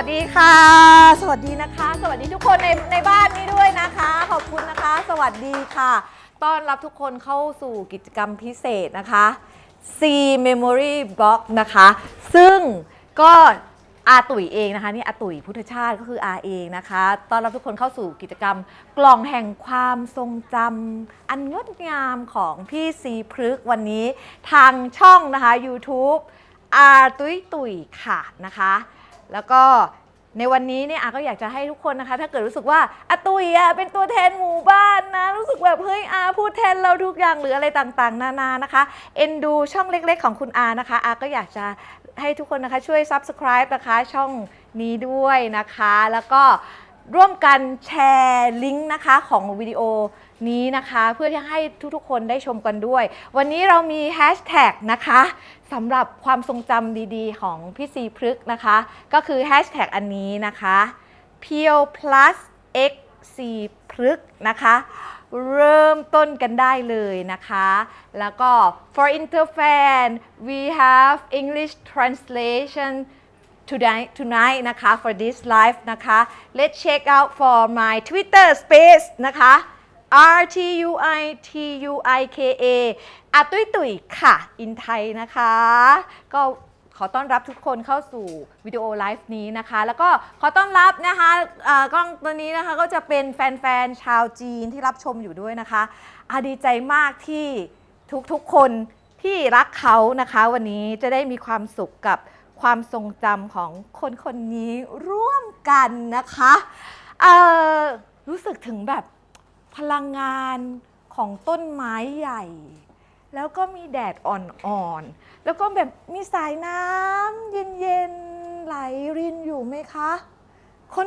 วัสดีค่ะสวัสดีนะคะสวัสดีทุกคนในบ้านนี้ด้วยนะคะขอบคุณนะคะสวัสดีค่ะต้อนรับทุกคนเข้าสู่กิจกรรมพิเศษนะคะ C Memory Box นะคะซึ่งก็อาตุ๋ยเองนะคะนี่อาตุ๋ยพุทธชาติก็คืออาเองนะคะต้อนรับทุกคนเข้าสู่กิจกรรมกล่องแห่งความทรงจำอันงดงามของพี่ซีพฤกษ์วันนี้ทางช่องนะคะ YouTube อาตุ๋ยค่ะนะคะแล้วก็ในวันนี้เนี่ยอาก็อยากจะให้ทุกคนนะคะถ้าเกิดรู้สึกว่าอาตุ๋ยเป็นตัวแทนหมู่บ้านนะรู้สึกแบบเฮ้ยอาพูดแทนเราทุกอย่างหรืออะไรต่างๆนานานะคะเอ็นดูช่องเล็กๆของคุณอานะคะอาก็อยากจะให้ทุกคนนะคะช่วย Subscribe นะคะช่องนี้ด้วยนะคะแล้วก็ร่วมกันแชร์ลิงก์นะคะของวิดีโอนี้นะคะเพื่อที่ให้ทุกๆคนได้ชมกันด้วยวันนี้เรามีแฮชแท็กนะคะสำหรับความทรงจำดีๆของพี่ซีพฤกษ์นะคะก็คือแฮชแท็กอันนี้นะคะ Peel Plus X ซีพฤกษ์นะคะเริ่มต้นกันได้เลยนะคะแล้วก็ for Interfan we have English translation tonight นะคะ for this live นะคะ let's check out for my Twitter space นะคะ RTUITUIKA อาตุ๋ยค่ะอินไทยนะคะก็ขอต้อนรับทุกคนเข้าสู่วิดีโอไลฟ์นี้นะคะแล้วก็ขอต้อนรับนะคะกล้องตัวนี้นะคะก็จะเป็นแฟนๆชาวจีนที่รับชมอยู่ด้วยนะคะดีใจมากที่ทุกๆคนที่รักเขานะคะวันนี้จะได้มีความสุขกับความทรงจำของคนนี้ร่วมกันนะคะรู้สึกถึงแบบพลังงานของต้นไม้ใหญ่แล้วก็มีแดดอ่อนๆแล้วก็แบบมีสายน้ำเย็นๆไหลรินอยู่ไหมคะ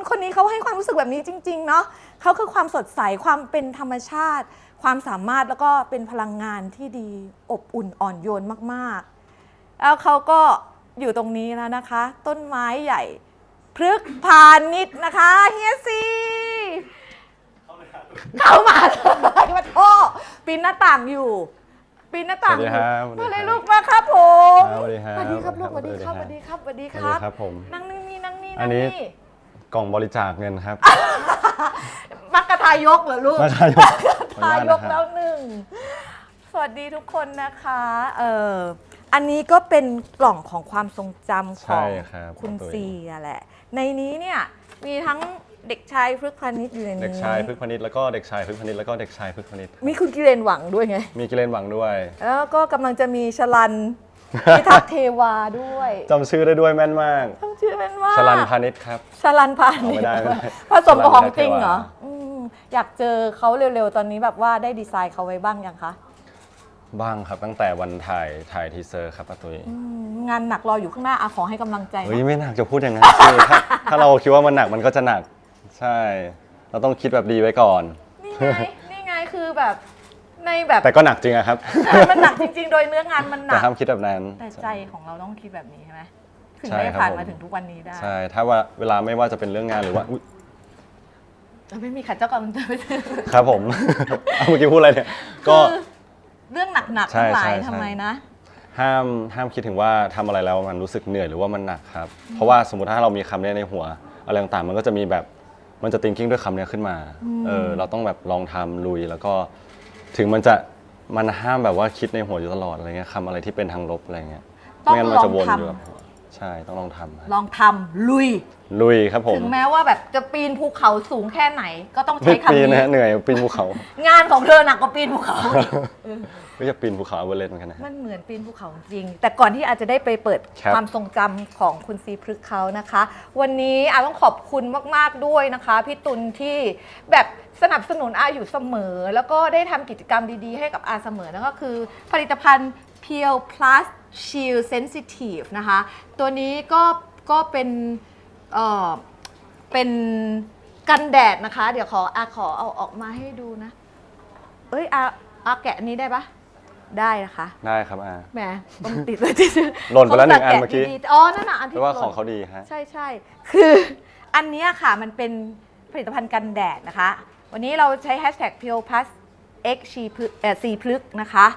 คนนี้เขาให้ความรู้สึกแบบนี้จริงๆเนาะเขาคือความสดใสความเป็นธรรมชาติความสามารถแล้วก็เป็นพลังงานที่ดีอบอุ่นอ่อนโยนมากๆแล้วเขาก็อยู่ตรงนี้แล้วนะคะต้นไม้ใหญ่พฤกษ์พาณิชย์นะคะเฮียซีเข้ามาเลยมาโทษปีนหน้าต่างอยู่ปีนหน้าต่างอยู่มาเลยลูกมาครับผมสวัสดีครับลูกสวัสดีครับสวัสดีครับสวัสดีครับผมนั่งนี่อันนี้กล่องบริจาคเงินครับมักกะทายกเหรอลูกมักกะทายกแล้วหนึ่งสวัสดีทุกคนนะคะอันนี้ก็เป็นกล่องของความทรงจำของคุณซีแหละในนี้เนี่ยมีทั้งเด็กชายพฤกษ์พาณิชย์อยู่ในนี้เด็กชายพฤกษ์พาณิชย์แล้วก็เด็กชายพฤกษ์พาณิชย์แล้วก็เด็กชายพฤกษ์พาณิชย์มีคุณกิเลนหวังด้วยไงมีกิเลนหวังด้วยแล้วก็กำลังจะมีชลันพิทักษ์เทวาด้วยจำชื่อได้ด้วยแม่นมากจำชื่อแม่นมากชลันพาณิชย์ครับชลันพาณิชย์ผสมกับของจริงเหรออยากเจอเขาเร็วๆตอนนี้แบบว่าได้ดีไซน์เขาไว้บ้างยังคะบ้างครับตั้งแต่วันถ่ายทีเซอร์ครับป้าตุ้ยงานหนักรออยู่ข้างหน้าขอให้กำลังใจเฮ้ยไม่หนักจะพูดอย่างนั้นถ้าเราคิดว่ามันหนักมันก็จะหนักใช่เราต้องคิดแบบดีไว้ก่อนนี่ไงคือแบบในแบบแต่ก็หนักจริงครับมันหนักจริงๆโดยเนื้องานมันหนักแต่ห้ามคิดแบบนั้นแต่ใจของเราต้องคิดแบบนี้ใช่ไหมถึงได้ผ่านมาถึงทุกวันนี้ได้ใช่ถ้าว่าเวลาไม่ว่าจะเป็นเรื่องงานหรือว่าไม่มีขัดเจ้ากรรมนายเวรครับผมเมื่อกี้พูดอะไรเนี่ยก็เรื่องหนักๆทั้งหลายทำไมนะห้ามคิดถึงว่าทำอะไรแล้วมันรู้สึกเหนื่อยหรือว่ามันหนักครับเพราะว่าสมมติถ้าเรามีคำนี้ในหัวอะไรต่างๆมันก็จะมีแบบมันจะ thinking ด้วยคำนี้ขึ้นมาเราต้องแบบลองทำลุยแล้วก็ถึงมันห้ามแบบว่าคิดในหัวอยู่ตลอดอะไรเงี้ยคำอะไรที่เป็นทางลบอะไรเงี้ยไม่งั้นมันจะวนอยู่ใช่ต้องลองทำลุยครับผมถึงแม้ว่าแบบจะปีนภูเขาสูงแค่ไหนก็ต้องใช้คำนี้เหนื่อยปีนภูเขางานของเธอหนักกว่าปีนภูเขาไม่จะปีนภูเขาเอเวอเรสต์เหมือนกันนะมันเหมือนปีนภูเขาจริงแต่ก่อนที่อาจจะได้ไปเปิดความทรงจำของคุณซีพฤกษ์เขานะคะวันนี้ต้องขอบคุณมากๆด้วยนะคะพี่ตุลที่แบบสนับสนุนอยู่เสมอแล้วก็ได้ทำกิจกรรมดีๆให้กับเสมอนั่นก็คือผลิตภัณฑ์ Peel Plus Shield Sensitive นะคะตัวนี้ก็เป็นกันแดดนะคะเดี๋ยวขอเอาออกมาให้ดูนะแกะอันนี้ได้ปะได้นะคะได้ครับแหมต้องติดเลยที่หล่นไปแล้ว1 อันเมื่อกี้นั่นน่ะอันที่ว่าของเขาดีฮะใช่คืออันนี้ค่ะมันเป็นผลิตภัณฑ์กันแดดนะคะวันนี้เราใช้แฮชแท็ก Peel Plus X ซีพฤกษ์นะคะ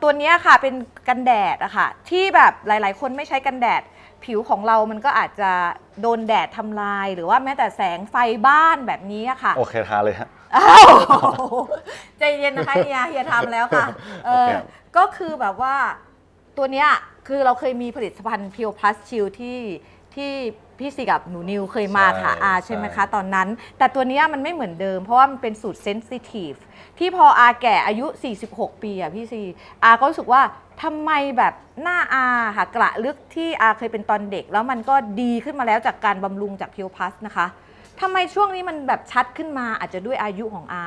ตัวนี้ค่ะเป็นกันแดดอะค่ะที่แบบหลายๆคนไม่ใช้กันแดด ผิวของเรามันก็อาจจะโดนแดดทำลายหรือว่าแม้แต่แสงไฟบ้านแบบนี้อะค่ะ โอเคทาเลยฮะ อ้าวใจเย็นนะคะเฮียทำแล้วค่ะ โอเคครับ ก็คือแบบว่าตัวเนี้ยคือเราเคยมีผลิตภัณฑ์ Pure Plus Shield ที่พี่ซีกับหนูนิวเคยมาค่ะใช่ไหมคะตอนนั้น แต่ตัวเนี้ยมันไม่เหมือนเดิมเพราะว่ามันเป็นสูตรเซนซิทีฟที่พออาแก่อายุ 46 ปีอะพี่ซีอาก็รู้สึกว่าทำไมแบบหน้าอาค่ะกระลึกที่อาเคยเป็นตอนเด็ก แล้วมันก็ดีขึ้นมาแล้วจากการบำรุงจาก Pure Plus นะคะทำไมช่วงนี้มันแบบชัดขึ้นมาอาจจะด้วยอายุของอา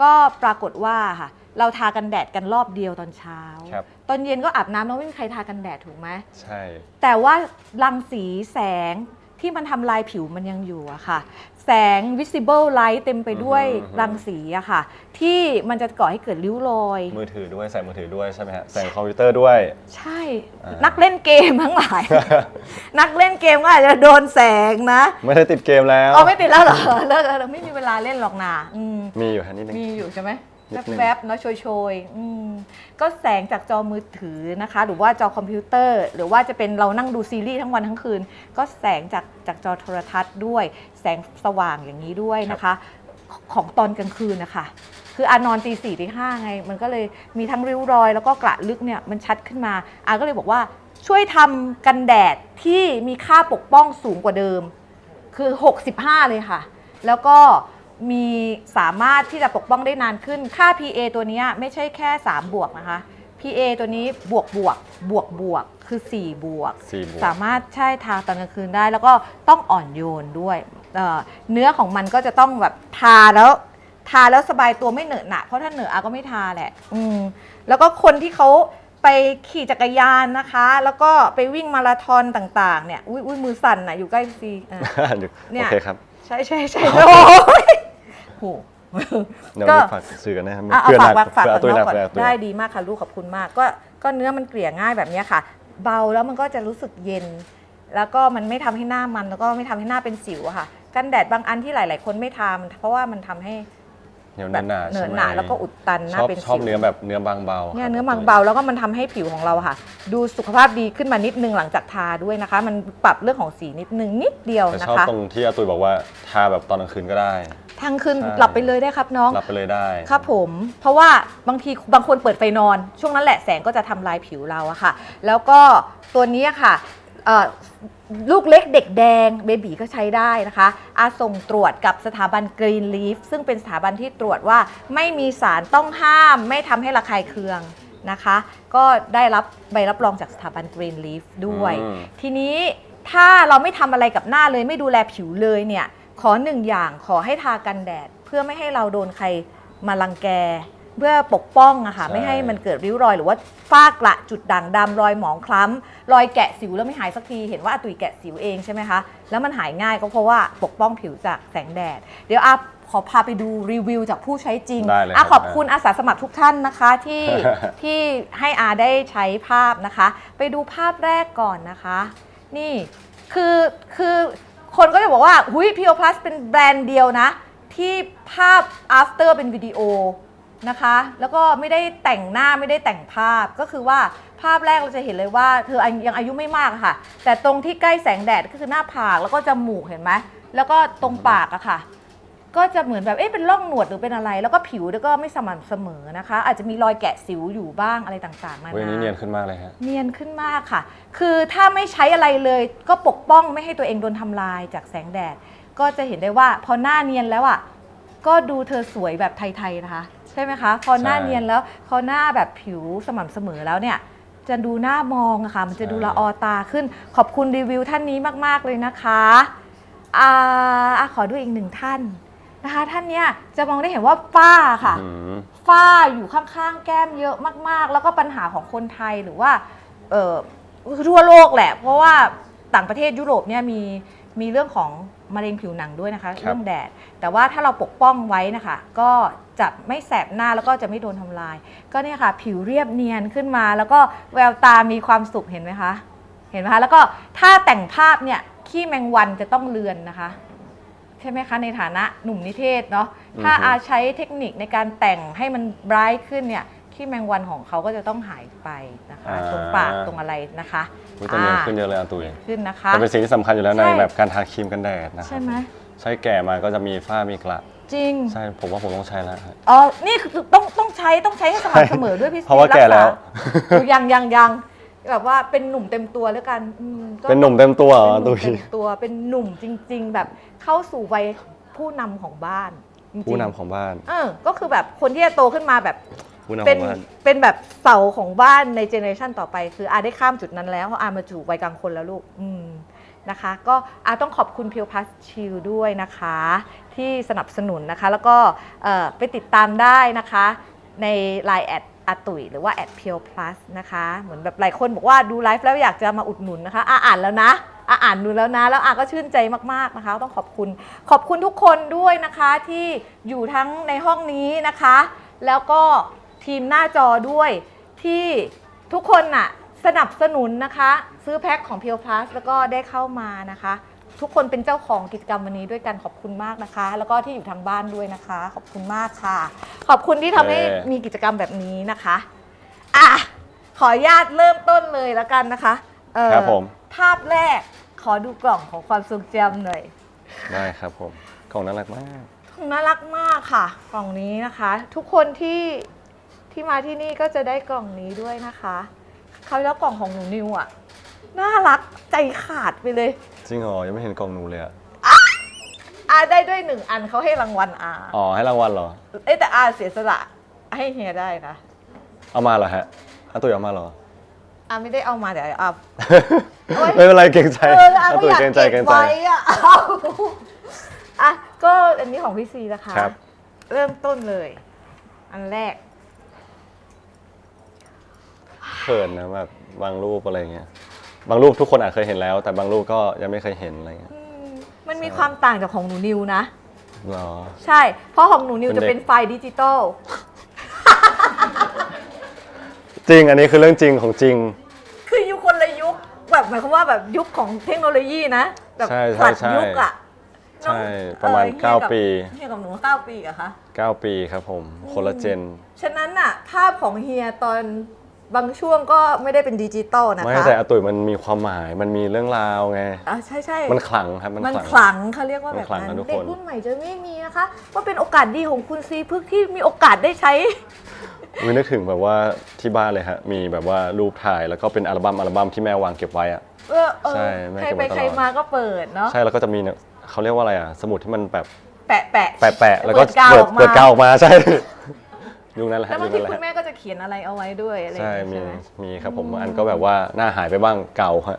ก็ปรากฏว่าค่ะเราทากันแดดกันรอบเดียวตอนเช้า ครับ ตอนเย็นก็อาบน้ำแล้วไม่มีใครทากันแดดถูกไหม ใช่ แต่ว่ารังสีแสงที่มันทำลายผิวมันยังอยู่อะค่ะ แสง visible light เต็มไปด้วยรังสีอะค่ะ ที่มันจะก่อให้เกิดริ้วรอย มือถือด้วยใส่มือถือด้วยใช่ไหมฮะใส่คอมพิวเตอร์ด้วย ใช่ นักเล่นเกมทั้งหลาย นักเล่นเกมก็อาจจะโดนแสงนะ ไม่ได้ติดเกมแล้ว อ๋อไม่ติดแล้วเหรอเลิกแล้วไม่มีเวลาเล่นหรอกนะมีอยู่ฮะนิดนึง มีอยู่ใช่ไหม นิดนึง แวบๆเนาะโชยๆก็แสงจากจอมือถือนะคะ หรือว่าจอคอมพิวเตอร์ หรือว่าจะเป็นเรานั่งดูซีรีส์ทั้งวันทั้งคืน ก็แสงจากจอโทรทัศน์ด้วย แสงสว่างอย่างนี้ด้วยนะคะ ของตอนกลางคืนนะคะ คืออานอนตีสี่ตีห้าไง มันก็เลยมีทั้งริ้วรอย แล้วก็กระลึกเนี่ยมันชัดขึ้นมาอาก็เลยบอกว่าช่วยทำกันแดดที่มีค่าปกป้องสูงกว่าเดิม คือ 65 เลยค่ะ แล้วก็มีสามารถที่จะปกป้องได้นานขึ้น ค่า PA ตัวนี้ไม่ใช่แค่ 3 บวกนะคะ PA ตัวนี้บวกคือ 4 บวก 4 บวก สามารถใช่ทาตอนกลางคืนได้ แล้วก็ต้องอ่อนโยนด้วยเนื้อของมันก็จะต้องแบบทาแล้วสบายตัวไม่เหนอะหนะเพราะถ้าเหนอะก็ไม่ทาแหละแล้วก็คนที่เขาไปขี่จักรยานนะคะ แล้วก็ไปวิ่งมาราธอนต่างๆเนี่ยอุ้ยมือสั่นนะอยู่ใกล้ซี เนี่ โอย เคครับ ใช่โอ้ยโห เดี๋ยว ก็ ฝากซื้อกันนะครับ เอา เพื่อหนัก ฝาก เพื่อเอาตัวหนัก ก่อน เพื่อเอาตัวห ได้ นัก ดีมากค่ะลูกขอบคุณมาก ก็เนื้อมันเกลี่ยง่ายแบบนี้ค่ะ เบาแล้วมันก็จะรู้สึกเย็น แล้วก็มันไม่ทำให้หน้ามันแล้วก็ไม่ทำให้หน้าเป็นสิวอะค่ะ กันแดดบางอันที่หลาย ๆ คนไม่ทามันเพราะว่ามันทำให้ เหนียว แบบ หนา เหน ใช่ อะ ไหม หนาแล้วก็อุดตันหน้า ชอบ เป็น ชอบ สิว เนื้อแบบเนื้อบางเบา เนี่ยเนื้อบางเบาแล้วก็มันทำให้ผิวของเราค่ะ ดูสุขภาพดีขึ้นมานิดนึงหลังจากทาด้วยนะคะ มันปรับเรื่องของสีนิดนึงนิดเดียว แต่ นะ ชอบ คะ ตรงที่อาตุยบอกว่าทาแบบตอนกลางคืนก็ได้ ทั้งคืน ใช่ หลับไปเลยได้ครับน้อง หลับไปเลยได้ ครับผมเพราะว่าบางคนเปิดไฟนอน ช่วงนั้นแหละแสงก็จะทำลายผิวเราอะค่ะ แล้วก็ตัวนี้ค่ะลูกเล็กเด็กแดงเบบีก็ใช้ได้นะคะอาส่งตรวจกับสถาบัน Green Leaf ซึ่งเป็นสถาบันที่ตรวจว่าไม่มีสารต้องห้ามไม่ทำให้ระคายเคืองนะคะ ก็ได้รับใบรับรองจากสถาบัน Green Leaf ด้วย ทีนี้ถ้าเราไม่ทำอะไรกับหน้าเลยไม่ดูแลผิวเลยเนี่ยขอหนึ่งอย่างขอให้ทากันแดด เพื่อไม่ให้เราโดนใครมารังแก เพื่อปกป้องอะค่ะ ใช่ ไม่ให้มันเกิดริ้วรอยหรือว่าฝ้ากระจุดด่างดำรอยหมองคล้ำรอยแกะสิวแล้วไม่หายสักทีเห็นว่าอาตุยแกะสิวเองใช่ไหมคะแล้วมันหายง่ายก็เพราะว่าปกป้องผิวจากแสงแดด เดี๋ยวอาขอพาไปดูรีวิวจากผู้ใช้จริง ได้เลย อา ครับ ขอบคุณอาสาสมัครทุกท่านนะคะที่ ที่ให้อาได้ใช้ภาพนะคะ ไปดูภาพแรกก่อนนะคะ นี่คือคนก็จะบอกว่าหุย Pure Plus เป็นแบรนด์เดียวนะที่ภาพ after เป็นวิดีโอนะคะแล้วก็ไม่ได้แต่งหน้าไม่ได้แต่งภาพก็คือว่าภาพแรกเราจะเห็นเลยว่าเธอยังอายุไม่มากอะค่ะแต่ตรงที่ใกล้แสงแดดก็คือหน้าผากแล้วก็จมูกเห็นไหมแล้วก็ตรงปากอะค่ะก็จะเหมือนแบบเป็นร่องหนวดหรือเป็นอะไร แล้วก็ผิวก็ไม่สม่ำเสมอนะคะ อาจจะมีรอยแกะสิวอยู่บ้างอะไรต่างๆนา เว้ย นา นี่เนียนขึ้นมากเลยฮะ เนียนขึ้นมากค่ะ คือถ้าไม่ใช้อะไรเลยก็ปกป้องไม่ให้ตัวเองโดนทำลายจากแสงแดด ก็จะเห็นได้ว่าพอหน้าเนียนแล้วอ่ะ ก็ดูเธอสวยแบบไทยๆนะคะ ใช่ไหมคะ พอหน้าเนียนแล้วพอหน้าแบบผิวสม่ำเสมอแล้วเนี่ย จะดูหน้ามองอะค่ะ มันจะดูละออตาขึ้น ขอบคุณรีวิวท่านนี้มากๆเลยนะคะขอดูอีกหนึ่งท่านนะคะท่านเนี้ยจะมองได้เห็นว่าฝ้าค่ะ ฝ้าอยู่ข้างๆแก้มเยอะมากๆ แล้วก็ปัญหาของคนไทยหรือว่าทั่วโลกแหละ เพราะว่าต่างประเทศยุโรปเนี่ยมีเรื่องของมะเร็งผิวหนังด้วยนะคะเรื่องแดด แต่ว่าถ้าเราปกป้องไว้นะคะก็จะไม่แสบหน้าแล้วก็จะไม่โดนทำลาย ก็เนี่ยค่ะผิวเรียบเนียนขึ้นมา แล้วก็แววตามีความสุขเห็นไหมคะเห็นไหมคะแล้วก็ถ้าแต่งภาพเนี่ยขี้แมงวันจะต้องเลือนนะคะใช่ไหมคะในฐานะหนุ่มนิเทศเนาะถ้าอาใช้เทคนิคในการแต่งให้มันไบรท์ขึ้นเนี่ยข ที่แมงวันของเขาก็จะต้องหายไปนะคะตรงปากตรงอะไรนะคะ วิตามินขึ้นเยอะเลยอาตุย ขึ้นนะคะ แต่เป็นสิ่งที่สำคัญอยู่แล้วใน ใช่ แบบการทาครีมกันแดดนะครับ ใช่ไหม ใช่แก่มาก็จะมีฝ้ามีกระ จริง ใช่ผมว่าผมต้องใช้แล้วฮะ อ๋อนี่คือต้องใช้ให้สม่ำเสมอด้วยพี่ เพราะว่าแก่แล้ว ยังแบบว่าเป็นหนุ่มเต็มตัวแล้วกันก็ เป็นหนุ่มเต็มตัวเหรอ เป็นห ตุ นุ่ม ย เต็มตัวเป็นหนุ่มจริง ๆ แบบเข้าสู่วัยผู้นำของบ้านจริงๆ ผู้นำของบ้าน ก็คือแบบคนที่จะโตขึ้นมาแบบ ผู้นำข เป็ อน งบ้าน เป็นแบบเสาของบ้านในเจเนอเรชันต่อไป คือได้ข้ามจุดนั้นแล้วเพราะมาสู่วัยกลางคนแล้วลูกนะคะ ก็ต้องขอบคุณ Pure Plus Chill ด้วยนะคะ ที่สนับสนุนนะคะ แล้วก็ไปติดตามได้นะคะใน Line แอดอาตุ๋ยหรือว่า @Pure Plus นะคะ เหมือนแบบหลายคนบอกว่าดูไลฟ์แล้วอยากจะมาอุดหนุนนะคะอ่านแล้วนะอ่านดูแล้วนะแล้วก็ชื่นใจมากๆนะคะต้องขอบคุณทุกคนด้วยนะคะที่อยู่ทั้งในห้องนี้นะคะ แล้วก็ทีมหน้าจอด้วยที่ทุกคนน่ะสนับสนุนนะคะซื้อแพ็คของ Pure Plus แล้วก็ได้เข้ามานะคะ ทุกคนเป็นเจ้าของกิจกรรมวันนี้ด้วยกันขอบคุณมากนะคะ แล้วก็ที่อยู่ทางบ้านด้วยนะคะ ขอบคุณมากค่ะ ขอบคุณที่ทำให้มีกิจกรรมแบบนี้นะคะขออนุญาตเริ่มต้นเลยแล้วกันนะคะ ครับผม ภาพแรกขอดูกล่องของความทรงจำหน่อย ได้ครับผมกล่องน่ารักมาก น่ารักมากค่ะ กล่องนี้นะคะ ทุกคนที่มาที่นี่ก็จะได้กล่องนี้ด้วยนะคะคราวแล้วกล่องของหนูนิวอ่ะน่ารักใจขาดไปเลย จริงเหรอยังไม่เห็นกล่องหนูเลยอะ ได้ด้วย1 อันเขาให้รางวัลอ๋อให้รางวัลเหรอ แต่เสียสละให้เฮียได้นะ เอามาเหรอฮะอาตุยเอามาเหรอ ไม่ได้เอามาเดี๋ยวเอา ไม่เป็นไรเกรงใจ อา อาตุยเกรงใจเกรงใจ ไว้ก็อันนี้ของพี่ซีนะคะ ครับ เริ่มต้นเลย อันแรก เขินนะแบบบางรูปอะไรเงี้ยบางรูปทุกคนอาจเคยเห็นแล้ว แต่บางรูปก็ยังไม่เคยเห็นอะไรเงี้ย มันมีความต่างจากของหนูนิวนะ หรอ ใช่ เพราะของหนูนิว เป็น จะ เด็ก เป็นไฟล์ดิจิตอล จริงอันนี้คือเรื่องจริงของจริง คือยุคคนละยุคแบบหมายความว่าแบบยุคของเทคโนโลยีนะแบบ ใช่ ผลัด ใช่ ยุคอะ ใช่ประมาณ เฮียกับ 9 ปี เฮียกับหนู9 ปีอะคะ 9 ปีครับผมคนละเจน ฉะนั้นน่ะภาพของเฮียตอนบางช่วงก็ไม่ได้เป็นดิจิตอลนะคะ ไม่แต่อาตุ๋ยมันมีความหมายมันมีเรื่องราวไง ใช่ มันขลังครับมัน มัน ขลัง ขลังเขาเรียกว่า มั แบ น บ ขลัง นั้น นะทุกคน เด็กรุ่นใหม่จะไม่มีนะคะว่าเป็นโอกาสดีของคุณซีพึกที่มีโอกาสได้ใช้ วินึกถึงแบบว่าที่บ้านเลยฮะมีแบบว่ารูปถ่ายแล้วก็เป็นอัลบั้มที่แม่วางเก็บไว้อะ ใช่แม่ ใคร เก็บ ไป ไว้ตลอด ใครมาก็เปิดเนาะ ใช่แล้วก็จะมีเนี่ยเขาเรียกว่าอะไรอะสมุดที่มันแบบ แปะ แปะแล้วก็ เปิดกาวออกมา เปิดกาวออกมาใช่ ยุคนั้นแหละ แล้ว ฮะ บาง ยุค ที นั้นแหละ คุณแม่ก็จะเขียนอะไรเอาไว้ด้วยอะไรอย่าง ใช่ เงี้ย มี ใช่ไหม มีครับผมอันก็แบบว่าหน้าหายไปบ้างเก่าฮะ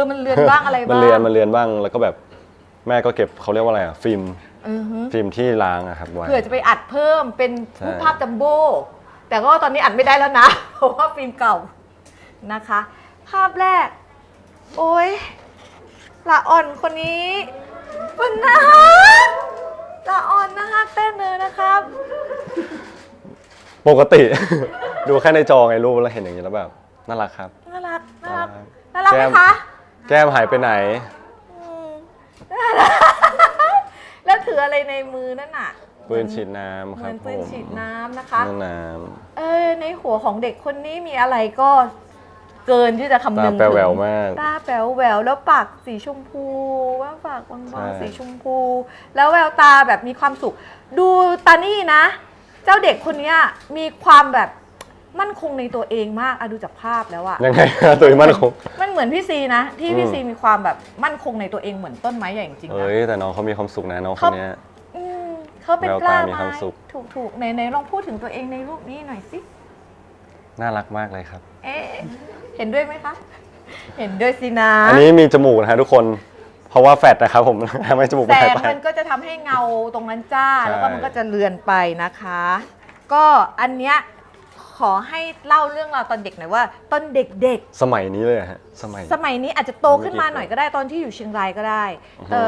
มันเลือนบ้างอะไรบ้าง มันเลือนบ้างแล้วก็แบบแม่ก็เก็บเขาเรียกว่าอะไรอะฟิล์ม อือฮึ ฟิล์มที่ล้างอะครับไว้ เผื่อจะไปอัดเพิ่มเป็น ใช่ รูปภาพจัมโบ้แต่ก็ตอนนี้อัดไม่ได้แล้วนะ เพราะว่าฟิล์มเก่านะคะ ภาพแรก โอ้ยละอ่อนคนนี้เป็นนะละอ่อนนะคะเต้นเลยนะครับ ปกติ ดูแค่ในจอไงรูปแล้วเห็นอย่างนี้แล้วแบบน่ารักครับ น่ารักน่ารัก น่ารัก น่ารักไหมคะ แก้มหายไปไหน อืมแล้วถืออะไรในมือนั่นน่ะ ปืนฉีดน้ำ เห ค มื รั อบ น ผ ปืน ม ฉีดน้ำนะคะ เรื่องน้ ในหัวของเด็กคนนี้มีอะไรก็เกินที่จะ ำ คำ ตา นึง แปลวแหวว ถึง มาก ตาแป๋วแหววแล้วปากสีชมพูว่าปากบาง ใช่ ๆสีชมพู แล้วแววตาแบบมีความสุข ดูตานี่นะ เจ้าเด็กคนเนี้ยมีความแบบมั่นคงในตัวเองมากดูจากภาพแล้วอะ ยังไงตัวมันคง มันเหมือนพี่ซีนะที่ อืม พี่ซีมีความแบบมั่นคงในตัวเองเหมือนต้นไม้ใหญ่จริงๆนะ เอ้ยแต่น้องเขามีความสุขนะน้องคนเนี้ย อืมเขาเป็น แวว กล้า ตามี ไม้ ความสุข ถูกไหนลองพูดถึงตัวเองในรูปนี้หน่อยสิ น่ารักมากเลยครับ เห็นด้วยไหมคะ เห็นด้วยสินะ อันนี้มีจมูกนะฮะทุกคน เพราะว่าแฟดนะครับผม ทำให้จมูก แส มันหาย ง ไป มันก็จะทำให้เงาตรงนั้นจ้า ใช่ แล้วก็มันก็จะเลือนไปนะคะ ก็อันเนี้ยขอให้เล่าเรื่องราวตอนเด็กหน่อยว่า ตอนเด็ก สมัยนี้เลยฮะสมัย ๆ สมัยนี้อาจจะโตขึ้นมาหน่อยก็ได้ตอนที่อยู่เชียงรายก็ได้ อือฮึ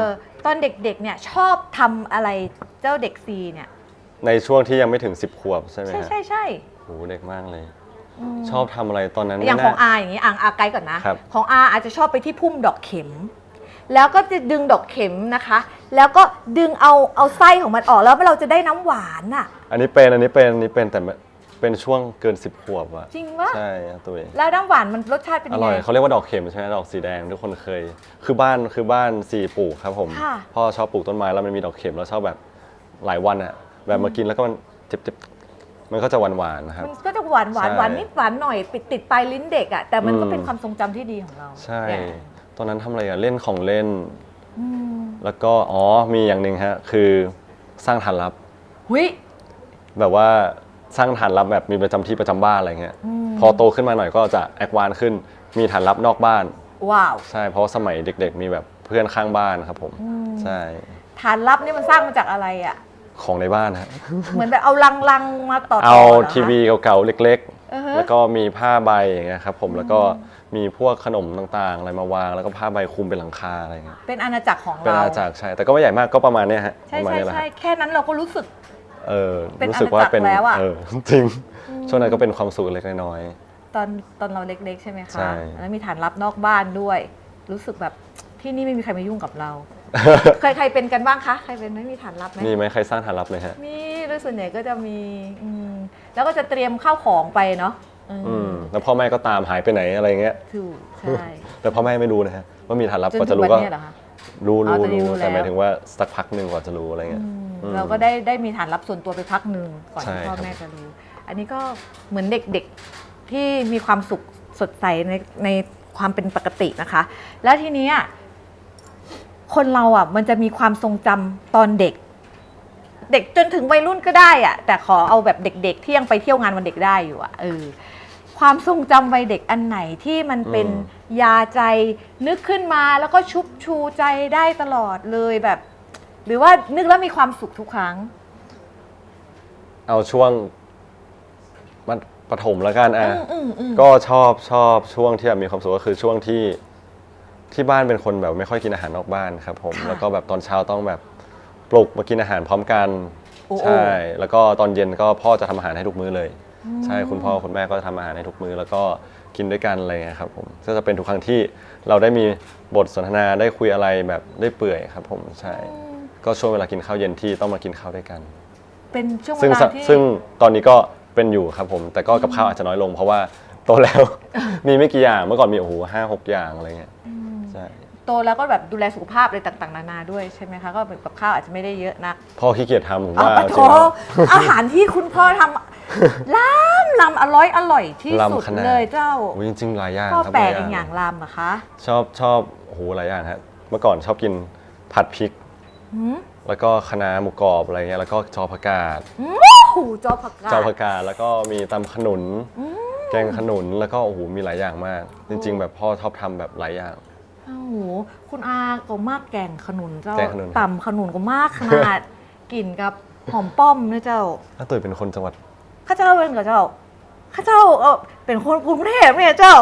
ตอนเด็กๆเนี่ยชอบทำอะไรเจ้าเด็กซีเนี่ย ในช่วงที่ยังไม่ถึง10 ขวบใช่ไหม ใช่ ฮะ ใช่ โหเด็กมากเลย อืม ชอบทำอะไรตอนนั้น อย่าง ไม่ ของ น่า อาอย่างนี้อาไกด์ก่อนนะ ครับ ของอาอาจจะชอบไปที่พุ่มดอกเข็ม แล้วก็จะดึงดอกเข็มนะคะ แล้วก็ดึงเอาไส้ของมันออกแล้วเราจะได้น้ำหวานน่ะ อันนี้เป็นแต่ เป็นช่วงเกิน10 ขวบอะ จริงปะ ใช่ครับตัวเอง แล้วน้ำหวานมันรสชาติเป็น อ ยัง ร่ ไง อยเขาเรียกว่าดอกเข็มใช่ไหมดอกสีแดงทุกคนเคย คือบ้านสีปลูกครับผม ค่ะ พ่อชอบปลูกต้นไม้แล้วมันมีดอกเข็มแล้วชอบแบบหลายวันอะแบบมากินแล้วก็มันเจ็บมันก็จะหวานๆนะครับ มันก็จะหวาน ใช่ หวานนิดหวานหน่อยติดปลายลิ้นเด็กอ่ะแต่มันก็ อืม เป็นความทรงจำที่ดีของเรา ใช่ เนี่ย ตอนนั้นทำอะไรอะเล่นของเล่น อืม แล้วก็มีอย่างหนึ่งฮะคือสร้างฐานลับ หุย แบบว่าสร้างฐานลับแบบมีประจำที่ประจำบ้านอะไรเงี้ย พอโตขึ้นมาหน่อยก็จะแอดวานซ์ขึ้นมีฐานลับนอกบ้าน ว้าว ใช่เพราะว่าสมัยเด็กๆ มีแบบเพื่อนข้างบ้านครับผมใช่ ฐานลับนี่มันสร้างมาจากอะไรอ่ะ ของในบ้านฮะ เหมือนแบบเอาลังมาต่อๆ เอา หรคะ ทีวีเก่าๆเล็ก อือฮะ ๆ แล้วก็มีผ้าใบอย่างเงี้ยครับผมแล้วก็มีพวกขนมต่างๆ อะไรมาวางแล้วก็ผ้าใบคลุมเป็นหลังคาอะไรเงี้ย เป็นอาณาจักรของ เป็น เรา อาณาจักรใช่แต่ก็ไม่ใหญ่มากก็ประมาณเนี้ยฮะ ใช่ ประมาณ ใช่ นี้แหละ ใช่ ฮะ แค่นั้นเราก็รู้สึก เป็น รู้สึกว่าเป็น อาณาจักรแล้วอะ จริงช่วงนั้นก็เป็นความสุขเล็กๆน้อย ตอนเราเล็กๆใช่ไหมคะ ใช่ แล้วมีฐานลับนอกบ้านด้วย รู้สึกแบบที่นี่ไม่มีใครมายุ่งกับเรา ใครเป็นกันบ้างคะใครเป็นไม่มีฐานลับไหม ๆมีไหมใครสร้างฐานลับเลยฮะ มีโดยส่วนใหญ่ก็จะมีแล้วก็จะเตรียมข้าวของไปเนาะแล้วพ่อแม่ก็ตามหายไปไหนอะไรเงี้ย ถูกใช่ แต่พ่อแม่ไม่รู้นะฮะว่ามีฐานลับ จน กว่า ถึ จะ ง รู้ วัน ก็ นี้เหรอคะ รู้ อ๋อตอนนี้รู้ แต่หมาย แล้ว ถึงว่าสักพักหนึ่งกว่าจะรู้อะไรเงี้ย เราก็ได้มีฐานลับส่วนตัวไปพักหนึ่งก่อน ใช่ ที่พ่อ ครับ แม่จะรู้ อันนี้ก็เหมือนเด็กๆที่มีความสุขสดใสในความเป็นปกตินะคะ แล้วทีนี้คนเราอ่ะมันจะมีความทรงจำตอนเด็ก เด็กจนถึงวัยรุ่นก็ได้อ่ะแต่ขอเอาแบบเด็กๆที่ยังไปเที่ยวงานวันเด็กได้อยู่อ่ะความทรงจำวัยเด็กอันไหนที่มันเป็นยาใจนึกขึ้นมาแล้วก็ชุบชูใจได้ตลอดเลยแบบ หรือว่านึกแล้วมีความสุขทุกครั้ง เอาช่วงมันประถมแล้วกันอ่ะ อืม ก็ชอบช่วงที่แบบมีความสุขก็คือช่วงที่บ้านเป็นคนแบบไม่ค่อยกินอาหารนอกบ้านครับผม ค่ะ แล้วก็แบบตอนเช้าต้องแบบปลุกมากินอาหารพร้อมกัน โอ้โห ใช่แล้วก็ตอนเย็นก็พ่อจะทำอาหารให้ทุกมื้อเลย ใช่คุณพ่อคุณแม่ก็จะทำอาหารให้ทุกมื้อแล้วก็กินด้วยกันอะไรเงี้ยครับผมก็จะเป็นทุกครั้งที่เราได้มีบทสนทนาได้คุยอะไรแบบได้เปื่อยครับผมใช่ ก็ช่วงเวลากินข้าวเย็นที่ต้องมากินข้าวด้วยกัน เป็นช่วงเว ซึ่ง ลาที่ ซึ่งตอนนี้ก็เป็นอยู่ครับผม แต่ก็กับข้าวอาจจะน้อยลง เพราะว่าโตแล้ว มีไม่กี่อย่างเมื่อก่อนมีโอ้โห5-6 อย่างอะไรเงี้ยใช่ โตแล้วก็แบบดูแลสุขภาพอะไรต่างๆนานาด้วยใช่ไหมคะก็แบบกับข้าวอาจจะไม่ได้เยอะนัก พ่อขี้เกียจทำผม เอา ว่า ปะ จ โถ ริงๆแล้ว อาหารที่คุณพ่อทำลำอร่อยที่สุด ลำขนาด เลยเจ้า โอ้ยจริงๆหลายอย่าง พ่อ ครับ แปลก ห อีก ล อย่างลำอะคะ ชอบโอ้โหหลายอย่างฮะเมื่อก่อนชอบกินผัดพริก หืม แล้วก็คะน้าหมูกรอบอะไรเงี้ยแล้วก็จอผักกาด โอ้โหจอผักกา จอ ด ผักกาดแล้วก็มีตำขนุน แกงขนุนแล้วก็โอ้โหมีหลายอย่างมาก จริง ๆ แบบพ่อชอบทำแบบหลายอย่าง โอ้โหคุณอาก็มากแกงขนุนเจ้า แกงขนุน ต่ำขนุนก็มากขนาด กลิ่นกับหอมป้อมนะเจ้า ถ้าตุ๋ยเป็นคนจังหวัด ข้าเจ้าเป็นกับเจ้าข้าเจ้าเป็นคนกรุงเทพเนี่ยเจ้า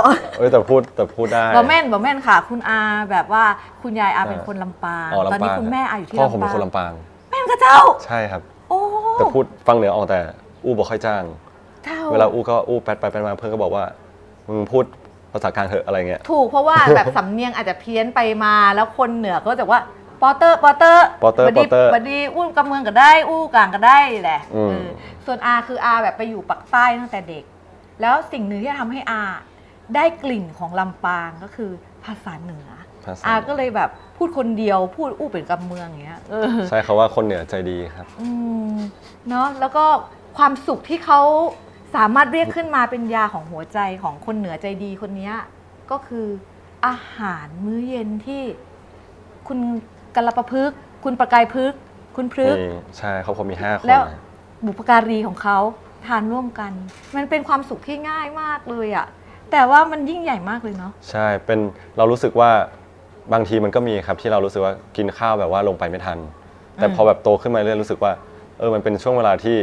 แต่พูดได้ บ่แม่นค่ะ คุณอาแบบว่าคุณยายอาเป็นคนลำปาง อ๋อลำปาง ตอนนี้คุณแม่อาอยู่ที่ พ่อ ลำปาง ผมเป็นคนลำปาง แม่นกับเจ้า ใช่ครับ โอ้ แต่พูดฟังเหนือออกแต่อู้บ่ค่อยจ้าง เจ้า เวลาอู้ก็อู้แป๊ดไปแป๊ดมาเพื่อนก็บอกว่ามึงพูดภาษากลางเถอะอะไรเงี้ย ถูกเพราะว่าแบบสำเนียงอาจจะเพี้ยนไปมาแล้วคนเหนือก็จะว่าปอเตอร์บัดดีอู้กำเมืองก็ได้อู้กลางก็ได้แหละส่วนอาคืออาแบบไปอยู่ปักใต้ตั้งแต่เด็ก แล้วสิ่งหนึ่งที่ทำให้อาได้กลิ่นของลำปางก็คือภาษาเหนือ ภาษา อาก็เลยแบบพูดคนเดียวพูดอู้เป็นกำเมืองอย่างเงี้ย ใช่เขาว่าคนเหนือใจดีครับ เนาะแล้วก็ความสุขที่เขาสามารถเรียกขึ้นมาเป็นยาของหัวใจของคนเหนือใจดีคนนี้ก็คืออาหารมื้อเย็นที่คุณกัลปะพฤกษ์คุณประกายพฤกษ์คุณพฤกษ์ ใช่เขามี5 คน แล้วบุพการีของเขาทานร่วมกัน มันเป็นความสุขที่ง่ายมากเลยอะแต่ว่ามันยิ่งใหญ่มากเลยเนาะ ใช่เป็นเรารู้สึกว่าบางทีมันก็มีครับที่เรารู้สึกว่ากินข้าวแบบว่าลงไปไม่ทัน แต่พอแบบโตขึ้นมาเรื่อยรู้สึกว่ามันเป็นช่วงเวลาที่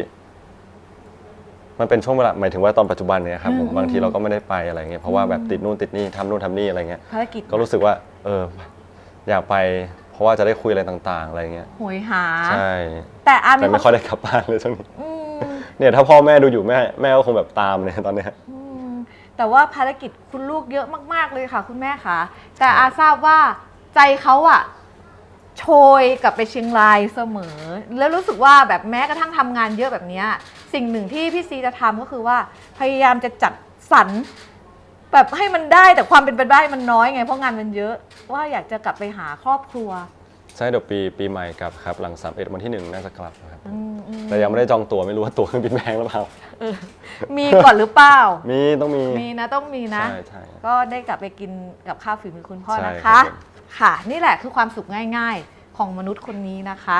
มันเป็นช่วงเวลาหมายถึงว่าตอนปัจจุบันเนี่ยครับผมบางทีเราก็ไม่ได้ไปอะไรเงี้ยเพราะว่าแบบติดนู่นติดนี่ทำนู่นทำนี่อะไรเงี้ย ภารกิจ ก็รู้สึกว่าอยากไป เพราะว่าจะได้คุยอะไรต่างๆอะไรเงี้ย โหยหา ใช่ แต่อามี แต่ไม่ค่อยได้กลับบ้านเลยช่วงนี้ อืม เนี่ยถ้าพ่อแม่ดูอยู่แม่ก็คงแบบตามเลยตอนเนี้ย แต่ว่าภารกิจคุณลูกเยอะมากๆเลยค่ะ คุณแม่ค่ะแต่อาทราบว่าใจเขาอะ โชยกลับไปเชียงรายเสมอ แล้วรู้สึกว่าแบบแม้กระทั่งทำงานเยอะแบบเนี้ยสิ่งหนึ่งที่พี่ซีจะทำก็คือว่าพยายามจะจัดสรรแบบให้มันได้แต่ความเป็นไปได้มันน้อยไงเพราะงานมันเยอะว่าอยากจะกลับไปหาครอบครัว ใช่เดี๋ยวปีใหม่กลับครับหลัง31วันที่ 1น่าจะกลับครับ อืม แต่ยังไม่ได้จองตั๋วไม่รู้ว่าตั๋วเครื่องบินแพงหรือเปล่า เออมีก่อนหรือเปล่า มีต้องมี มีนะต้องมีนะ ใช่ใช่ ก็ได้กลับไปกินกับข้าวฝีมือคุณพ่อ ใช่ นะ ครั คะ บผม ค่ะ นี่แหละคือความสุขง่าย ๆ ของมนุษย์คนนี้นะคะ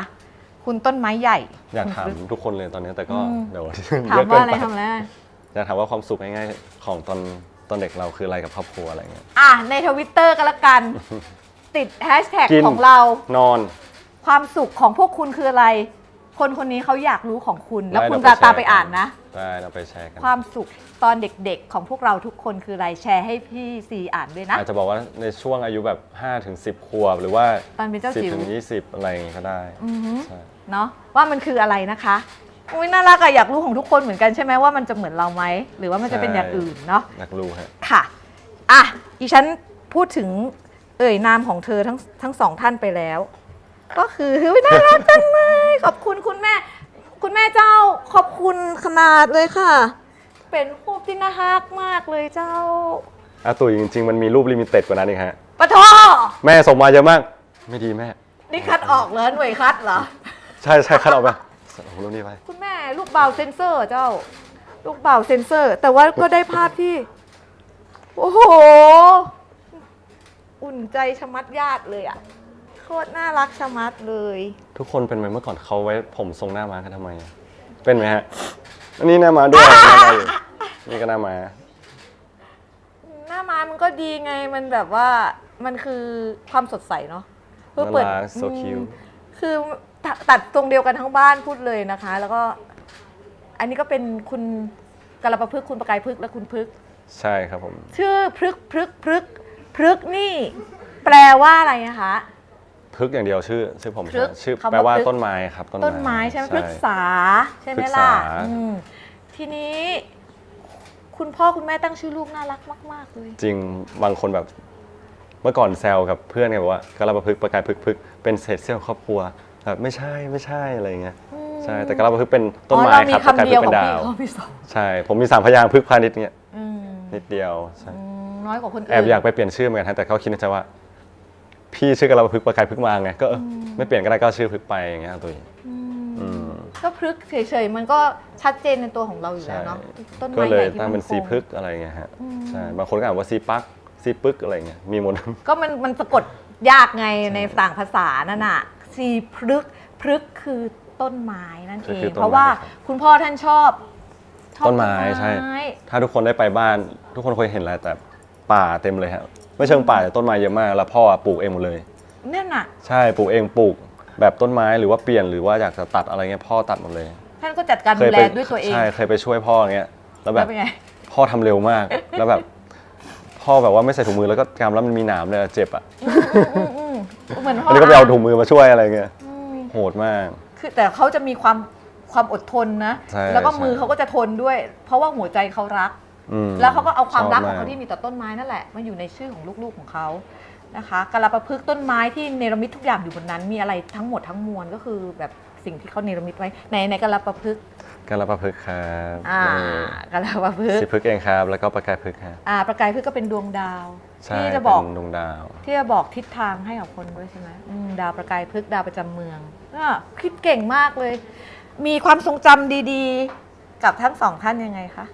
คุณต้นไม้ใหญ่ อยากถาม คุณฟลุ๊ ทุกคนเลยตอนนี้แต่ก็ อืม เดี๋ยว ถาม เยอะเกิ ว่าน อะไร ไป ทำอะไร อยากถามว่าความสุขง่ายๆของตอนเด็กเราคืออะไรกับครอบครัวอะไรเงี้ย อ่ะในทวิตเตอร์ก็แล้วกัน ติดแฮชแท็ก กิน ของเรา นอน ความสุขของพวกคุณคืออะไร คนคนนี้เขาอยากรู้ของคุณ แล้ว ได้ คุณ เรา ตาม ไป ไป แชร์ อ่านนะ ได้เราไปแชร์กัน ความสุขตอนเด็กๆ ของพวกเราทุกคนคืออะไรแชร์ให้พี่ซีอ่านด้วยนะ อาจจะบอกว่าในช่วงอายุแบบ5ถึง10 ขวบ หรือว่า ตอนเป็นเจ้าจิ๋ว 10ถึง20 อะไรอย่างงี้ก็ได้ อือฮึ ใช่ เนาะว่ามันคืออะไรนะคะอุ้ยน่ารักอะอยากรู้ของทุกคนเหมือนกันใช่ไหมว่ามันจะเหมือนเราไหมหรือว่ามันจะเป็นอย่างอื่นเนาะ อยากรู้ฮะ ค่ะอ่ะอีฉันพูดถึงนามของเธอทั้งสองท่านไปแล้ว ก็คือเฮ้ยน่ารักจังเลยขอบคุณคุณแม่ คุณแม่เจ้าขอบคุณขนาดเลยค่ะ เป็นรูปที่น่ารักมากเลยเจ้า อาตุ๋ยจริงๆ มันมีรูปลิมิเต็ดกว่านั้นเองฮะ ปะทอ แม่ส่งมาเยอะมาก ไม่ดีแม่ นี่คัดออกเหรอหน่วยคัดเหรอ ใช่ใช่คัดออกไปเอารูปนี้ไป คุณแม่ลูกเบาเซนเซอร์เจ้า ลูกเบาเซนเซอร์ แต่ว่าก็ได้ภาพที่ โอ้โห อุ่นใจชะมัดญาติเลยอะโคตรน่ารักชะมัดเลย ทุกคนเป็นไหมเมื่อก่อนเขาไว้ผมทรงหน้าม้ากันทำไมอะเป็นไหมฮะ อันนี้หน้าม้าด้วยหน้าม้าอยู่นี่ก็หน้าม้า หน้าม้ามันก็ดีไงมันแบบว่ามันคือความสดใสเนาะ น่ารัก so cute คือตัดตรงเดียวกันทั้งบ้านพูดเลยนะคะ แล้วก็อันนี้ก็เป็นคุณกระประพฤกษ์คุณประกายพฤกษ์และคุณพฤกษ์ ใช่ครับผม ชื่อพฤกษ์นี่ แปลว่าอะไรนะคะ พึกษ์อย่างเดียวชื่อผม พฤกษ์ ชื่อ คำว่า แปลว่า พฤกษ์ ต้นไม้ครับ ต้นไม้ใช่ไหมพฤกษาใช่ไหม พฤก ล่ะ ษา อืมทีนี้ คุณพ่อคุณแม่ตั้งชื่อลูกน่ารักมาก ๆ เลย จริงบางคนแบบ เมื่อก่อนแซวกับเพื่อนไงบอกว่ากระประพฤกษ์ประกายพึกษ์เป็นเศษเสี้ยวครอบครัวแบบไม่ใช่อะไรอย่างเงี้ยใช่แต่กระประพฤกษ์เป็นต้นไม้ เรามี ครับประกาย คำ พึ เดี ก ยว ษ์ ข เป็ อง น พี่ ดาว เขามีสอง ใช่ผมมี3 พยางค์พึกษ์พาณิชย์เนี่ย อืม นิดเดียวใช่ น้อยกว่าคนอื่น แอบอยากไปเปลี่ยนชื่อเหมือนกันฮะแต่เขาคิดในใจว่า พี่ชื่อกระพึกษ์ประกายพึกษ์มาไงก็ไม่เปลี่ยนก็ได้ก็ชื่อพึกษ์ไปอย่างเงี้ยตัวเองอืม ก็พฤกษ์เฉยๆมันก็ชัดเจนในตัวของเราอยู่แล้วเนาะต้น ก็ ไม้ เล ให ย ญ่ที่ ตั้งเป็น ค ซีพึกษ์อะไรเงี้ยฮะใช่บางคนก็อ่านว่าซีปักซีปึกอะไรเงี้ยมีหมด ก็มันสะกดยากไงในต่างภาษานั่นน่ะซีพฤกษ์คือต้นไม้นั่นเอ คื ง อต้นไม้ เพราะว่า ครับ คุณพ่อท่านชอบ ต้นไม้ใช่ ถ้าทุกคนได้ไปบ้าน ทุกคนเคยเห็นแหละแต่ป่าเต็มเลยฮะไม่เชิงป่าแต่ต้นไม้เยอะมากแล้วพ่อปลูกเองหมดเลย นั่นน่ะ ใช่ปลูกเองปลูกแบบต้นไม้หรือว่าเปลี่ยนหรือว่าอยากจะตัดอะไรเงี้ยพ่อตัดหมดเลย ท่านก็จัดการ เค ดู ย แล ไป ด้วยตัวเอง ใช่เคยไปช่วยพ่ออย่างเงี้ยแล้วแบ แล้ บ วเป็นไง พ่อทำเร็วมาก แล้วแบบพ่อแบบว่าไม่ใส่ถุงมือแล้วก็กำแล้วมันมีหนามเลยเจ็บอ่ะ อืมเหมือนพ่อ อันนี้ก็ไปเอาถุงมือมาช่วยอะไรเงี้ยโหดมาก คือแต่เขาจะมีความอดทนนะ ใช่ แล้วก็ ใช่ มือเขาก็จะทนด้วย เพราะว่าหัวใจเขารัก อืม แล้วเขาก็เอาความรักของ ชบ เขาที่มีต่อต้นไม้นั่นแหละมาอยู่ในชื่อของลูกๆของเขานะคะกระประพฤกษ์ต้นไม้ที่เนรมิตทุกอย่างอยู่บนนั้น มีอะไรทั้งหมดทั้งมวลก็คือแบบสิ่งที่เขาเนรมิตไว้ในกระประพฤกษ์ กระประพฤกษ์ครับ กระประพฤก สิ ษ์ พฤกษ์เองครับแล้วก็ประกายพฤกษ์ครับ ประกายพฤกษ์ก็เป็นดวงดาว ใช่ ที่จะบอก เป็นดวงดาว ที่จะบอกทิศทางให้กับคนด้วยใช่ไหมดาวประกายพฤกษ์ดาวประจำเมืองคิดเก่งมากเลย มีความทรงจำดีๆ กับทั้งสองท่านยังไงคะ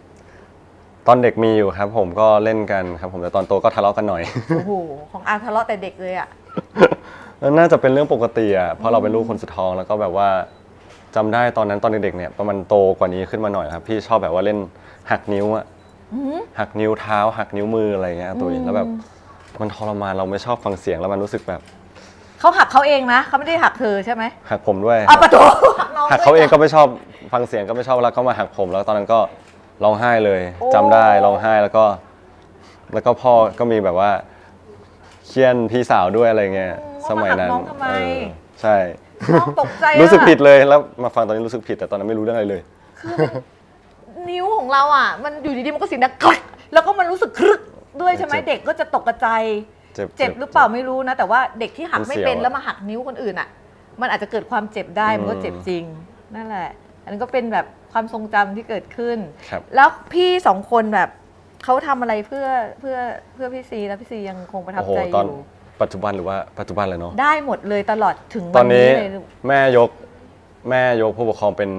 ตอนเด็กมีอยู่ครับผมก็เล่นกันครับผมแต่ตอนโตก็ทะเลาะกันหน่อย โอ้โห ของอาทะเลาะแต่เด็กเลยอ่ะ น่าจะเป็นเรื่องปกติอ่ะเพราะเราเป็นลูกคนสุดท้องแล้วก็แบบว่าจำได้ตอนนั้นตอนเด็กๆเนี่ยประมาณโตกว่านี้ขึ้นมาหน่อยครับพี่ชอบแบบว่าเล่นหักนิ้วอ่ะหักนิ้วเท้าหักนิ้วมืออะไรเงี้ยตัวเองแล้วแบบมันทรมานเราไม่ชอบฟังเสียงแล้วมันรู้สึกแบบ เขาหักเขาเองนะเขาไม่ได้หักเธอใช่ไหม หักผมด้วย ปะโถน้อง หักเขาเองก็ไม่ชอบฟังเสียงก็ไม่ชอบแล้วก็มาหักผมแล้วตอนนั้นก็ร้องไห้เลยจำได้ร้องไห้แล้วก็พ่อก็มีแบบว่าเคี่ยนพี่สาวด้วยอะไรเงี้ยสมัยนั้น น้องทำไม ใช่ น้องตกใจอะ รู้สึกผิดเลยแล้วมาฟังตอนนี้รู้สึกผิดแต่ตอนนั้นไม่รู้เรื่องอะไรเลย นิ้วของเราอ่ะ มันอยู่ดีๆมันก็เสียงดังกรึกแล้วก็มันรู้สึกครึกด้วยใช่ไหม เจ็บ เด็กก็จะตกกระจาย เจ็บหรือเปล่าไม่รู้นะแต่ว่าเด็กที่หัก มัน ไม่ เสียว เป็น อะ แล้วมาหักนิ้วคนอื่นอ่ะ มันอาจจะเกิดความเจ็บได้มันก็เจ็บจริงนั่นแหละ อันนั้นก็เป็นแบบความทรงจำที่เกิดขึ้น ครับ แล้วพี่สองคนแบบเขาทำอะไรเพื่อพี่ซีแล้วพี่ซียังคงประทับ โอ้โห ใจอ ตอน ยู่ ปัจจุบันหรือว่าปัจจุบันเลยเนาะ ได้หมดเลยตลอดถึง ต วั อน น นี้ นี้เลยลูก แม่ยกผู้ปกครองเป็น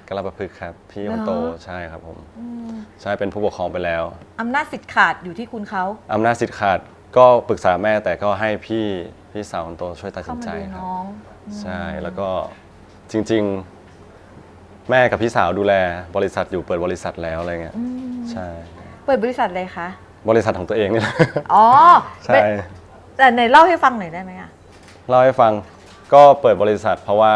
กรประพฤกษ์ครับพี่คนโต เหรอ ใช่ครับผมใช่เป็นผู้ปกครองไปแล้ว อำนาจสิทธิ์ขาดอยู่ที่คุณเขา อำนาจสิทธิ์ขาดก็ปรึกษาแม่แต่ก็ให้พี่สาวคนโตช่วยตัด เข้า สิน มา ใจ ดู ครับ น้อง ใช่แล้วก็จริงๆ แม่กับพี่สาวดูแลบริษัทอยู่เปิดบริษัทแล้วอะไรเงี้ยใช่ เปิดบริษัทอะไรคะ บริษัทของตัวเองนี่แหละ อ๋อ ใช่ แต่ไหนเล่าให้ฟังหน่อยได้ไหมอะ เล่าให้ฟังก็เปิดบริษัท เพราะว่า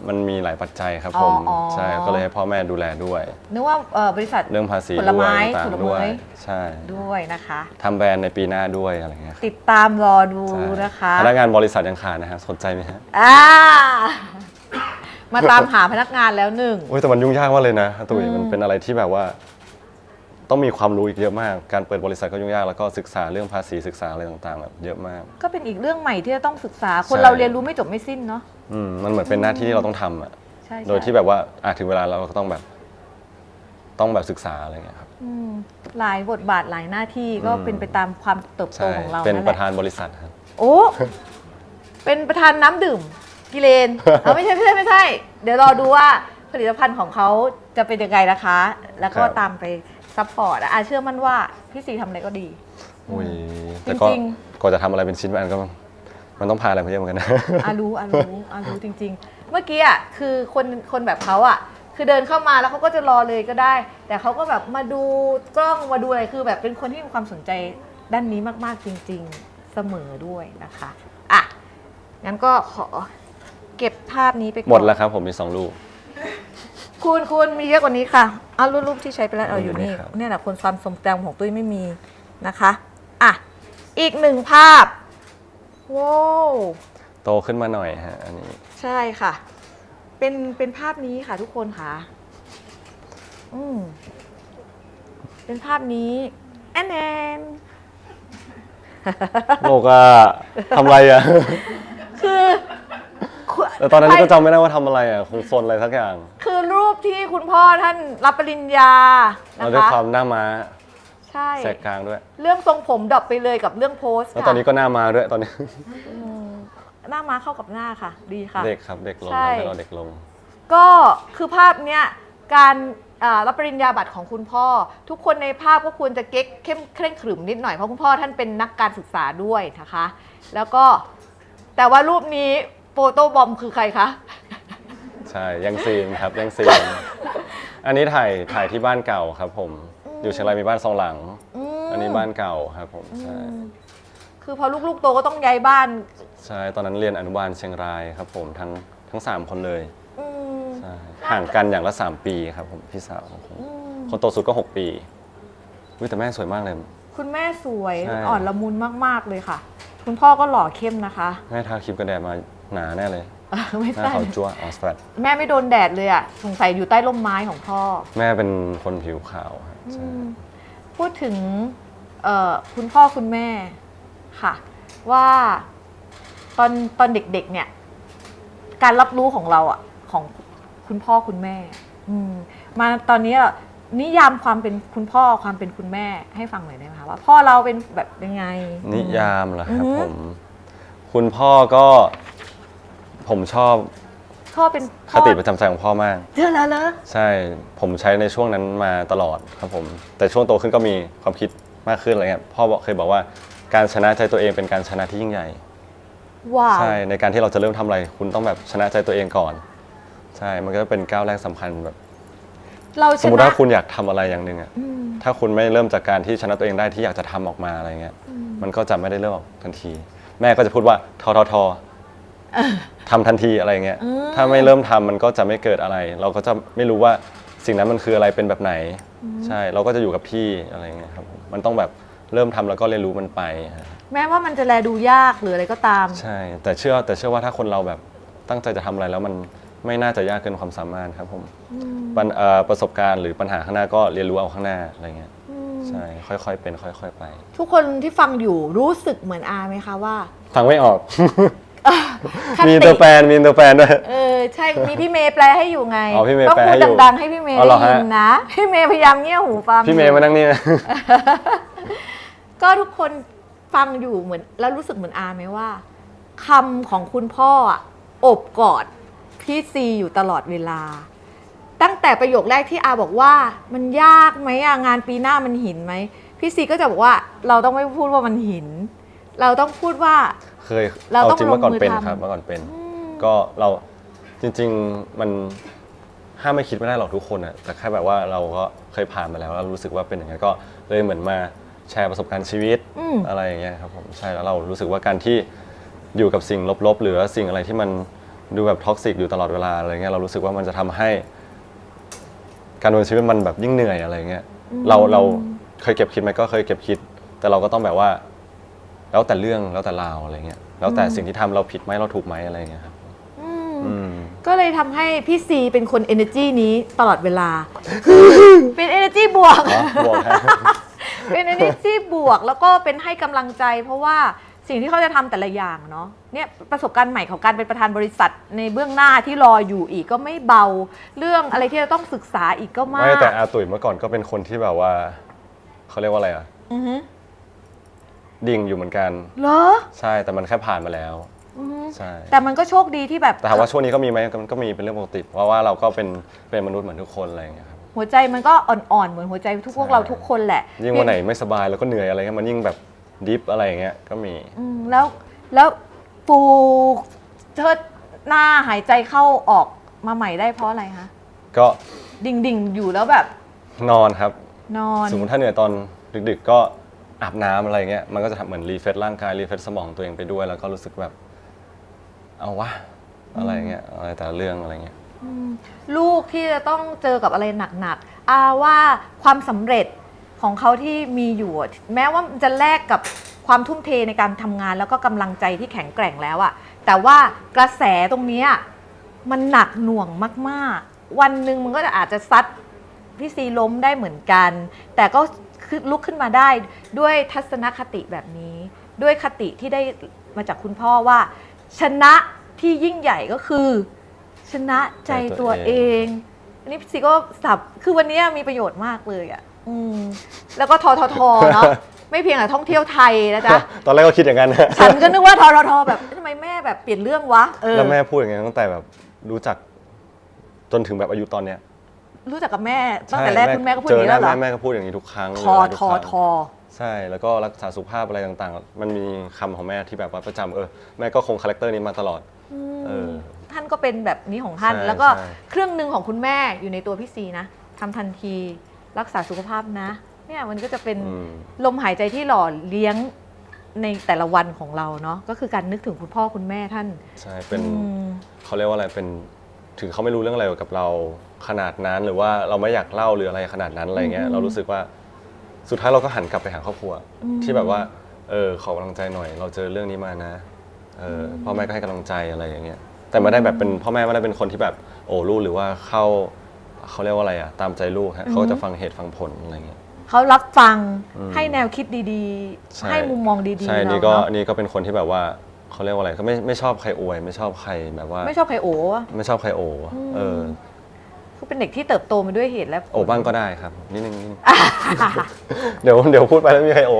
มันมีหลายปัจจัยครับผม อ๋อ ใช่ก็เลยให้พ่อแม่ดูแลด้วย นึกว่าบริษัท เรื่องภาษี ผล ด้ว ไม้ ยต่าง ผล ๆด้ว ไม้ ยใช่ ด้วยนะคะ ทำแบรนด์ในปีหน้าด้วยอะไรเงี้ยครับ ติดตามรอดู ใช่ นะคะ พนักงานบริษัทยังขาดนะฮะสนใจไหมฮะ อ่ามาตามหาพนักงานแล้วหนึ่ง โอ้ยแต่มันยุ่งยากมากเลยนะตุ๋ยมันเป็นอะไรที่แบบว่า ต้องมีความรู้อีกเยอะมาก การเปิดบริษัทก็ยุ่งยากแล้วก็ศึกษาเรื่องภาษีศึกษาอะไรต่างๆแบบเยอะมาก ก็เป็นอีกเรื่องใหม่ที่จะต้องศึกษา คน ใช่ เราเรียนรู้ไม่จบไม่สิ้นเนาะ มันเหมือนเป็นหน้าที่ที่เราต้องทำอ่ะ ใช่ โดยที่แบบว่าถึงเวลาเราก็ต้องแบบศึกษาอะไรเงี้ยครับ หลายบทบาทหลายหน้าที่ก็เป็นไปตามความเติบโต ใช่ ของเรา เป็น นั่น ป แห ระ ละ ธานบริษัทครับ โอ้ เป็นประธานน้ำดื่มกิเลน ไม่ใช่ เดี๋ยวรอดูว่าผลิตภัณฑ์ของเขาจะเป็นยังไงนะคะ แล้วก็ ครับ ตามไปซัพพอร์ตเชื่อมั่นว่าพี่ซีทำอะไรก็ดี อุ้ยแต่ก็ จริง ก่อนจะทำอะไรเป็นชิ้นเป็นอันก็มันต้องผ่านอะไรมาเยอะเหมือนกันนะ รู้จริง ๆ เมื่อกี้คือคนแบบเขาคือเดินเข้ามาแล้วเขาก็จะรอเลยก็ได้ แต่เขาก็แบบมาดูกล้องมาดูอะไรคือแบบเป็นคนที่มีความสนใจด้านนี้มากๆจริง ๆเสมอด้วยนะคะงั้นก็ขอเก็บภาพนี้ไปก่อน หมดแล้วครับผมมี2 ลูก คุณมีเยอะกว่านี้ค่ะเอารูปที่ใช้ไปแล้วเอาอยู่นี่ ครับ เนี่ยแหละคนความทรงจำของตุ้ยไม่มีนะคะอีกหนึ่งภาพว้าว โตขึ้นมาหน่อยฮะอันนี้ ใช่ค่ะ เป็นภาพนี้ค่ะทุกคนค่ะเป็นภาพนี้แอน โลกอะทำอะไรอะ คือ แต่ตอนนั้นก็จำไม่ได้ว่าทำอะไรอะคงซนอะไรสักอย่าง คือรูปที่คุณพ่อท่านรับปริญญานะ เอาด้วย คะ ความหน้าม้า ใช่ แสกกลางด้วย เรื่องทรงผมดรอปไปเลยกับเรื่องโพสต์ แล้ว ค่ะ ตอนนี้ก็หน้าม้าด้วยตอนนี้ หน้าม้าเข้ากับหน้าค่ะ ดีค่ะ เด็กครับเด็กลง ใช่ ทำให้เราเด็กลง ก็คือภาพเนี้ยการรับปริญญาบัตรของคุณพ่อ ทุกคนในภาพก็ควรจะเก๊กเคร่งขรึมนิดหน่อยเพราะคุณพ่อท่านเป็นนักการศึกษาด้วยนะคะ แล้วก็แต่ว่ารูปนี้โฟโต้บอมคือใครคะ ใช่ยังซีนครับยังซีน อันนี้ถ่ายที่บ้านเก่าครับผมอยู่เชียงรายมีบ้าน2 หลัง อันนี้บ้านเก่าครับผมใช่ คือพอลูกๆโตก็ต้องย้ายบ้าน ใช่ตอนนั้นเรียนอนุบาลเชียงรายครับผมทั้ง3 คนเลยใช่ห่างกันอย่างละ3 ปีครับผมพี่สาวของผมคนโตสุดก็6 ปีอุ๊ยแต่แม่สวยมากเลย คุณแม่สวย ใช่ อ่อนละมุนมากๆเลยค่ะ คุณพ่อก็หล่อเข้มนะคะ แม่ทาครีมกันแดดมาหนาแน่เลย ไม่ หน้า ใช่ ขาวจั๊วออสแฟต แม่ไม่โดนแดดเลยสงสัยอยู่ใต้ร่มไม้ของพ่อ แม่เป็นคนผิวขาวครับใช่ พูดถึงคุณพ่อคุณแม่ค่ะ ว่าตอนเด็กๆเนี่ย การรับรู้ของเราของคุณพ่อคุณแม่มาตอนนี้นิยามความเป็นคุณพ่อความเป็นคุณแม่ให้ฟังหน่อยได้ไหมคะว่าพ่อเราเป็นแบบยังไง นิยามเหรอครับผมคุณพ่อก็ผมชอบ พ่อเป็น คติประจำใจของพ่อมาก เจอแล้วเหรอ ใช่ผมใช้ในช่วงนั้นมาตลอดครับผมแต่ช่วงโตขึ้นก็มีความคิดมากขึ้นอะไรเงี้ยพ่อเคยบอกว่าการชนะใจตัวเองเป็นการชนะที่ยิ่งใหญ่ ว้าว ใช่ในการที่เราจะเริ่มทำอะไร คุณต้องแบบชนะใจตัวเองก่อน ใช่มันก็เป็นก้าวแรกสำคัญแบบ เรา ส ช มมติ นะ ว่าคุณอยากทำอะไรอย่างหนึ่งอะถ้าคุณไม่เริ่มจากการที่ชนะตัวเองได้ที่อยากจะทำออกมาอะไรเงี้ยมันก็จะไม่ได้เริ่มออกทันที แม่ก็จะพูดว่าทอทำทันทีอะไรเงี้ยถ้าไม่เริ่มทำมันก็จะไม่เกิดอะไร เราก็จะไม่รู้ว่าสิ่งนั้นมันคืออะไรเป็นแบบไหน ใช่เราก็จะอยู่กับพี่อะไรเงี้ยครับผมมันต้องแบบเริ่มทำแล้วก็เรียนรู้มันไปฮะ แม้ว่ามันจะแลดูยากหรืออะไรก็ตาม ใช่แต่เชื่อว่าถ้าคนเราแบบตั้งใจจะทำอะไรแล้วมันไม่น่าจะยากเกินความสามารถครับผมประสบการณ์หรือปัญหาข้างหน้าก็เรียนรู้เอาข้างหน้าอะไรเงี้ย ใช่ค่อยๆเป็นค่อยๆไป ทุกคนที่ฟังอยู่รู้สึกเหมือนอาไหมคะว่า ฟังไม่ออก คติ มีตัวแปลด้วย ใช่มีพี่เมย์แปลให้อยู่ไง อ๋อพี่เมย์ ต้อง แปล พู ให้ ด อยู่ ดังๆให้พี่เมย์ อ๋อเหร ได้ อฮะ ยินนะพี่เมย์พยายามเงี่ยหูฟัง พี่เมย์มานั่งนี่นะ ก็ทุกคนฟังอยู่เหมือนแล้วรู้สึกเหมือนอาไหมว่าคำของคุณพ่ออะโอบกอดพี่ซีอยู่ตลอดเวลา ตั้งแต่ประโยคแรกที่อาบอกว่ามันยากไหมอะงานปีหน้ามันหินไหมพี่ซีก็จะบอกว่าเราต้องไม่พูดว่ามันหิน เราต้องพูดว่า เคย เรา เอา ต้อง จริงเมื่อก่อนเป็น ลงมือทำ ครับเมื่อก่อนเป็น ก็เราจริงๆมันห้ามไม่คิดไม่ได้หรอกทุกคนอะแต่แค่แบบว่าเราก็เคยผ่านมาแล้วแล้วรู้สึกว่าเป็นอย่างนั้นก็เลยเหมือนมาแชร์ประสบการณ์ชีวิตอะไรอย่างเงี้ยครับผมใช่แล้วเรารู้สึกว่าการที่อยู่กับสิ่งลบๆหรือว่าสิ่งอะไรที่มันดูแบบท็อกซิกอยู่ตลอดเวลาอะไรเงี้ยเรารู้สึกว่ามันจะทำให้การดำเนินชีวิตมันแบบยิ่งเหนื่อยอะไรเงี้ยเราเคยเก็บคิดไหมก็เคยเก็บคิด แต่เราก็ต้องแบบว่า แล้วแต่เรื่องแล้วแต่ราวอะไรเงี้ยแล้วแต่สิ่งที่ทำเราผิดไหมเราถูกไหมอะไรเงี้ยครับ ก็เลยทำให้พี่ซีเป็นคน energy นี้ตลอดเวลา เป็น energy บวก อ๋อบวกฮะ เป็น energy บวกแล้วก็เป็นให้กำลังใจ เพราะว่าสิ่งที่เขาจะทำแต่ละอย่างเนาะเนี่ยประสบการณ์ใหม่ของการเป็นประธานบริษัทในเบื้องหน้าที่รออยู่อีกก็ไม่เบาเรื่องอะไรที่เราต้องศึกษาอีกก็มาก ไม่แต่อาตุ๋ยเมื่อก่อนก็เป็นคนที่แบบว่าเขาเรียกว่าอะไรอ่ะ อือฮึ ดิ่งอยู่เหมือนกัน เหรอ ใช่แต่มันแค่ผ่านมาแล้ว อือฮึ ใช่ แต่มันก็โชคดีที่แบบ แต่ถามว่าช่วงนี้ก็มีไหมมันก็มีเป็นเรื่องปกติเพราะว่าเราก็เป็นมนุษย์เหมือนทุกคนอะไรอย่างเงี้ยครับ หัวใจมันก็อ่อนๆเหมือนหัวใจทุกพวกเราทุกคนแหละ ยิ่งวันไหนไม่สบายแล้วก็เหนื่อยอะไรเงี้ยมันยิ่งแบบดิฟอะไรอย่างเงี้ยก็มี แล้วปูเชิดหน้าหายใจเข้าออกมาใหม่ได้เพราะอะไรคะ ก็ ดิ่งอยู่แล้วแบบ นอนครับ นอน สมมติถ้าเหนื่อยตอนดึกๆก็อาบน้ำอะไรเงี้ยมันก็จะทำเหมือนรีเฟรชร่างกายรีเฟรชสมองตัวเองไปด้วยแล้วก็รู้สึกแบบเอาวะอะไรเงี้ยอะไรแต่ละเรื่องอะไรเงี้ย ลูกที่จะต้องเจอกับอะไรหนักๆอาว่าความสำเร็จของเขาที่มีอยู่อะแม้ว่ามันจะแลกกับความทุ่มเทในการทำงานแล้วก็กำลังใจที่แข็งแกร่งแล้วอะแต่ว่ากระแสตรงเนี้ยมันหนักหน่วงมากๆ วันหนึ่งมันก็อาจจะซัดพี่ซีล้มได้เหมือนกัน แต่ก็ลุกขึ้นมาได้ด้วยทัศนคติแบบนี้ ด้วยคติที่ได้มาจากคุณพ่อว่า ชนะที่ยิ่งใหญ่ก็คือ ชนะใจตัวเอง อันนี้พี่ซีก็สับคือวันนี้มีประโยชน์มากเลยอ่ะแล้วก็ทททเนาะ ไม่เพียงแต่ท่องเที่ยวไทยนะจ๊ะ ตอนแรกก็คิดอย่างนั้น ฉันก็นึกว่าทททแบบทำไมแม่แบบเปลี่ยนเรื่องวะแล้วแม่พูดอย่างนี้นตั้งแต่แบบรู้จักจนถึงแบบอายุตอนเนี้ย รู้จักกับแม่ตั้งแต่แรกคุณแม่ก็พูดอ เจ ย่าง อ นี้ ห แล้ว น้า เหรอ แม่ก็พูดอย่างนี้ทุกครั้ง ทอ เลยทุก ทอ ครั้ง ทอ ใช่แล้วก็รักษาสุขภาพอะไรต่างๆ มันมีคำของแม่ที่แบบว่าประจำแม่ก็คงคาแรคเตอร์นี้มาตลอดท่านก็เป็นแบบนี้ของท่าน ใช่ แล้วก็ ใช่ เครื่องหนึ่งของคุณแม่อยู่ในตัวพี่ซีนะทำทันทีรักษาสุขภาพนะเนี่ยมันก็จะเป็นลมหายใจที่หล่อเลี้ยงในแต่ละวันของเราเนาะก็คือการนึกถึงคุณพ่อคุณแม่ท่าน ใช่เป็นเขาเรียกว่าอะไรเป็นถึงเขาไม่รู้เรื่องอะไรกับเราขนาดนั้นหรือว่าเราไม่อยากเล่าหรืออะไรขนาดนั้นอะไรเงี้ยเรารู้สึกว่าสุดท้ายเราก็หันกลับไปหาครอบครัวที่แบบว่าขอกำลังใจหน่อย เราเจอเรื่องนี้มานะพ่อแม่ก็ให้กำลังใจอะไรอย่างเงี้ยแต่ไม่ได้แบบเป็นพ่อแม่ไม่ได้เป็นคนที่แบบโอ้ลูกหรือว่าเขาเรียกว่าอะไรตามใจลูกฮะเขาจะฟังเหตุฟังผลอะไรเงี้ย เขารับฟังให้แนวคิดดีๆ ใช่ ให้มุมมองดีๆ ใช่ เรา นี่ก็ เนาะ นี่ก็เป็นคนที่แบบว่าเขาเรียกว่าอะไรก็ไม่ชอบใครอวย ไม่ชอบใครแบบว่า ไม่ชอบใครโอ้วะ ไม่ชอบใครโอคือเป็นเด็กที่เติบโตมาด้วยเหตุและผล โอบ้างก็ได้ครับนิดนึง เดี๋ยวพูดไปแล้วไม่มีใครโอ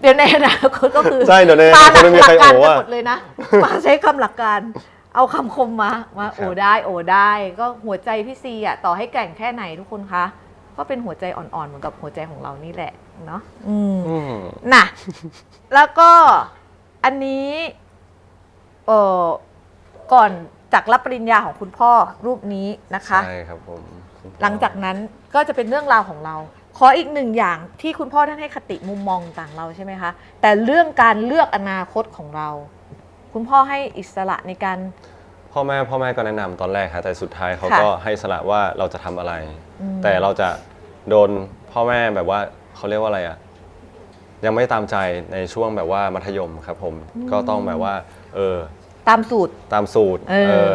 เดี๋ยวในอนาคตก็คือ ใช่เดี๋ยวในอนาคตไม่มีใครโอ ปาหลักการ อะ หมดเลยนะมาใช้คำหลักการ เอาคำคมมาโอได้โอได้ ก็หัวใจพี่ซีอ่ะต่อให้แกร่งแค่ไหนทุกคนคะก็เป็นหัวใจอ่อนๆเหมือนกับหัวใจของเรานี่แหละเนาะน่ะแล้วก็อันนี้ก่อนจากรับปริญญาของคุณพ่อรูปนี้นะคะ ใช่ครับผม หลังจากนั้นก็จะเป็นเรื่องราวของเรา ขออีกหนึ่งอย่างที่คุณพ่อท่านให้คติมุมมองต่างเราใช่ไหมคะแต่เรื่องการเลือกอนาคตของเรา คุณพ่อให้อิสระในการ พ่อแม่ก็แนะนำตอนแรกค่ะแต่สุดท้ายเขา ค่ะ ก็ให้อิสละว่าเราจะทำอะไร แต่เราจะโดนพ่อแม่แบบว่าเขาเรียกว่าอะไรยังไม่ตามใจในช่วงแบบว่ามัธยมครับผมก็ต้องแบบว่า ตามสูตร ตามสูตร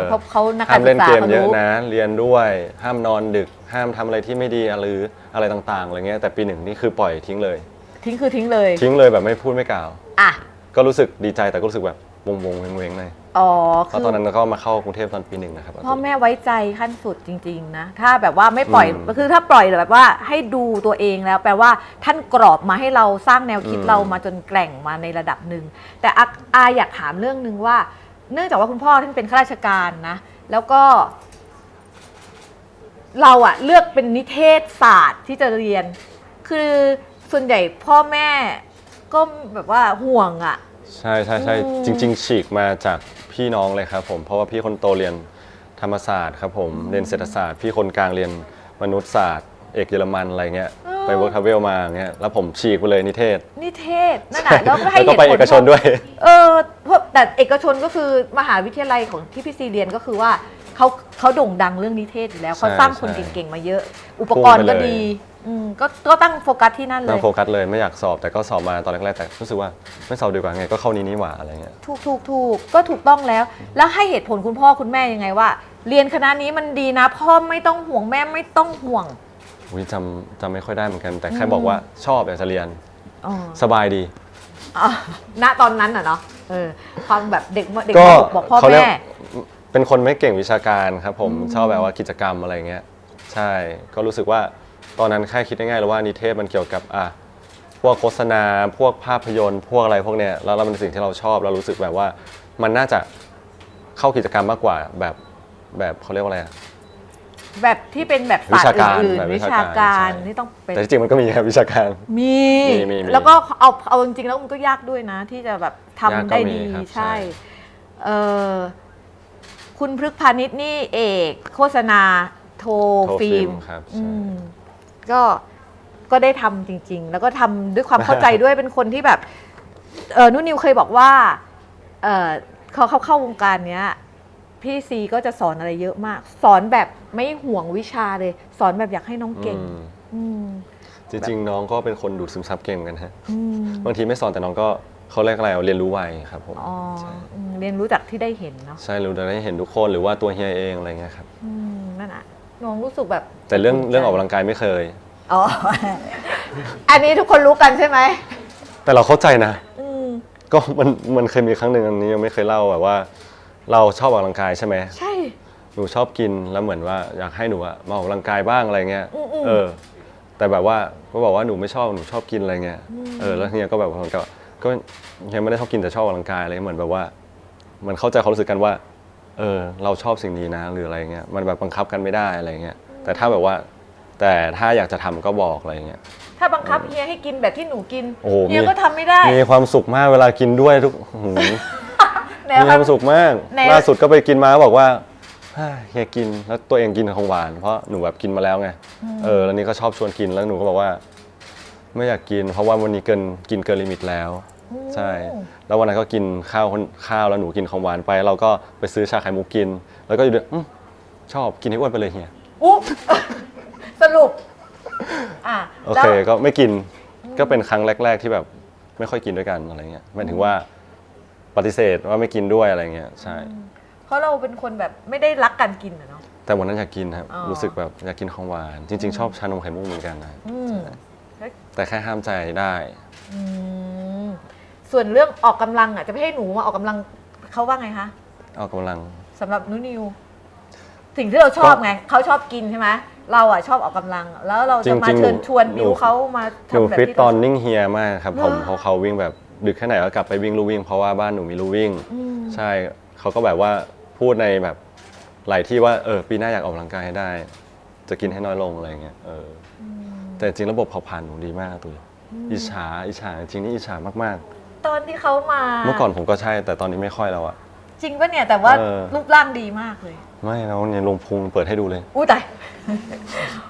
เพราะเขานัก ห้าก าม รศึ เล่น กษา เกม เขา เยอะ รู้ นะเรียนด้วยห้ามนอนดึกห้ามทำอะไรที่ไม่ดีหรืออะไรต่างๆอะไรเงี้ยแต่ปีหนึ่งนี่คือปล่อยทิ้งเลย ทิ้งคือทิ้งเลย ทิ้งเลยแบบไม่พูดไม่กล่าว อ่ะ ก็รู้สึกดีใจแต่ก็รู้สึกแบบวงๆเวงๆหน่อย อ๋อ เพราะตอนนั้นก็มาเข้ากรุงเทพตอนปีหนึ่งนะครับ พ่อแม่ไว้ใจขั้นสุดจริง ๆ นะ ถ้าแบบว่าไม่ปล่อยคือถ้าปล่อยแบบว่าให้ดูตัวเองแล้วแปลว่าท่านกรอบมาให้เราสร้างแนวคิดเรามาจนแกร่งมาในระดับหนึ่งแต่อาอยากถามเรื่องนึงว่า เนื่องจากว่าคุณพ่อท่านเป็นข้าราชการนะ แล้วก็ เราอะเลือกเป็นนิเทศศาสตร์ที่จะเรียน คือส่วนใหญ่พ่อแม่ก็แบบว่าห่วงอะ ใช่ใช่ใช่จริง ๆ ฉีกมาจากพี่น้องเลยครับผมเพราะว่าพี่คนโตเรียนธรรมศาสตร์ครับผมเรียนเศรษฐศาสตร์พี่คนกลางเรียนมนุษยศาสตร์เอกเยอรมันอะไรเงี้ยไปเวิร์กทราเวลมาเงี้ยแล้วผมฉีกไปเลยนิเทศ นิเทศนั่นแหละแล้วก็ให้ แล้วก็ไปเอกชนด้วย เพราะแต่เอกชนก็คือมหาวิทยาลัยของที่พี่ซีเรียนก็คือว่าเขาโด่งดังเรื่องนิเทศอยู่แล้วเขาสร้างคนเก่งๆมาเยอะ อุปกรณ์ก็ดีก็ตั้งโฟกัสที่นั่นเล ตั้ ย งโฟกัสเลยไม่อยากสอบแต่ก็สอบมาตอนแรกๆแต่รู้สึกว่าไม่สอบดีกว่าไงก็เข้านี้นี่หว่าอะไรเงี้ย ถูกก็ถูกต้องแล้ว แล้วให้เหตุผลคุณพ่อคุณแม่ยังไงว่า เรียนคณะนี้มันดีนะ พ่อไม่ต้องห่วงแม่ไม่ต้องห่วง อุ๊ยจำไม่ค่อยได้เหมือนกัน แต่แค่บอกว่าชอบอยากจะเรียน อ๋อ สบายดี ณตอนนั้นอ่ะเนาะความแบบเด็ก ก็ บอกพ่อ เขาเรียก แม่ เป็นคนไม่เก่งวิชาการครับผมชอบแบบว่ากิจกรรมอะไรเงี้ยใช่ก็รู้สึกว่าตอนนั้นแค่คิดง่ายๆเลยว่านิเทศมันเกี่ยวกับพวกโฆษณาพวกภาพยนตร์พวกอะไรพวกเนี้ยแล้วมันเป็นสิ่งที่เราชอบเรารู้สึกแบบว่ามันน่าจะเข้ากิจกรรมมากกว่าแบบเขาเรียกว่าอะไรอะ แบบที่เป็นแบบศาสตร์อื่น แบบ ๆ วิ วิ ชา ชา การ การ ใช่ นี่ต้องเป็น แต่ที่จริงมันก็มีครับวิชาการ มี มี แล้วก็เอาจริงๆแล้วมันก็ยากด้วยนะ ที่จะแบบทำได้ดี ยากก็มีครับ ใช่ ใช่ เอ่อคุณพฤกษ์พาณิชย์นี่เอกโฆษณาโทรฟิล์ม ครับ อื ใช่ มก็ได้ทำจริง ๆ แล้วก็ทำด้วยความเข้าใจด้วย เป็นคนที่แบบนุ่นนิวเคยบอกว่าเขาเข้าวงการเนี้ยพี่ซีก็จะสอนอะไรเยอะมาก สอนแบบไม่ห่วงวิชาเลย สอนแบบอยากให้น้องเก่ง อืม จริงๆน้องก็เป็นคนดูดซึมซับเก่งเหมือนกันฮะ อืม บางทีไม่สอนแต่น้องก็เขาเรียกอะไรเรียนรู้ไวครับผม อ๋อ ใช่ เรียนรู้จากที่ได้เห็นเนาะ ใช่รู้ได้เห็นทุกคนหรือว่าตัวเฮียเองอะไรเงี้ยครับ นั่นอ่ะน้องรู้สึกแบบ แต่เรื่องออกกำลังกายไม่เคย อ๋อ อันนี้ทุกคนรู้กันใช่ไหม แต่เราเข้าใจนะ อืม ก็มันเคยมีครั้งหนึ่งอันนี้ยังไม่เคยเล่าแบบว่า เราชอบออกกำลังกายใช่ไหม ใช่ หนูชอบกินแล้วเหมือนว่าอยากให้หนูมาออกกำลังกายบ้างอะไรเงี้ย อืม แต่แบบว่าก็บอกว่าหนูไม่ชอบหนูชอบกินอะไรเงี้ยแล้วเฮียก็แบบเหมือนกับก็เฮียไม่ได้ชอบกินแต่ชอบออกกำลังกายอะไรเหมือนแบบว่ามันเข้าใจความรู้สึกกันว่าเราชอบสิ่งนี้นะหรืออะไรเงี้ยมันแบบบังคับกันไม่ได้อะไรเงี้ยแต่ถ้าแบบว่าแต่ถ้าอยากจะทำก็บอกอะไรเงี้ย ถ้าบังคับเฮียให้กินแบบที่หนูกิน โอ้โห เฮียก็ทำไม่ได้ มีความสุขมากเวลากินด้วยทุกหือ แน มีความสุขมาก แนว ล่าสุดก็ไปกินมาบอกว่าเฮียกินแล้วตัวเองกินของหวานเพราะหนูแบบกินมาแล้วไงแล้วนี่ก็ชอบชวนกินแล้วหนูก็บอกว่า ไม่อยากกิน เพราะว่าวันนี้กินเกินลิมิตแล้ว ใช่ แล้ววันนั้นก็กินข้าวแล้วหนูกินของหวานไป เราก็ไปซื้อชาไข่มุกกิน แล้วก็อยู่ด้วยชอบกินให้อ้วนไปเลยเฮีย อุ๊สรุปโอเคก็ไม่กินก็เป็นครั้งแรก ๆ ที่แบบไม่ค่อยกินด้วยกันอะไรเงี้ยหมายถึงว่าปฏิเสธว่าไม่กินด้วยอะไรเงี้ยใช่ เพราะเราเป็นคนแบบไม่ได้รักการกินอะเนาะ แต่วันนั้นอยากกินครับ อ๋อ รู้สึกแบบอยากกินของหวาน จริง ๆ ชอบชานมไข่มุกเหมือนกันนะ แต่แค่ห้ามใจได้ ส่วนเรื่องออกกำลังจะไม่ให้หนูมาออกกำลังเขาว่าไงคะ ออกกำลัง สำหรับนุนิว สิ่งที่เราชอบไงเขาชอบกินใช่ไหมเราชอบออกกำลัง แล้วเราจะมา จริงๆ เชิญชวน หนู บิวเขามา หนู ทำแบบ ฟิต ที่ ตอ เรา นนิ่งเฮียมากครับผม เหรอ เขาวิ่งแบบดึกแค่ไหนก็กลับไปวิ่งลู่วิ่งเพราะว่าบ้านหนูมีลู่วิ่ง ใช่เขาก็แบบว่าพูดในแบบหลายที่ว่าปีหน้าอยากออกกำลังกายให้ได้ จะกินให้น้อยลงอะไรเงี้ยแต่จริงระบบเผาผลาญหนูดีมากตัวอิจฉาจริงนี่อิจฉามาก ตอนที่เขามา ๆเมื่อก่อนผมก็ใช่แต่ตอนนี้ไม่ค่อยแล้วอะ จริงปะเนี่ยแต่ว่า รูปร่างดีมากเลย ไม่แล้วเนี่ยลงพุงเปิดให้ดูเลย อุ้ยตาย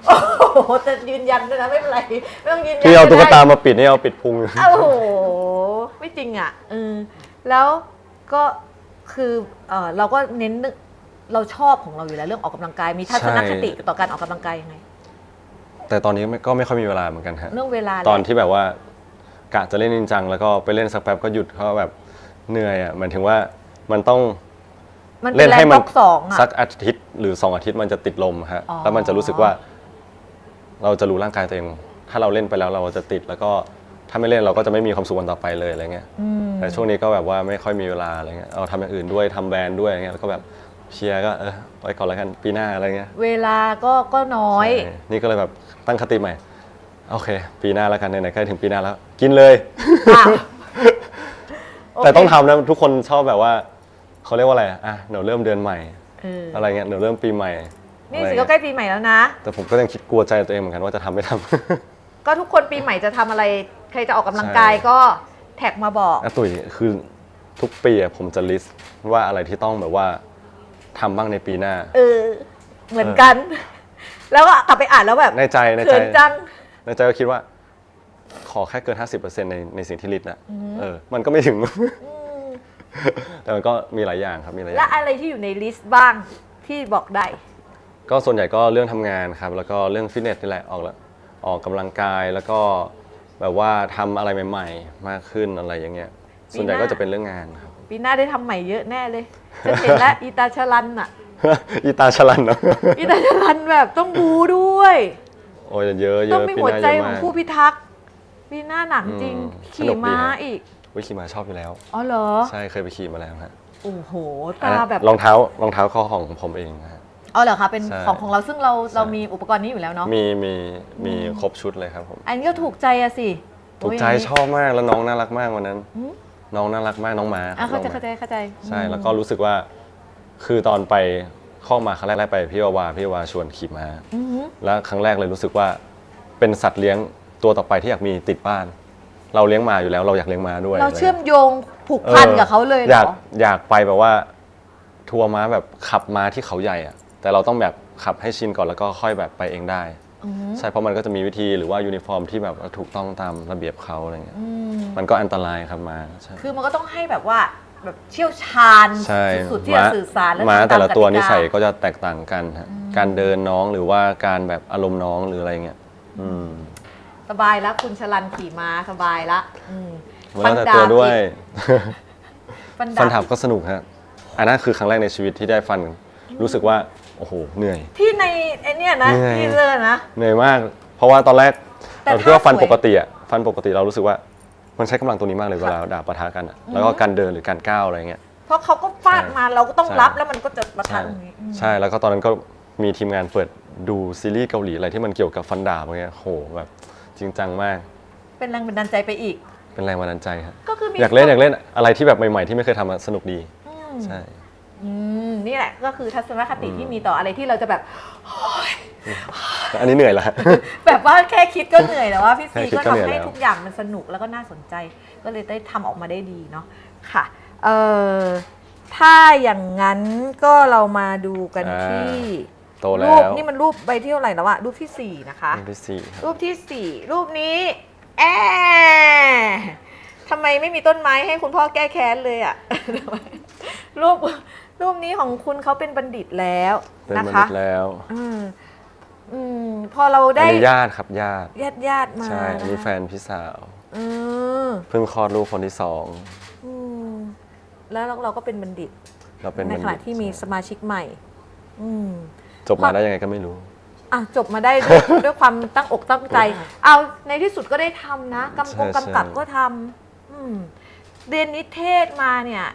โอ้โหจะยืนยันด้วยนะไม่เป็นไรไม่ต้องยืนยัน ที่เอาตุ๊กตา ก็ได้ มาปิดนี่เอาปิดพุง โอ้โหไม่จริงอ่ะแล้วก็คือเราก็เน้นเราชอบของเราอยู่แล้วเรื่องออกกำลังกายมีทัศนคติต่อการออกกำลังกายยังไง แต่ตอนนี้ก็ไม่ค่อยมีเวลาเหมือนกันฮะ เรื่องเวลา ตอนที่แบบว่ากะจะเล่นจริงจังแล้วก็ไปเล่นสักแป๊บก็หยุดเพราะแบบเหนื่อยอ่ะหมายถึงว่ามันต้อง มันเป็ เล่ น น แร ให้ ง มั ยกสองอะ สักอาทิตย์หรือ2 อาทิตย์มันจะติดลมฮะ อ๋อ แล้วมันจะรู้สึกว่า เราจะรู้ร่างกายตัวเอง ถ้าเราเล่นไปแล้วเราจะติดแล้วก็ถ้าไม่เล่นเราก็จะไม่มีความสุขวันต่อไปเลยอะไรเงี้ยแต่ช่วงนี้ก็แบบว่าไม่ค่อยมีเวลาอะไรเงี้ยเอาทำอย่างอื่นด้วยทำแบรนด์ด้วยอะไรเงี้ยแล้วก็แบบเชียร์ก็ไว้ก่อนแล้วกันปีหน้าอะไรเงี้ย เวลาก็น้อย ใช่นี่ก็เลยแบบตั้งคติใหม่โอเค ปีหน้าแล้วกันไหนๆใกล้ถึงปีหน้าแล้ว กินเลย อ่ะ แต่ต้องทำนะทุกคนชอบแบบว่าเขาเรียกว่าอะไรเดี๋ยวเริ่มเดือนใหม่ เออ อะไรเงี้ยเดี๋ยวเริ่มปีใหม่ นี่ อะไร สิ เงี้ ก็ ย ใกล้ปีใหม่แล้วนะ แต่ผมก็ยังคิดกลัวใจตัวเองเหมือนกันว่าจะทำไม่ทำ ก็ทุกคนปีใหม่จะทำอะไร ใครจะออกกำลังกาย ใช่ ก็แท็กมาบอก ตุ๋ยคือทุกปีผมจะลิสต์ว่าอะไรที่ต้องแบบว่าทำบ้างในปีหน้า เออ เหมือนกัน แล้วก็กลับไปอ่านแล้วแบบ ในใจ เขินจัง ในใจก็คิดว่า ขอแค่เกิน 50%ในสิ่งที่ลิสต์นะมันก็ไม่ถึง แต่มันก็มีหลายอย่างครับมีหลายอ และ ย่าง อะไรที่อยู่ในลิสต์บ้างที่บอกได้ ก็ส่วนใหญ่ก็เรื่องทำงานครับ แล้วก็เรื่องฟิตเนสนี่แหละออกกำลังกายแล้วก็แบบว่าทำอะไรใหม่ๆ มากขึ้นอะไรอย่างเงี้ยส่วนใหญ่ก็จะเป็นเรื่องงานครับ ปีหน้าได้ทำใหม่เยอะแน่เลยฉันเห็นแล้ว อีตาชลันอ่ะ อีตาชลันเนาะ อีตาชลันแบบต้องบูด้วย โอ้ยเยอะเย ต้อง อะ มี ปี หัว หน้า ใจ เยอะ ของ มาก ผู้พิทักษ์ปีหน้าหนังจริง ส ขี่ นุกดี ม้า ฮะ อีก วิขี่ม้าชอบอยู่แล้ว อ๋อเหรอ ใช่เคยไปขี่มาแล้วฮะ โอ้โห อัน ตา นั้น แบบ รองเท้าข้อของผมเองฮะ อ๋อเหรอคะเป็น ใช่ ของเราซึ่งเรามีอุปกรณ์นี้อยู่แล้วเนาะ มีครบชุดเลยครับผม อันนี้ก็ถูกใจอะสิ ถูกใจ โย ชอบมากแล้วน้องน่ารักมากวันนั้น น้องน่ารักมากน้องม้า อ่ะเข้าใจ น้องม้ เข้าใจ ใช่แล้วก็รู้สึกว่าคือตอนไปเข้ามาครั้งแรกไปพี่วาชวนขี่ม้า อือหือ แล้วครั้งแรกเลยรู้สึกว่าเป็นสัตว์เลี้ยงตัวต่อไปที่อยากมีติดบ้าน เราเลี้ยงม้าอยู่แล้วเราอยากเลี้ยงม้าด้วย เราเชื่อมโยงผูกพันกับเขาเลยเหรอ อยากไปแบบว่าทัวร์ม้าแบบขับม้าที่เขาใหญ่อะแต่เราต้องแบบขับให้ชินก่อนแล้วก็ค่อยแบบไปเองได้ อือหือ ใช่เพราะมันก็จะมีวิธีหรือว่ายูนิฟอร์มที่แบบว่าถูกต้องตามระเบียบเขาอะไรเงี้ย อืม มันก็อันตรายครับม้าใช่ คือมันก็ต้องให้แบบว่าแบบเชี่ยวชาญ ใช่ สุดๆที่จะสื่อสารและ ม้า ทำ แต่ละตัว กติกา นิสัยก็จะแตกต่างกันฮะการเดินน้องหรือว่าการแบบอารมณ์น้องหรืออะไรเงี้ยอืม สบายแล้วคุณชลันขี่ม้าสบายละอืม แล้วแต่ตัวด้วย ฟัน ฟัน ดา ถั บบ ก็สนุกฮะอันนั้นคือครั้งแรกในชีวิตที่ได้ฟัน รู้สึกว่าโอ้โหเหนื่อย ที่ในไอเนี้ยนะ เหนื่อย ที่เจอนะ เหนื่อยมาก เพราะว่าตอนแรก แต่ เราคิดว่า ถ้า ฟัน สวย ปกติอะฟันปกติเรารู้สึกว่ามันใช้กำลังตัวนี้มากเลยเวลาดาบปะทะกันอะแล้วก็การเดินหรือการก้าวอะไรเงี้ย เพราะเขาก็ฟาดมาเราก็ต้อง ใช่ รับแล้วมันก็จะประทั ใช่ นอย่างนี้อืม ใช่แล้วก็ตอนนั้นก็มีทีมงานเปิดดูซีรีส์เกาหลีอะไรที่มันเกี่ยวกับฟันดาบอะไรเงี้ยโหแบบจริงจังมาก เป็นแรงบันดาลใจไปอีก เป็นแรงบันดาลใจครับ ก็คือมี อยากเล่นอะไรที่แบบใหม่ๆที่ไม่เคยทำอะสนุกดี อืม ใช่ นี่แหละก็คือทัศนคติที่มีต่ออะไรที่เราจะแบบ อันนี้เหนื่อยละ แบบว่าแค่คิดก็เหนื่อยแล้วว่าพี่ แค่ ซี คิด ก็ ก็เหนื่ ทำ อย ให้ แล้ว ทุกอย่างมันสนุกแล้วก็น่าสนใจ ก็เลยได้ทำออกมาได้ดีเนาะค่ะถ้าอย่างนั้นก็เรามาดูกันที่ โตแล้ รูป ว นี่มันรูปใบที่เท่าไหร่แล้วอะรูปที่ 4 นะคะ รูปที่สี่ครับ รูปที่ 4 รูปนี้ทำไมไม่มีต้นไม้ให้คุณพ่อแก้แค้นเลยอะ รูปนี้ของคุณเขาเป็นบัณฑิตแล้ว เป็น นะ มนุ คะ ษย์แล้ว พอเรา อั ได้ นนี้ญาติครับญาติ ญาติมา ใช่อันนี้ ะคะ แฟนพี่สาว อืม เพิ่งคลอดลูกคนที่สอง อืมแล้วเราก็เป็นบัณฑิต เราเป็น ใน บัณ ข ฑิ ณะ ต ที่มีสมาชิกใหม่ อืม จบมาได้ยังไงก็ไม่รู้ อ่ะจบมาได้ด้วย ด้วยความตั้งอกตั้งใจ เอาในที่สุดก็ได้ทำนะกำ ใช่ กำกับ ใช่ ก็ทำเรียนนิเทศมาเนี่ย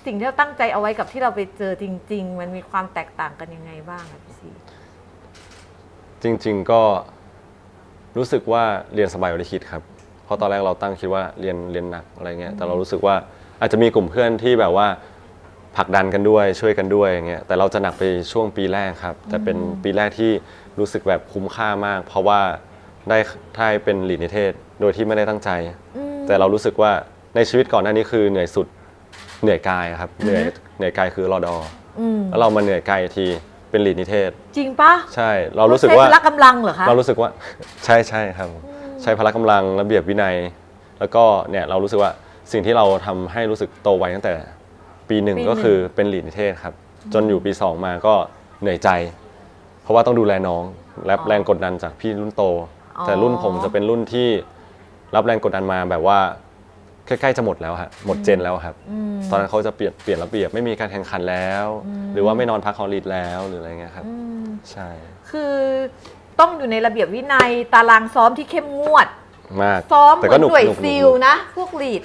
สิ่งที่เราตั้งใจเอาไว้กับที่เราไปเจอจริง ๆ มันมีความแตกต่างกันยังไงบ้างอะพี่ซี จริง ๆก็รู้สึกว่าเรียนสบายกว่าที่คิดครับ เพราะตอนแรกเราตั้งคิดว่าเรียนหนักอะไรเงี้ย แต่เรารู้สึกว่าอาจจะมีกลุ่มเพื่อนที่แบบว่าผลักดันกันด้วยช่วยกันด้วยอย่างเงี้ย แต่เราจะหนักไปช่วงปีแรกครับ แต่เป็นปีแรกที่รู้สึกแบบคุ้มค่ามาก เพราะว่าได้เป็นลีดนิเทศโดยที่ไม่ได้ตั้งใจ แต่เรารู้สึกว่าในชีวิตก่อนหน้านี้คือเหนื่อยสุดเหนื่อยกายครับเหนื่อยกายคือรอดอแล้วเรามาเหนื่อยกายอีกทีเป็นลีดนิเทศ จริงปะ ใช่เรารู้สึกว่า ใช้พละกำลังเหรอคะ เรารู้สึกว่า ใช่ครับใช้พละกำลังระเบียบวินัย แล้วก็เนี่ยเรารู้สึกว่าสิ่งที่เราทำให้รู้สึกโตไวตั้งแต่ปีหนึ่ง ปีหนึ่ง ก็คือเป็นลีดนิเทศครับจนอยู่ปี 2 มาก็เหนื่อยใจ เพราะว่าต้องดูแลน้องรับแรงกดดันจากพี่รุ่นโต แต่รุ่นผมจะเป็นรุ่นที่รับแรงกดดันมาแบบว่า ใกล้ๆจะหมดแล้วฮะหมดเจนแล้วครับตอนนั้นเขาจะเปลี่ยนระเบียบไม่มีการแข่งขันแล้ว หรือว่าไม่นอนพักฮอลลีดแล้วหรืออะไรเงี้ยครับใช่ คือต้องอยู่ในระเบียบวินัยตารางซ้อมที่เข้มงวด มาก ซ้อมเห แต่ มื ก็ อน หนุก หน่วย หนุก ซิลนะพวกลีด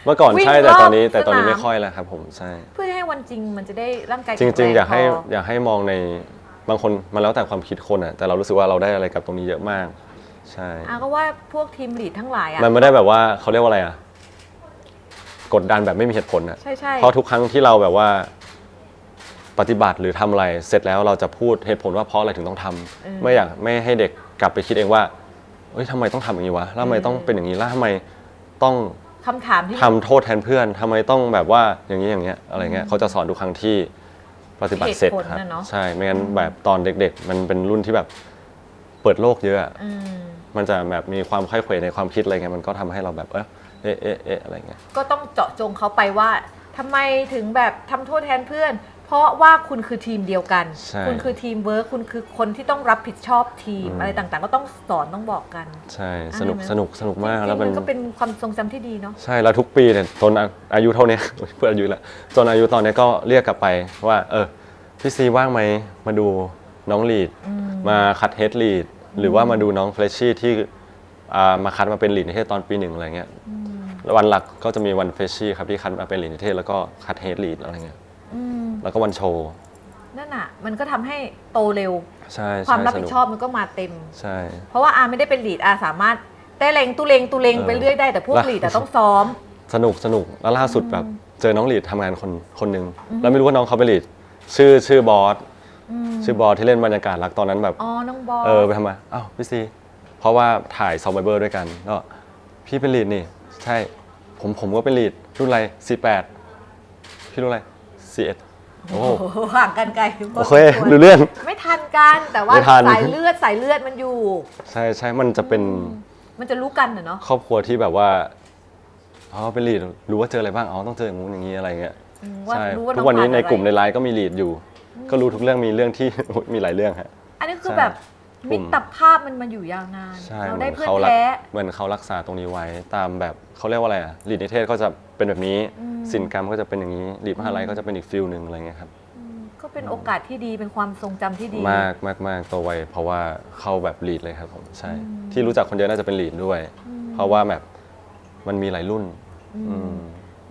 เมื่อก่อน วิ่ง ใช่แต่ตอนนี้ รอบ แต่ตอนนี้ สนาม ไม่ค่อยแล้วครับผมใช่ เพื่อให้วันจริงมันจะได้ร่างกาย จริง ๆ อยากให้ แข็งแพ อยากให้มองในบางคนมันแล้วแต่ความคิดคนอ่ะแต่เรารู้สึกว่าเราได้อะไรกับตรงนี้เยอะมาก ใช่ ก็ว่าพวกทีมลีดทั้งหลายอ่ะ มันไม่ได้แบบว่าเขาเรียกว่าอะไรอ่ะกดดันแบบไม่มีเหตุผลอ่ะ ใช่ เพราะทุกครั้งที่เราแบบว่าปฏิบัติหรือทำอะไรเสร็จแล้วเราจะพูดเหตุผลว่าเพราะอะไรถึงต้องทำไม่อยากไม่ให้เด็กกลับไปคิดเองว่าเอ้ยทำไมต้องทำอย่างนี้วะแล้วทำไมต้องเป็นอย่างนี้แล้วทำไมต้อง คำถามที่ ทำโทษแทนเพื่อนทำไมต้องแบบว่าอย่างนี้อย่างเงี้ยอะไรเงี้ยเขาจะสอนทุกครั้งที่ปฏิบัติเสร็จครับใช่ไม่งั้นแบบตอนเด็กๆ มันเป็นรุ่นที่แบบเปิดโลกเยอะมันจะแบบมีความค่อยเขวในความคิดอะไรเงี้ยมันก็ทำให้เราแบบเอ๊ะอะไรเงี้ย ก็ต้องเจาะจงเขาไปว่าทำไมถึงแบบทำโทษแทนเพื่อน เพราะว่าคุณคือทีมเดียวกัน ใช่ คุณคือทีมเวิร์คคุณคือคนที่ต้องรับผิดชอบทีมอะไรต่างๆ ก็ต้องสอนต้องบอกกัน ใช่สนุกมาก จริงๆ แล้วมัน ก็เป็นความทรงจำที่ดีเนาะ ใช่แล้วทุกปีเนี่ยจนอายุเท่านี้ เพื่อนอายุแล้วจนอายุตอนนี้ก็เรียกกลับไปว่าพี่ซีว่างไหมมาดูน้องลีดมาคัดเฮดลีดหรือว่ามาดูน้องเฟรชชี่ที่มาคัดมาเป็นลีดนิเทศตอนปี 1อะไรเงี้ยวันหลักก็จะมีวันเฟรชชี่ครับที่คัดมาเป็นลีดนิเทศแล้วก็คัดเฮดลีดอะไรเงี้ยแล้วก็วันโชว์ นั่นน่ะมันก็ทำให้โตเร็ว ใช่ ความรับ ส ผิ นุ ด ก ชอบมันก็มาเต็ม ใช่ เพราะว่าอาไม่ได้เป็นลีดอาสามารถได้เลงตุเลงไปเรื่อยได้แต่พวก แล้ว ลีดต้องซ้อม สนุกแล้วล่าสุดแบบเจอน้องลีดทำงานคนหนึ่งแล้วไม่รู้ว่าน้องเขาเป็นลีดชื่อบอสชื่อบอสที่เล่นบรรยากาศรักตอนนั้นแบบ อ๋อน้องบอส ไปทำไมอ้าวพี่ซีเพราะว่าถ่ายซอมไบเบอร์ด้วยกันก็พี่เป็นลีดนี่ใช่ผมก็เป็นลีดรุ่นอะไร48พี่รุ่นอะไร41โอ้ โอ้โหห่างกันไกล โอเครู้เรื่อง ไม่ทันกันแต่ว่า ไม่ทัน สายเลือดมันอยู่ ใช่มันจะเป็น มันจะรู้กันเนาะ ครอบครัวที่แบบว่าเป็นลีดรู้ว่าเจออะไรบ้างต้องเจออย่างงู้นอย่างนี้อะไรเงี้ย ว่า ใช่ รู้ว่า ทุกวันนี้ อง ใน ผ่าก ลุ่มในไลน์ก็มีลีดอยู่ ก็รู้ทุกเรื่องมีเรื่องที่ มีหลายเรื่องฮะ อันนี้คือ ใช่ แบบ กลุ่ มิ ม ตรภาพมันมาอยู่ยาวนาน ใช่ เราได้เพื่อน เขา แท้ เหมือนเขารักษาตรงนี้ไว้ตามแบบเขาเรียกว่าอะไรลีดนิเทศก็จะเป็นแบบนี้ศิลปกรรมก็จะเป็นอย่างนี้ลีดมหาลัยก็จะเป็นอีกฟิลหนึ่งอะไรเงี้ยครับ ก็เป็นโอกาสที่ดีเป็นความทรงจำที่ดี มากตัวไวเพราะว่าเข้าแบบลีดเลยครับผมใช่ที่รู้จักคนเยอะน่าจะเป็นลีดด้วย เพราะว่าแบบมันมีหลายรุ่น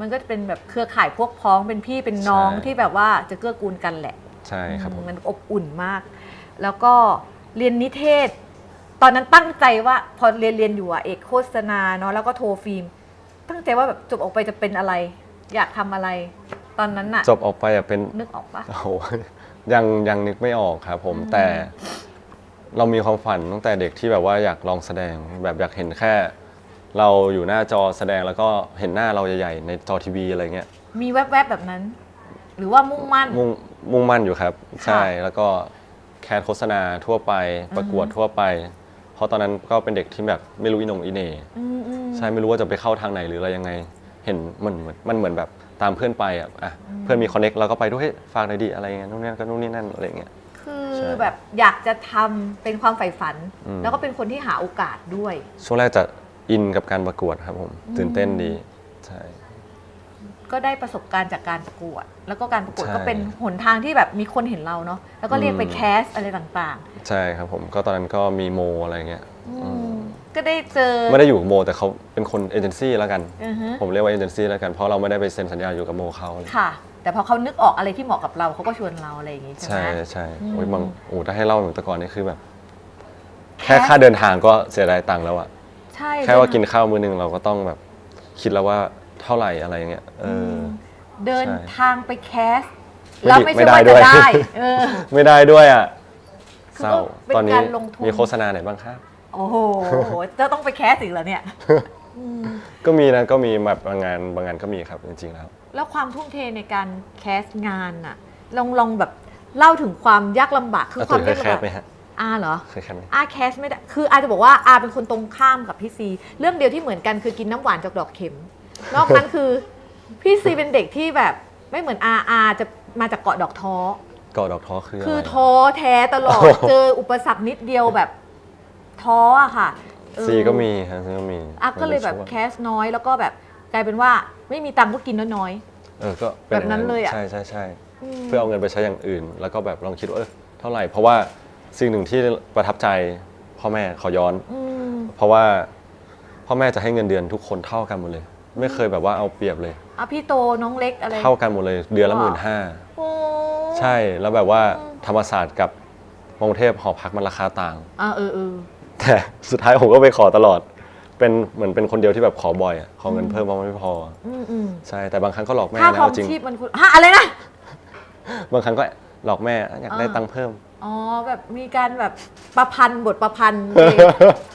มันก็จะเป็นแบบเครือข่ายพวกพ้องเป็นพี่เป็นน้อง ใช่ ที่แบบว่าจะเกื้อกูลกันแหละ ใช่ครับผม มันอบอุ่นมาก แล้วก็เรียนนิเทศ ตอนนั้นตั้งใจว่าพอเรียนอยู่เอกโฆษณาเนาะแล้วก็โทรฟิล์มตั้งใจว่าแบบจบออกไปจะเป็นอะไร อยากทำอะไร ตอนนั้นน่ะ จบออกไปเป็น นึกออกปะ โอ้โหยังนึกไม่ออกครับผมแต่เรามีความฝันตั้งแต่เด็กที่แบบว่าอยากลองแสดงแบบอยากเห็นแค่ เราอยู่หน้าจอแสดงแล้วก็เห็นหน้าเราใหญ่ๆในจอทีวีอะไรเงี้ย มีแวบๆแบบนั้น หรือว่ามุ่งมั่น มุ่งมั่นอยู่ครับ ค่ะ ใช่แล้วก็แคสโฆษณาทั่วไปประกวดทั่วไป เพราะตอนนั้นก็เป็นเด็กที่แบบไม่รู้อีโหนงอีเหน่ใช่ไม่รู้ว่าจะไปเข้าทางไหนหรืออะไรยังไง เห็นมันเหมือนแบบตามเพื่อนไปเพื่อนมีคอนเน็กเราก็ไปด้วยฝากหน่อยดิอะไรเงี้ยนู่นนี่ก็นู่นนี่นั่นอะไรเงี้ย คือ ใช่ แบบอยากจะทำเป็นความใฝ่ฝัน แล้วก็เป็นคนที่หาโอกาสด้วย ช่วงแรกจะอินกับการประกวดครับผมตื่นเต้นดีใช่ ก็ได้ประสบการณ์จากการประกวด แล้วก็การประกวด ใช่ ก็เป็นหนทางที่แบบมีคนเห็นเราเนาะแล้วก็เรียกไปแคสอะไรต่าง ใช่ครับผมก็ตอนนั้นก็มีโมอะไรเงี้ย ๆ ก็ได้เจอ ไม่ได้อยู่กับโมแต่เขาเป็นคนเอเจนซี่แล้วกัน อือฮึ ผมเรียกว่าเอเจนซี่แล้วกันเพราะเราไม่ได้ไปเซ็นสัญญาอยู่กับโมเขาเลย ค่ะ แต่พอเขานึกออกอะไรที่เหมาะกับเราเขาก็ชวนเราอะไรอย่างงี้ใช่ไห ใช่ ม ใช่โอ้ยบางถ้าให้เล่าเหมือนแต่ก่อนนี่คือแบบ แค่ค่าเดินทางก็เสียดายตังค์แล้วอะ ใช่ แค่ว่ากินข้าวมื้อนึงเราก็ต้องแบบคิดแล้วว่าเท่าไหร่อะไรเงี้ยเดิน ใช่ ทางไปแคส ไม่ แล้ว ผิด ไม่ ไม่ ใช่ ได้ ว่า ด้ จะ วย ได้ ไม่ได้ด้วยอะ คือ เศร้า เป็น ตอนนี้ การลงทุน มีโฆษณาไหนบ้างครับ โอ้โหจะต้องไปแคสอีกเหรอเนี่ย ก็มีนะก็มีแบบบางงานก็มีครับจริงๆแล้ว แล้วความทุ่มเทในการแคสงานน่ะลองแบบเล่าถึงความยากลำบากคือ แล้ว ความ เค ยาย ก แค ลำ ส บาก ไหมฮะ เหรอ เคยแคสไหม แคสไม่ได้คืออาจะบอกว่าอาเป็นคนตรงข้ามกับพี่ซีเรื่องเดียวที่เหมือนกันคือกินน้ำหวานจากดอกเข็มนอกนั้นคือพี่ซีเป็นเด็กที่แบบไม่เหมือนอาจะมาจากเกาะดอกท้อ เกาะดอกท้อคืออะไร คือท้อแท้ตลอด เจออุปสรรคนิดเดียวแบบท้ออะค่ะ ซีก็มีครับซีก็มี ก็เลยแบบแคสน้อยแล้วก็แบบกลายเป็นว่าไม่มีตังค์ก็กินน้อย ก็เป็น แบบนั้นเลยอะ ใช่เพื่อเอาเงินไปใช้อย่างอื่น แล้วก็แบบลองคิดว่าเท่าไหร่เพราะว่าสิ่งหนึ่งที่ประทับใจพ่อแม่ขอย้อน เพราะว่าพ่อแม่จะให้เงินเดือนทุกคนเท่ากันหมดเลย ไม่เคยแบบว่าเอาเปรียบเลย พี่โตน้องเล็กอะไร เท่ากันหมดเลยเดือนละ15,000 โอ้ ใช่แล้วแบบว่าธรรมศาสตร์กับมอกรุงเทพหอพักมันราคาต่าง แต่สุดท้ายผมก็ไปขอตลอดเป็นเหมือนเป็นคนเดียวที่แบบขอบ่อยขอเงินเพิ่มเพราะมันไม่พอใช่แต่บางครั้งก็หลอกแม่ ค่า นะ ครอง จริง ชีพมันคุณอะไรนะ บางครั้งก็หลอกแม่อยากได้ตังค์เพิ่ม แบบมีการแบบประพันธ์บทประพันธ์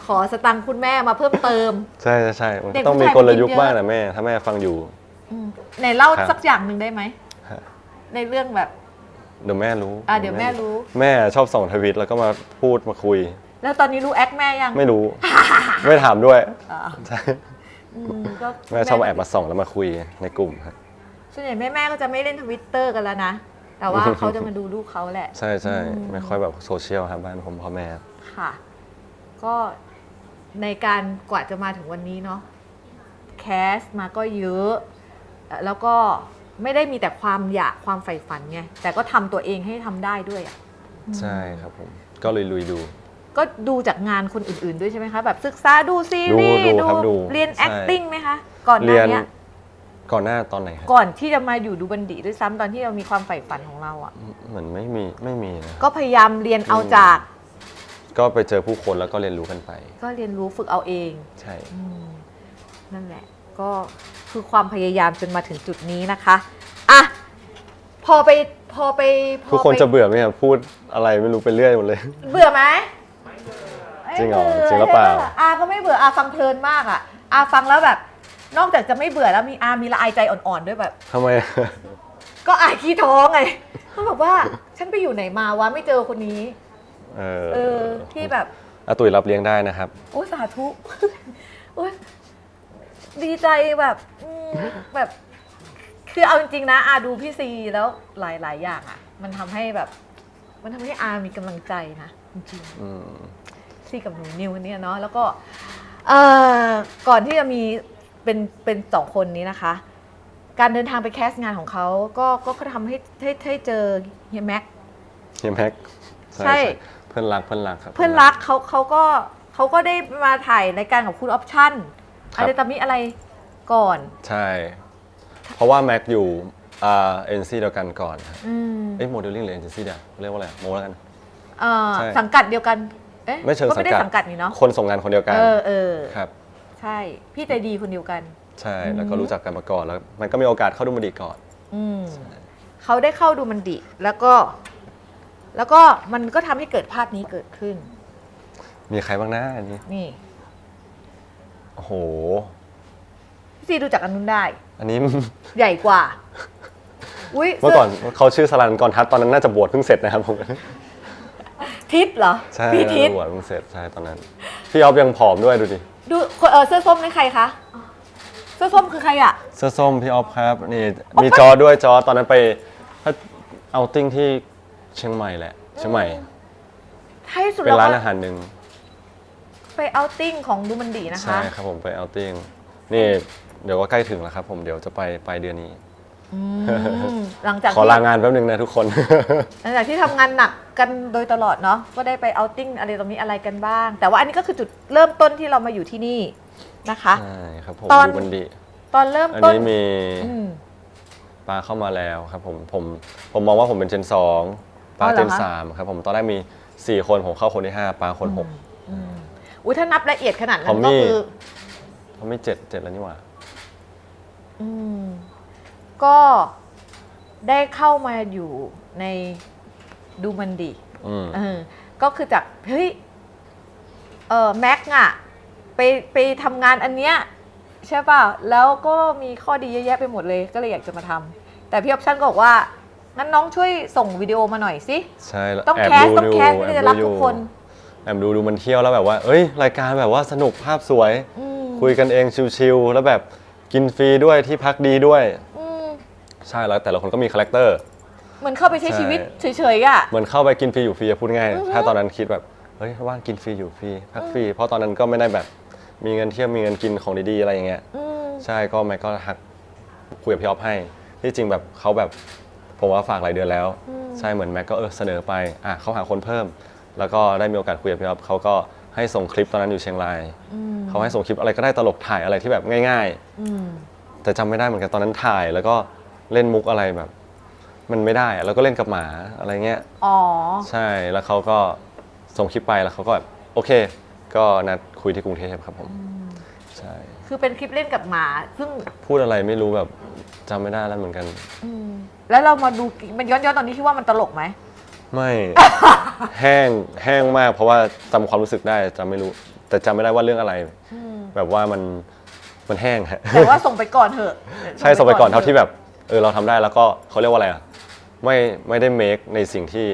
ขอสตังค์คุณแม่มาเพิ่มเติม ใช่มัน เด็ก ต้อง ผู้ มี ชาย กลยุทธ์ มันคิดเยอะ บ้างนะแม่ถ้าแม่ฟังอยู่ ไหนเล่า ครับ สักอย่างหนึ่งได้ไหม ฮะ ในเรื่องแบบ เดี๋ยวแม่รู้ เดี๋ยวแม่รู้ แม่ชอบส่งทวิตแล้วก็มาพูดมาคุย แล้วตอนนี้รู้แอคแม่ยัง ไม่รู้ ไม่ถามด้วย อ่า ใช่ ก็ แม่ชอบมาแอบมาส่องแล้วมาคุยในกลุ่มครับ ส่วนใหญ่แม่ก็จะไม่เล่นทวิตเตอร์กันแล้วนะ แต่ว่าเขาจะมาดูลูกเขาแหละ ใช่ไม่ค่อยแบบโซเชียลครับบ้านผมพ่อแม่ ค่ะ ก็ในการกว่าจะมาถึงวันนี้เนาะแคสมาก็เยอะแล้วก็ไม่ได้มีแต่ความอยากความใฝ่ฝันไงแต่ก็ทำตัวเองให้ทำได้ด้วยอ่ะ ใช่ครับผมก็ลุยดู ก็ดูจากงานคนอื่นๆด้วยใช่ไหมคะแบบศึกษาดูซีรีส์ ดูครับดู เรียน ใช่ acting ไหมคะก่อนห เรี น้าย น เนี้ย ก่อนหน้าตอนไหนครับ ก่อนที่จะมาอยู่ดูบัณฑิตด้วยซ้ำตอนที่เรามีความใฝ่ฝันของเราอ่ะ เหมือนไม่มีนะ ก็พยายามเรียนเอาจาก ก็ไปเจอผู้คนแล้วก็เรียนรู้กันไป ก็เรียนรู้ฝึกเอาเอง ใช่ นั่นแหละก็คือความพยายามจนมาถึงจุดนี้นะคะอ่ะพอไป ทุกคนจะเบื่อไหมครับพูดอะไรไม่รู้ไปเรื่อยหมดเลย เบื่อไหม จริงเหรอ ไม่บื่ จริงหรือเปล่า ก็ไม่เบื่อฟังเพลินมากฟังแล้วแบบ นอกจากจะไม่เบื่อแล้วมีละอายใจอ่อนๆด้วยแบบ ทำไม ก็อายขี้ท้องไงเขาแบบว่าฉันไปอยู่ไหนมาวะไม่เจอคนนี้ที่แบบ อาตุ๋ยรับเลี้ยงได้นะครับ โอ้สาธุ โอ้ยดีใจแบบแบบ คือเอาจริงๆนะดูพี่ซีแล้วหลายๆอย่างมันทำให้แบบ มันทำให้มีกำลังใจนะจริงๆซีกับหนูนิวเนี่ยเนาะแล้วก็ก่อนที่จะมีเป็นสองคนนี้นะคะ การเดินทางไปแคสต์งานของเขาก็ทำให้เจอเฮียแม็ก เฮียแม็ก ใช่ เพื่อนรักครับ เพื่อนรักเขาก็ได้มาถ่ายรายการกับคุณออปชั่นอะไรตามนี้อะไรก่อน ใช่ เพราะว่าแม็กอยู่เอ็นซีเดียวกันก่อนครับโมเดลลิ่งหรือเอ็นซีเดียวเรียกว่าอะไรโมแล้วกันใช่ สังกัดเดียวกันไม่เชิง ก็ สั ไม่ ง ได้ กัด สังกัดนี่เนาะ คนส่งงานคนเดียวกันครับ ใช่พี่ใจดีคนเดียวกัน ใช่แล้วก็รู้จักกันมาก่อนแล้วมันก็มีโอกาสเข้าดูมันดีก่อน เขาได้เข้าดูมันดีแล้วก็มันก็ทำให้เกิดภาพนี้เกิดขึ้น มีใครบ้างนะอันนี้ นี่ โอ้โห พี่ซีดูจากอันนู้นได้ อันนี้ ใหญ่กว่าอุ้ย เมื่อก่อนเขาชื่อสลันกรทัศน์ตอนนั้นน่าจะบวชเพิ่งเสร็จนะครับผม ทิศเหรอ ใช่ พี่ทิศ บวชเพิ่งเสร็จใช่ตอนนั้นพี่ออฟยังผอมด้วยดูดิ ดูเสื้อส้มนี่ใครคะเสื้อส้มคือใครอ่ะ เสื้อส้มพี่ออฟครับนี่มีจอด้วยจอตอนนั้นไปเอาติ้งที่เชียงใหม่แหละเชียงใหม่ ให้สุด เป็นร้านอาหารหนึ่ง ไปเอาท์ติ้งของดูมันดีนะคะ ใช่ครับผมไปเอาติ้งนี่เดี๋ยวก็ใกล้ถึงแล้วครับผมเดี๋ยวจะไปเดือนนี้ หลังจาก ขอลางานแป๊บนึงนะทุกคน หลังจากที่ทำงานหนักกันโดยตลอดเนาะก็ได้ไปเอาท์ติ้งอะไรตรงนี้อะไรกันบ้าง แต่ว่าอันนี้ก็คือจุดเริ่มต้นที่เรามาอยู่ที่นี่นะคะ ใช่ครับผม ตอน ดูมันดี ตอนเริ่ม อัน ต้น นี้มีปลาเข้ามาแล้วครับผมมองว่าผมเป็นเจน2ปลาเจน3ครับผมตอนแรกมี4คนผมเข้าคนที่5ปลาคน6 อุ้ยถ้านับละเอียดขนาดนั้ ผม นก็ มี คือ เขาไม่7แล้วนี่หว่า ก็ได้เข้ามาอยู่ในดูมันดีก็คือจากเฮ้ยแม็กอะไปทำงานอันเนี้ยใช่ป่ะแล้วก็มีข้อดีเยอะแยะไปหมดเลยก็เลยอยากจะมาทำแต่พี่ออปชั่นก็บอกว่างั้นน้องช่วยส่งวิดีโอมาหน่อยสิ ใช่แล้ว ต้อง แอบ แคส ดู ต้องแคสไม่ได้จะรับทุกคน แอบดูมันเที่ยวแล้วแบบว่าเอ้ยรายการแบบว่าสนุกภาพสวยคุยกันเองชิลๆแล้วแบบกินฟรีด้วยที่พักดีด้วยใช่แล้วแต่ละคนก็มีคาแรคเตอร์ เหมือนเข้าไปใช้ชีวิตเฉยๆอ่ะ เหมือนเข้าไปกินฟรีอยู่ฟรีพูดง่ายถ้าตอนนั้นคิดแบบ เฮ้ยว่างกินฟรีอยู่ฟรีพักฟรีเพราะตอนนั้นก็ไม่ได้แบบมีเงินเที่ยวมีเงินกินของดีๆอะไรอย่างเงี้ยใช่ก็แม็กก็ทักคุยกับพี่ออฟให้ที่จริงแบบเขาแบบผมว่าฝากหลายเดือนแล้วใช่เหมือนแม็กก็เสนอไปเขาหาคนเพิ่มแล้วก็ได้มีโอกาสคุยกับพี่ออฟเขาก็ให้ส่งคลิปตอนนั้นอยู่เชียงรายเขาให้ส่งคลิปอะไรก็ได้ตลกถ่ายอะไรที่แบบง่ายๆแต่จำไม่ได้เหมือนกันตอนนั้นถ่ายแล้วก็เล่นมุกอะไรแบบ มันไม่ได้แล้วก็เล่นกับหมาอะไรเงี้ยใช่แล้วเขาก็ส่งคลิปไปแล้วเขาก็แบบโอเคก็นัดคุยที่กรุงเทพครับผมใช่คือเป็นคลิปเล่นกับหมาซึ่งพูดอะไรไม่รู้แบบจำไม่ได้แล้วเหมือนกันแล้วเรามาดูมันย้อนตอนนี้คิดว่ามันตลกไหมไม่ แห้งมากเพราะว่าจำความรู้สึกได้จำไม่รู้แต่จำไม่ได้ว่าเรื่องอะไรแบบว่ามันแห้งฮะแต่ว่าส่งไปก่อนเถอะใช่ส่งไปก่อนเท่าที่แบบเราทำได้แล้วก็เขาเรียกว่าอะไรไม่ได้เมคในสิ่งที่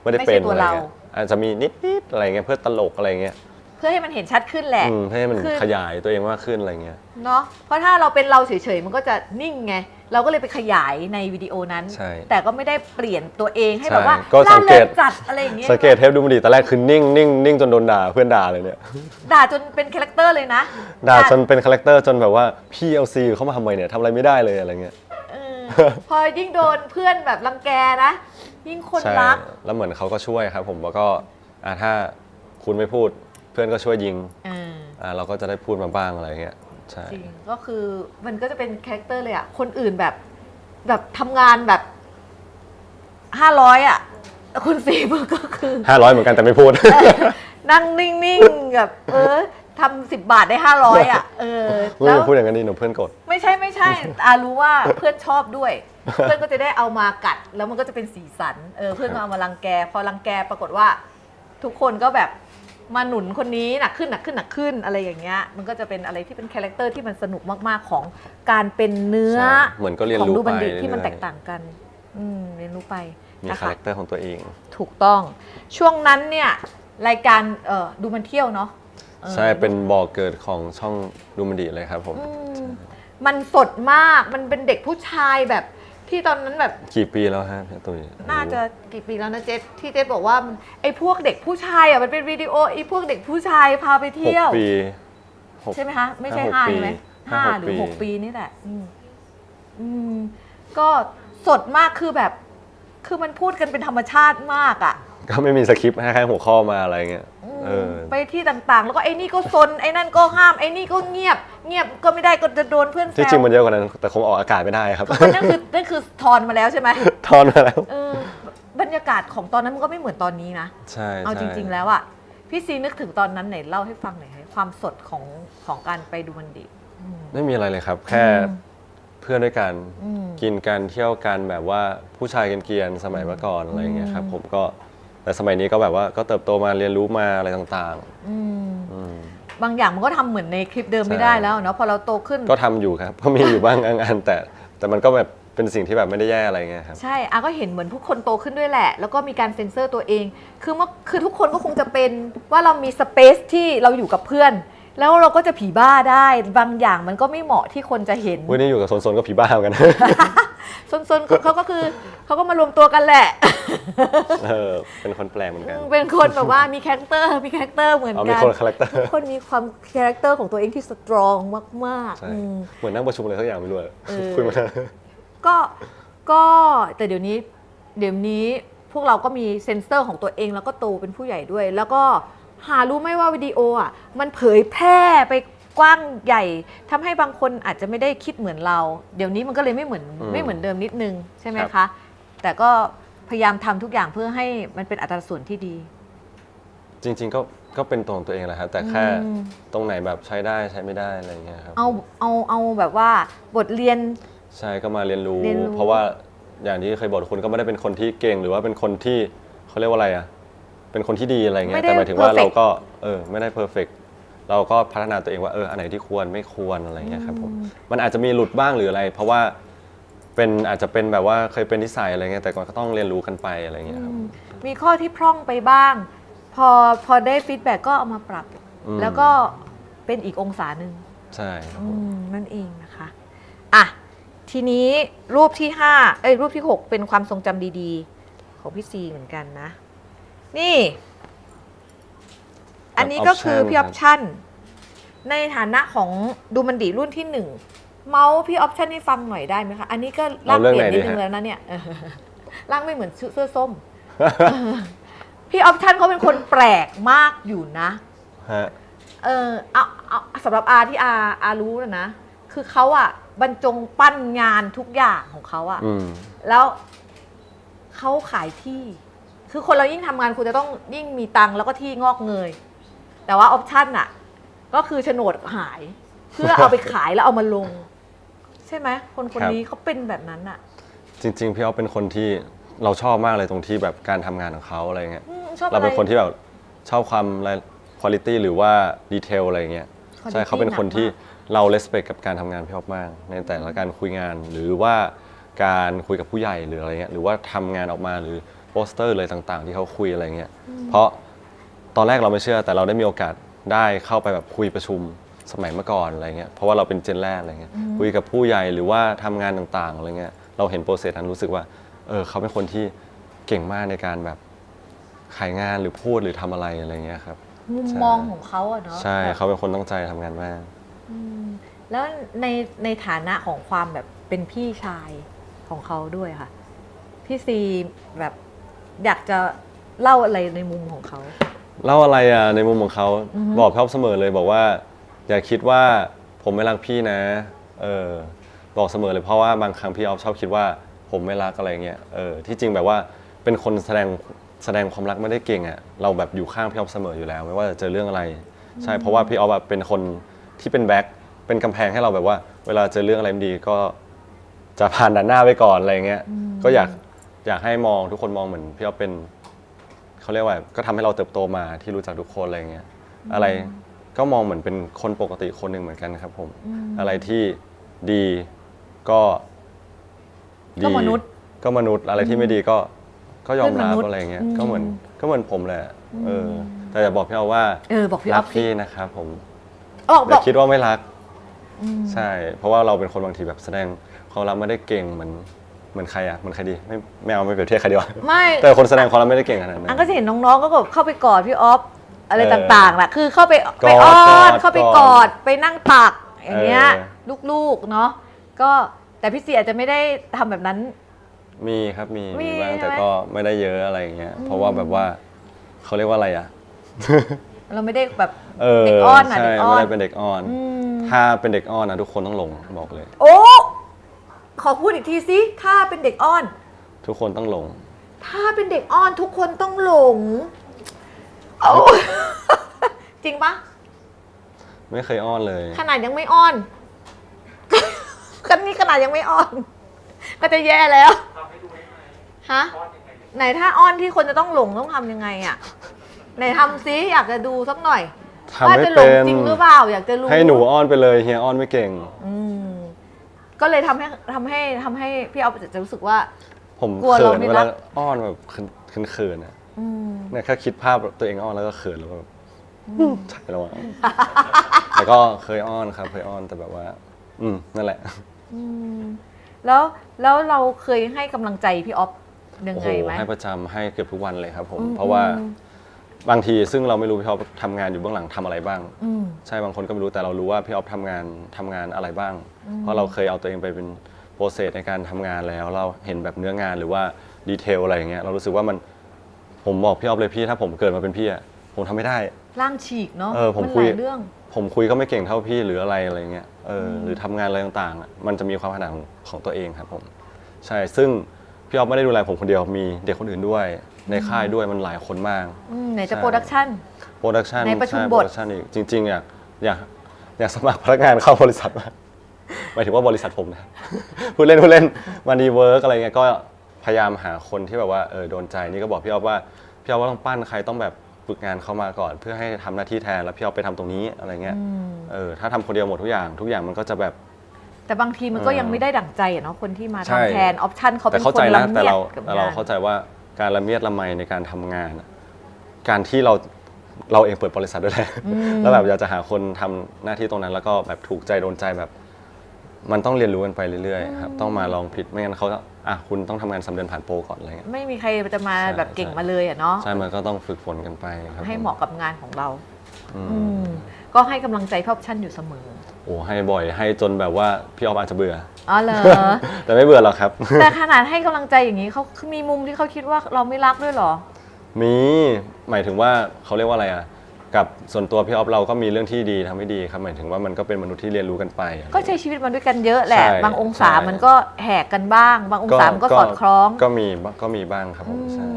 ไม่ได้เป็นอะไรเงี้ยอาจจะมีนิดอะไรเงี้ยเพื่อตลกอะไรเงี้ยเพื่อให้มันเห็นชัดขึ้นแหละเพื่อให้มันขยายตัวเองมากขึ้นอะไรเงี้ยเนาะเพราะถ้าเราเป็นเราเฉยๆมันก็จะนิ่งไงเราก็เลยไปขยายในวิดีโอนั้นแต่ก็ไม่ได้เปลี่ยนตัวเองให้แบบว่าก็สังเกตจัดอะไรอย่างเงี้ยสังเกตเทปดูมันดีตอนแรกคือนิ่งจนโดนด่าเพื่อนด่าเลยเนี่ยด่าจนเป็นคาแรคเตอร์เลยนะด่าจนเป็นคาแรคเตอร์จนแบบว่าพี่เอาซีเข้ามาทำไมเนี่ยทำอะไรไม่ได้เลยอะไรเงี้ยพอยิ่งโดนเพื่อนแบบรังแกนะยิ่งคนรักแล้วเหมือนเขาก็ช่วยครับผมแล้วก็ถ้าคุณไม่พูดเพื่อนก็ช่วยยิงเราก็จะได้พูดมาบ้างอะไรเงี้ยใช่จริงก็คือมันก็จะเป็นคาแรคเตอร์เลยอะคนอื่นแบบทำงานแบบ500อะคุณซีมือก็คือ500เหมือนกันแต่ไม่พูดนั่งนิ่งๆแบบทำ10 บาทได้500อะแล้วพูดอย่างนั้นดีหนูเพื่อนกดไม่ใช่รู้ว่าเพื่อนชอบด้วยเพื่อนก็จะได้เอามากัดแล้วมันก็จะเป็นสีสันเพื่อนก็เอามารังแกพอรังแกปรากฏว่าทุกคนก็แบบมาหนุนคนนี้หนักขึ้นอะไรอย่างเงี้ยมันก็จะเป็นอะไรที่เป็นคาแรคเตอร์ที่มันสนุกมากๆของการเป็นเนื้อเหมือนก็เรียนรู้ไปของดูบัณฑิตที่มันแตกต่างกันเรียนรู้ไปมีคาแรคเตอร์ของตัวเองถูกต้องช่วงนั้นเนี่ยรายการดูมันเที่ยวเนาะใช่เป็นบ่อเกิดของช่องดูมันดีเลยครับผมมันสดมากมันเป็นเด็กผู้ชายแบบที่ตอนนั้นแบบกี่ปีแล้วฮะพี่ตุ้ยน่าจะกี่ปีแล้วนะเจษที่เจษบอกว่าไอ้พวกเด็กผู้ชายมันเป็นวิดีโอไอ้พวกเด็กผู้ชายพาไปเที่ยว6 ปีใช่ไหมคะไม่ใช่5ใช่ไหม5 หรือ 6 ปีนี่แหละก็สดมากคือมันพูดกันเป็นธรรมชาติมากอ่ะก็ไม่มีสคริปต์แค่หัวข้อมาอะไรเงี้ยไปที่ต่างๆแล้วก็ไอ้นี่ก็ซนไอ้นั่นก็ห้ามไอ้นี่ก็เงียบก็ไม่ได้ก็จะโดนเพื่อนแซวที่จริงมันเยอะกว่านั้นแต่คงออกอากาศไม่ได้ครับนั่นคือทอนมาแล้วใช่ไหมทอนมาแล้วบรรยากาศของตอนนั้นมันก็ไม่เหมือนตอนนี้นะใช่เอาจริงๆแล้วอ่ะพี่ซีนึกถึงตอนนั้นไหนเล่าให้ฟังหน่อยความสดของการไปดูมันดีไม่มีอะไรเลยครับแค่เพื่อนด้วยกันกินกันเที่ยวกันแบบว่าผู้ชายเกรียนๆสมัยเมื่อก่อนอะไรอย่างเงี้ยครับผมก็แต่สมัยนี้ก็แบบว่าก็เติบโตมาเรียนรู้มาอะไรต่างๆบางอย่างมันก็ทำเหมือนในคลิปเดิมไม่ได้แล้วเนาะพอเราโตขึ้นก็ทำอยู่ครับก็มีอยู่บ้างอันแต่มันก็แบบเป็นสิ่งที่แบบไม่ได้แย่อะไรเงี้ยครับใช่ก็เห็นเหมือนทุกคนโตขึ้นด้วยแหละแล้วก็มีการเซ็นเซอร์ตัวเองคือทุกคนก็คงจะเป็นว่าเรามีสเปซที่เราอยู่กับเพื่อนแล้วเราก็จะผีบ้าได้บางอย่างมันก็ไม่เหมาะที่คนจะเห็นวันนี้อยู่กับโซนก็ผีบ้าเหมือนกันโซนเขาก็คือเขาก็มารวมตัวกันแหละเป็นคนแปลกเหมือนกันเป็นคนแบบว่ามีคาแรคเตอร์เหมือนกันมีคนคาแรคเตอร์ทุกคนมีความคาแรคเตอร์ของตัวเองที่สตรองมากๆเหมือนนั่งประชุมอะไรสักอย่างไม่รู้คุยมาก็แต่เดี๋ยวนี้พวกเราก็มีเซ็นเซอร์ของตัวเองแล้วก็โตเป็นผู้ใหญ่ด้วยแล้วก็หารู้ไหมว่าวิดีโอมันเผยแพร่ไปกว้างใหญ่ทำให้บางคนอาจจะไม่ได้คิดเหมือนเราเดี๋ยวนี้มันก็เลยไม่เหมือนเดิมนิดนึงใช่ไหมคะแต่ก็พยายามทำทุกอย่างเพื่อให้มันเป็นอัตราส่วนที่ดีจริงๆก็เป็นตัวเองแหละครับแต่แค่ตรงไหนแบบใช้ได้ใช้ไม่ได้อะไรเงี้ยครับเอาแบบว่าบทเรียนใช่ก็มาเรียนรู้เพราะว่าอย่างที่เคยบอกทุกคนก็ไม่ได้เป็นคนที่เก่งหรือว่าเป็นคนที่เขาเรียกว่าอะไรเป็นคนที่ดีอะไรเงี้ยแต่หมายถึงว่าเราก็ไม่ได้เพอร์เฟกต์เราก็พัฒนาตัวเองว่าอันไหนที่ควรไม่ควรอะไรเงี้ยครับผมมันอาจจะมีหลุดบ้างหรืออะไรเพราะว่าอาจจะเป็นแบบว่าเคยเป็นนิสัยอะไรเงี้ยแต่ก็ต้องเรียนรู้กันไปอะไรเงี้ยครับมีข้อที่พร่องไปบ้างพอได้ฟีดแบ็กก็เอามาปรับแล้วก็เป็นอีกองศาหนึ่งใช่นั่นเองนะคะทีนี้รูปที่รูปที่6เป็นความทรงจำดีๆของพี่ซีเหมือนกันนะนี่ อันนี้ก็คือพี่ออปชั่นในฐานะของดูมันดีรุ่นที่1เมาส์พี่ออปชั่นให้ฟังหน่อยได้ไหมคะอันนี้ก็ร่างเปลี่ยนนิดนึงแล้วนะเนี่ยร่างไม่เหมือนเสื้อส้ม พี่ออปชั่นเขาเป็นคนแปลกมากอยู่นะฮะเอาสำหรับอาที่อารู้นะคือเขาอะบรรจงปั้นงานทุกอย่างของเขาอะแล้วเขาขายที่คือคนเรายิ่งทำงานคุณจะต้องยิ่งมีตังค์แล้วก็ที่งอกเงยแต่ว่าออปชั่นอะก็คือโฉนดหาย เพื่อเอาไปขายแล้วเอามาลง ใช่ไหมคนนี้เขาเป็นแบบนั้นอะจริงๆพี่อ๊อฟเป็นคนที่เราชอบมากเลยตรงที่แบบการทำงานของเขาอะไรเงี้ยเราเป็นคนที่แบบชอบความคุณภาพหรือว่าดีเทลอะไรเงี้ยใช่เขาเป็นคนที่เราเลสเปคกับการทำงานพี่อ๊อฟมากในแต่ละการคุยงานหรือว่าการคุยกับผู้ใหญ่หรืออะไรเงี้ยหรือว่าทำงานออกมาหรือโปสเตอร์อะไรต่างๆที่เขาคุยอะไรเงี้ยเพราะตอนแรกเราไม่เชื่อแต่เราได้มีโอกาสได้เข้าไปแบบคุยประชุมสมัยเมื่อก่อนอะไรเงี้ยเพราะว่าเราเป็นเจนแรกอะไรเงี้ยคุยกับผู้ใหญ่หรือว่าทำงานต่างๆอะไรเงี้ยเราเห็นโปรเซสนั้นรู้สึกว่าเขาเป็นคนที่เก่งมากในการแบบขายงานหรือพูดหรือทำอะไรอะไรเงี้ยครับมุมมองของเขาอะเนาะใช่เขาเป็นคนตั้งใจทำงานมากแล้วในฐานะของความแบบเป็นพี่ชายของเขาด้วยค่ะพี่ซีแบบอยากจะเล่าอะไรในมุมของเขาเล่าอะไรอ่ะในมุมของเขาบอกพี่อ๊อฟเสมอเลยบอกว่าอย่าคิดว่าผมไม่รักพี่นะบอกเสมอเลยเพราะว่าบางครั้งพี่อ๊อฟชอบคิดว่าผมไม่รักอะไรเงี้ยที่จริงแบบว่าเป็นคนแสดงความรักไม่ได้เก่งอ่ะเราแบบอยู่ข้างพี่อ๊อฟเสมออยู่แล้วไม่ว่าจะเจอเรื่องอะไรใช่เพราะว่าพี่อ๊อฟแบบเป็นคนที่เป็นแบ็คเป็นกำแพงให้เราแบบว่าเวลาเจอเรื่องอะไรไม่ดีก็จะผ่านด่านหน้าไปก่อนอะไรเงี้ยก็อยากให้มองทุกคนมองเหมือนพี่อ๊อฟเป็นเขาเรียกว่าก็ทำให้เราเติบโตมาที่รู้จักทุกคนอะไรเงี้ยอะไรก็มองเหมือนเป็นคนปกติคนหนึ่งเหมือนกันครับผมอะไรที่ดีก็มนุษย์อะไรที่ไม่ดีก็ยอมรับอะไรเงี้ยก็เหมือนผมแหละแต่อย่าบอกพี่อ๊อฟว่ารักพี่นะครับผมอย่าคิดว่าไม่รักใช่เพราะว่าเราเป็นคนบางทีแบบแสดงความรักไม่ได้เก่งเหมือนใครอ่ะเหมือนใครดีไม่เอาไม่เปรียบเทียบใครดีวะไม่แต่คนแสดงความรักไม่ได้เก่งขนาดนั้นอันก็จะเห็นน้องๆก็แบบเข้าไปกอดพี่อ๊อฟอะไรต่างๆแหละคือเข้าไปอ้อนเข้าไปกอดไปนั่งตักอย่างเงี้ยลูกๆเนาะก็แต่พี่เสียจะไม่ได้ทำแบบนั้นมีครับมีบ้างแต่ก็ไม่ได้เยอะอะไรอย่างเงี้ยเพราะว่าแบบว่าเขาเรียกว่าอะไรอ่ะเราไม่ได้แบบเด็กอ้อนนะใช่ไม่ได้เป็นเด็กอ้อนถ้าเป็นเด็กอ้อนนะทุกคนต้องหลงบอกเลยโอ้ขอพูดอีกทีสิถ้าเป็นเด็กอ้อนทุกคนต้องหลงถ้าเป็นเด็กอ้อนทุกคนต้องหลงเอาจริงปะไม่เคยอ้อนเลยขนาดยังไม่อ้อนกันนี่ขนาดยังไม่อ้อนก็จะแย่แล้วฮะไหนถ้าอ้อนที่คนจะต้องหลงต้องทำยังไงอ่ะไหนทำซิอยากจะดูสักหน่อยว่าจะหลงจริงหรือเปล่าอยากจะรู้ให้หนูอ้อนไปเลยเฮียอ้อนไม่เก่งก็เลยทำให้พี่อ๊อฟจะรู้สึกว่าผมกลัวเราไม่รักอ้อนแบบเขินๆอ่ะเนี่ยแค่คิดภาพตัวเองอ้อนแล้วก็เขินแล้วแบบใช่แล้วแต่ก็เคยอ้อนครับเคยอ้อนแต่แบบว่านั่นแหละแล้วเราเคยให้กำลังใจพี่อ๊อฟยังไงไหมให้ประจำให้เกือบทุกวันเลยครับผมเพราะว่าบางทีซึ่งเราไม่รู้พี่อ๊อฟทำงานอยู่เบื้องหลังทำอะไรบ้างใช่บางคนก็ไม่รู้แต่เรารู้ว่าพี่อ๊อฟทำงานอะไรบ้างเพราะเราเคยเอาตัวเองไปเป็นโปรเซสในการทำงานแล้วเราเห็นแบบเนื้องานหรือว่าดีเทลอะไรอย่างเงี้ยเรารู้สึกว่าผมบอกพี่อ๊อฟเลยพี่ถ้าผมเกิดมาเป็นพี่อะผมทำไม่ได้ร่างฉีกเนาะผมคุยเรื่องผมคุยก็ไม่เก่งเท่าพี่หรืออะไรเงี้ยหรือทำงานอะไรต่างๆมันจะมีความถนัดของตัวเองครับผมใช่ซึ่งพี่อ๊อฟไม่ได้ดูแลผมคนเดียวมีเด็กคนอื่นด้วยในค่ายด้วยมันหลายคนมากไหนจะโปรดักชั่นในประชุมบทอีกจริงๆอยากสมัครพนักงานเข้าบริษัทมาหมายถึงว่าบริษัทผมนะพูดเล่นมาดีเวิร์กอะไรเงี้ยก็พยายามหาคนที่แบบว่าโดนใจนี่ก็บอกพี่อ๊อฟว่าต้องปั้นใครต้องแบบฝึกงานเข้ามาก่อนเพื่อให้ทำหน้าที่แทนแล้วพี่อ๊อฟไปทำตรงนี้อะไรเงี้ยถ้าทำคนเดียวหมดทุกอย่างมันก็จะแบบแต่บางทีมันก็ยังไม่ได้ดั่งใจเนาะคนที่มาทำแทนออปชั่นเขาเป็นคนละเมียดแต่เราเข้าใจว่าการละเมียดละไมในการทำงานการที่เราเองเปิดบริษัทด้วยแหละแล้วแบบอยากจะหาคนทำหน้าที่ตรงนั้นแล้วก็แบบถูกใจโดนใจแบบมันต้องเรียนรู้กันไปเรื่อยๆครับต้องมาลองผิดไม่งั้นเขาคุณต้องทำงาน3 เดือนผ่านโปรก่อนอะไรเงี้ยไม่มีใครจะมาแบบเก่งมาเลยเนาะใช่มันก็ต้องฝึกฝนกันไปครับให้เหมาะกับงานของเรา อืมก็ให้กำลังใจพี่ออปชั่นอยู่เสมอ โอ้ให้บ่อยให้จนแบบว่าพี่ออฟอาจจะเบื่อ อ๋อเหรอ แต่ไม่เบื่อหรอกครับ แต่ขนาดให้กำลังใจอย่างนี้เขามีมุมที่เขาคิดว่าเราไม่รักด้วยเหรอ มีหมายถึงว่าเขาเรียกว่าอะไรอ่ะกับส่วนตัวพี่ออฟเราก็มีเรื่องที่ดีทำไม่ดีครับหมายถึงว่ามันก็เป็นมนุษย์ที่เรียนรู้กันไป ก็ใช้ชีวิตมาด้วยกันเยอะแหละ ใช่ บางองศา ใช่ มันก็แหกกันบ้าง บางองศามันก็สอดคล้อง ก็มีบ้างครับผมใช่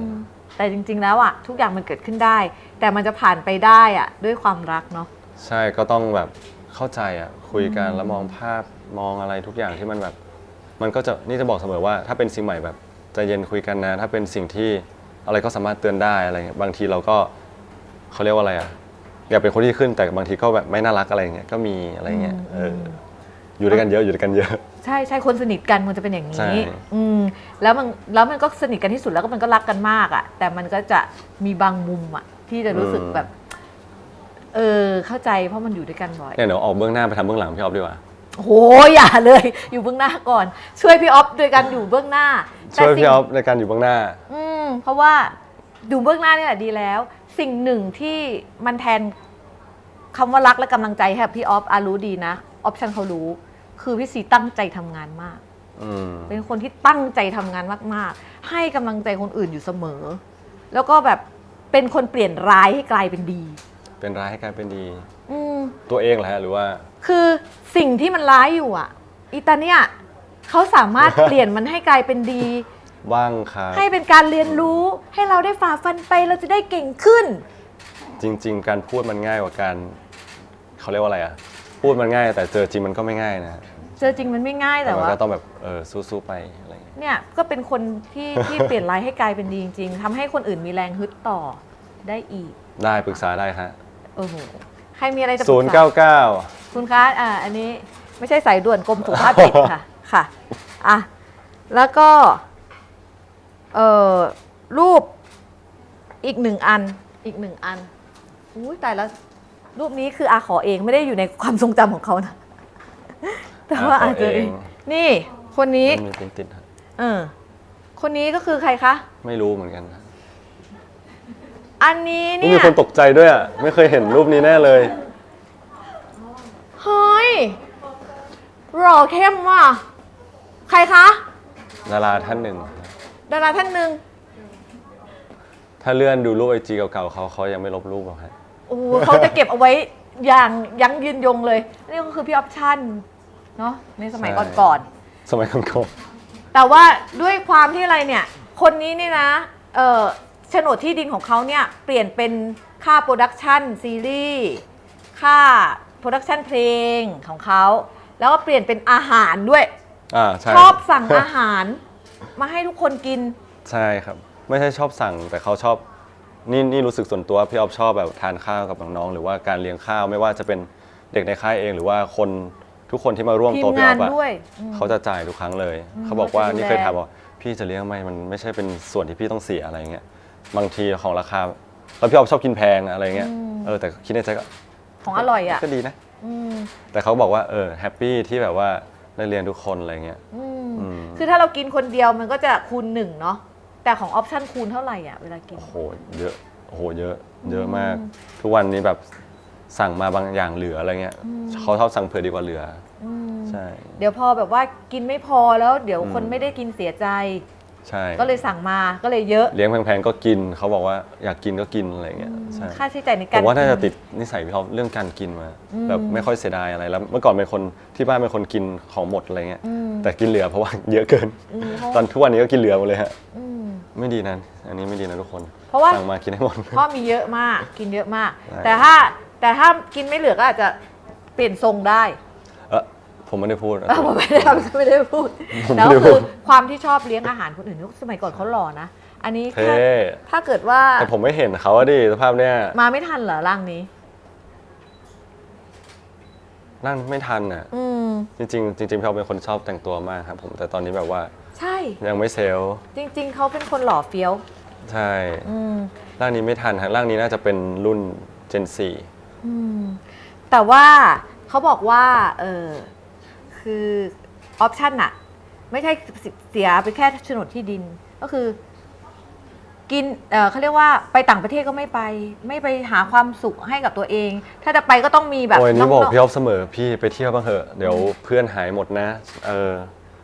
แต่จริงๆแล้วอ่ะทุกอย่างมันเกิดขึ้นได้ แต่มันจะผ่านไปได้อ่ะด้วยความรักเนาะ ใช่ก็ต้องแบบเข้าใจอ่ะคุยกันแล้วมองภาพมองอะไรทุกอย่างที่มันแบบ มันก็จะนี่จะบอกเสมอว่าถ้าเป็นสิ่งใหม่แบบใจเย็นคุยกันนะ ถ้าเป็นสิ่งที่อะไรก็สามารถเตือนได้อะไรเงี้ยบางทีเราก็เขาเรียกว่าอะไรอ่ะอยากเป็นคนที่ขึ้นแต่บางทีก็แบบไม่น่ารักอะไรเงี้ยก็มีอะไรเงี้ยอยู่ด้วยกันเยอะอยู่ด้วยกันเยอะ ใช่ใช่คนสนิทกันมันจะเป็นอย่าง ใช่ นี้แล้วมันก็สนิทกันที่สุดแล้วก็มันก็รักกันมากอ่ะแต่มันก็จะมีบางมุมอ่ะที่จะรู้สึกแบบ เข้าใจเพราะมันอยู่ด้วยกันบ่อย เนี่ยเดี๋ยวออกเบื้องหน้าไปทำเบื้องหลังพี่ออฟดีกว่า โอ้โหอย่าเลย อยู่เบื้องหน้าก่อน ช่วยพี่ออฟด้วยกันอยู่เบื้องหน้า ช่วย แต่สิ่ พี่ ง ออฟในการอยู่เบื้องหน้า เพราะว่าดูเบื้องหน้านี่แหละดีแล้ว สิ่งหนึ่งที่มันแทนคำว่ารักและกำลังใจให้กับพี่ออฟรู้ดีนะออปชั่นเขารู้ คือพี่ซีตั้งใจทำงานมาก เป็นคนที่ตั้งใจทำงานมากๆ ให้กำลังใจคนอื่นอยู่เสมอ แล้วก็แบบเป็นคนเปลี่ยนร้ายให้กลายเป็นดี เป็นร้ายให้กลายเป็นดี อืม ตัวเองเหรอฮะหรือว่า คือสิ่งที่มันร้ายอยู่อ่ะอีตาเนี่ยเขาสามารถ เปลี่ยนมันให้กลายเป็นดี บ้างครับ ให้เป็นการเรียนรู้ให้เราได้ฝ่าฟันไปเราจะได้เก่งขึ้น จริง ๆ การพูดมันง่ายกว่าการเขาเรียกว่าอะไรอ่ะพูดมันง่ายแต่เจอจริงมันก็ไม่ง่ายนะ เจอจริงมันไม่ง่าย แต่ แต่ มัน ว่า ก็ต้องแบบสู้ๆไปอะไรอย่างเงี้ย เนี่ยก็เป็นคนที่เปลี่ยนร้ายให้กลายเป็นดีจริงๆทำให้คนอื่นมีแรงฮึดต่อได้อีก ได้ปรึกษาได้ฮะ โอ้โหใครมีอะไรจะปรึกษา 099 คุณคะอันนี้ไม่ใช่สายด่วนกรมสุขภาพจิตค่ะ ค่ะอ่ะแล้วก็รูปอีกหนึ่งอันอุ้ยตายแล้วรูปนี้คืออาขอเองไม่ได้อยู่ในความทรงจำของเขานะ แต่ว่าอาจจะนี่คนนี้ มันมีติดๆฮะ คนนี้ก็คือใครคะ ไม่รู้เหมือนกันนะ อันนี้ มี เนี่ย คนตกใจด้วยอ่ะไม่เคยเห็นรูปนี้แน่เลย เฮ้ยหล่อเข้มว่ะใครคะ ดาราท่านหนึ่ง ดาราท่านหนึ่ง ถ้าเลื่อนดูรูปไอจีเก่าๆเขายังไม่ลบรูปหรอกฮะ โอ้โหเขาจะเก็บเอาไว้อย่างยั้งยืนยงเลยนี่ก็คือพี่ออปชั่นเนาะในสมัยก่อน สมัยก่อน ๆแต่ว่าด้วยความที่อะไรเนี่ยคนนี้นี่นะโฉนดที่ดินของเขาเนี่ยเปลี่ยนเป็นค่าโปรดักชันซีรีส์ค่าโปรดักชันเพลงของเขาแล้วก็เปลี่ยนเป็นอาหารด้วย ใช่ ชอบสั่งอาหารมาให้ทุกคนกิน ใช่ครับ ไม่ใช่ชอบสั่งแต่เขาชอบนี่รู้สึกส่วนตัวพี่ออฟชอบแบบทานข้าวกับน้องๆหรือว่าการเลี้ยงข้าวไม่ว่าจะเป็นเด็กในค่ายเอง หรือว่าคนทุกคนที่มาร่วม ทีม โต๊ะพี่ออฟ งานด้วย เขาจะจ่ายทุกครั้งเลย เขาบอกว่า เขาจะดูแล นี่เคยถามว่าพี่จะเลี้ยงไหมมันไม่ใช่เป็นส่วนที่พี่ต้องเสียอะไรเงี้ยบางทีของราคาแล้วพี่ออฟชอบกินแพงอะไรเงี้ยแต่คิดในใจก็ ของอร่อยอ่ะ ก็ดีนะ อืม แต่เขาบอกว่าแฮปปี้ที่แบบว่าได้เรียนทุกคนอะไรเงี้ย คือถ้าเรากินคนเดียวมันก็จะคูณ1เนาะแต่ของออปชั่นคูณเท่าไหร่อ่ะเวลากิน โอ้โหเยอะโอ้โหเยอะมาก ทุกวันนี้แบบสั่งมาบางอย่างเหลืออะไรเงี้ยเขาชอบสั่งเผื่อดีกว่าเหลืออใช่ เดี๋ยวพอแบบว่ากินไม่พอแล้วเดี๋ยวคนไม่ได้กินเสียใจ ใช่ ก็เลยสั่งมาก็เลยเยอะ เลี้ยงแพงๆก็กินเขาบอกว่าอยากกินก็กินอะไรเงี้ยใช่ ค่าใช้จ่ายใน ผ การ มว่าน่าจะ กิ ติดนิสัยพี่เขาเรื่องการกินมาแบบไม่ค่อยเสียดายอะไรแล้ว เมื่อก่อนเป็นคนที่บ้านเป็นคนกินของหมดอะไรเงี้ยแต่กินเหลือเพราะว่าเยอะเกิน ตอนทุกวันนี้ก็กินเหลือหมดเลยฮะไม่ดีนะอันนี้ไม่ดีนะทุกคน เพราะว่า สั่งมากินให้หมด เพราะมีเยอะมากกินเยอะมาก ใช่ แต่ถ้ากินไม่เหลือก็อาจจะเปลี่ยนทรงได้ ผมไม่ได้พูด ผมไม่ได้พูด ผมไม่ แล้ว ได้พู คือ ด ความที่ชอบเลี้ยงอาหารคนอื่นสมัยก่อนเขาหล่อนะ อันนี้ เท่ ถ้าเกิดว่า แต่ผมไม่เห็นเขาอะดิสภาพเนี้ย มาไม่ทันเหรอร่างนี้ นั่งไม่ทันอ่ะ อืม จริงๆพี่เขาเป็นคนชอบแต่งตัวมากครับผมแต่ตอนนี้แบบว่า ใช่ ยังไม่เซลล์ จริง ๆเขาเป็นคนหล่อเฟี้ยว ใช่ อืม ร่างนี้ไม่ทันฮะร่างนี้น่าจะเป็นรุ่น Gen แต่ว่าเขาบอกว่าคือออปชั่นอะไม่ใช่เสียไปแค่โฉนดที่ดินก็คือ กินเขาเรียกว่าไปต่างประเทศก็ไม่ไปหาความสุขให้กับตัวเอง ถ้าจะไปก็ต้องมีแบบ โอ้ยนี่บอก น้อง พี่ออฟเสมอพี่ไปเที่ยวบ้างเถอะเดี๋ยวเพื่อนหายหมดนะ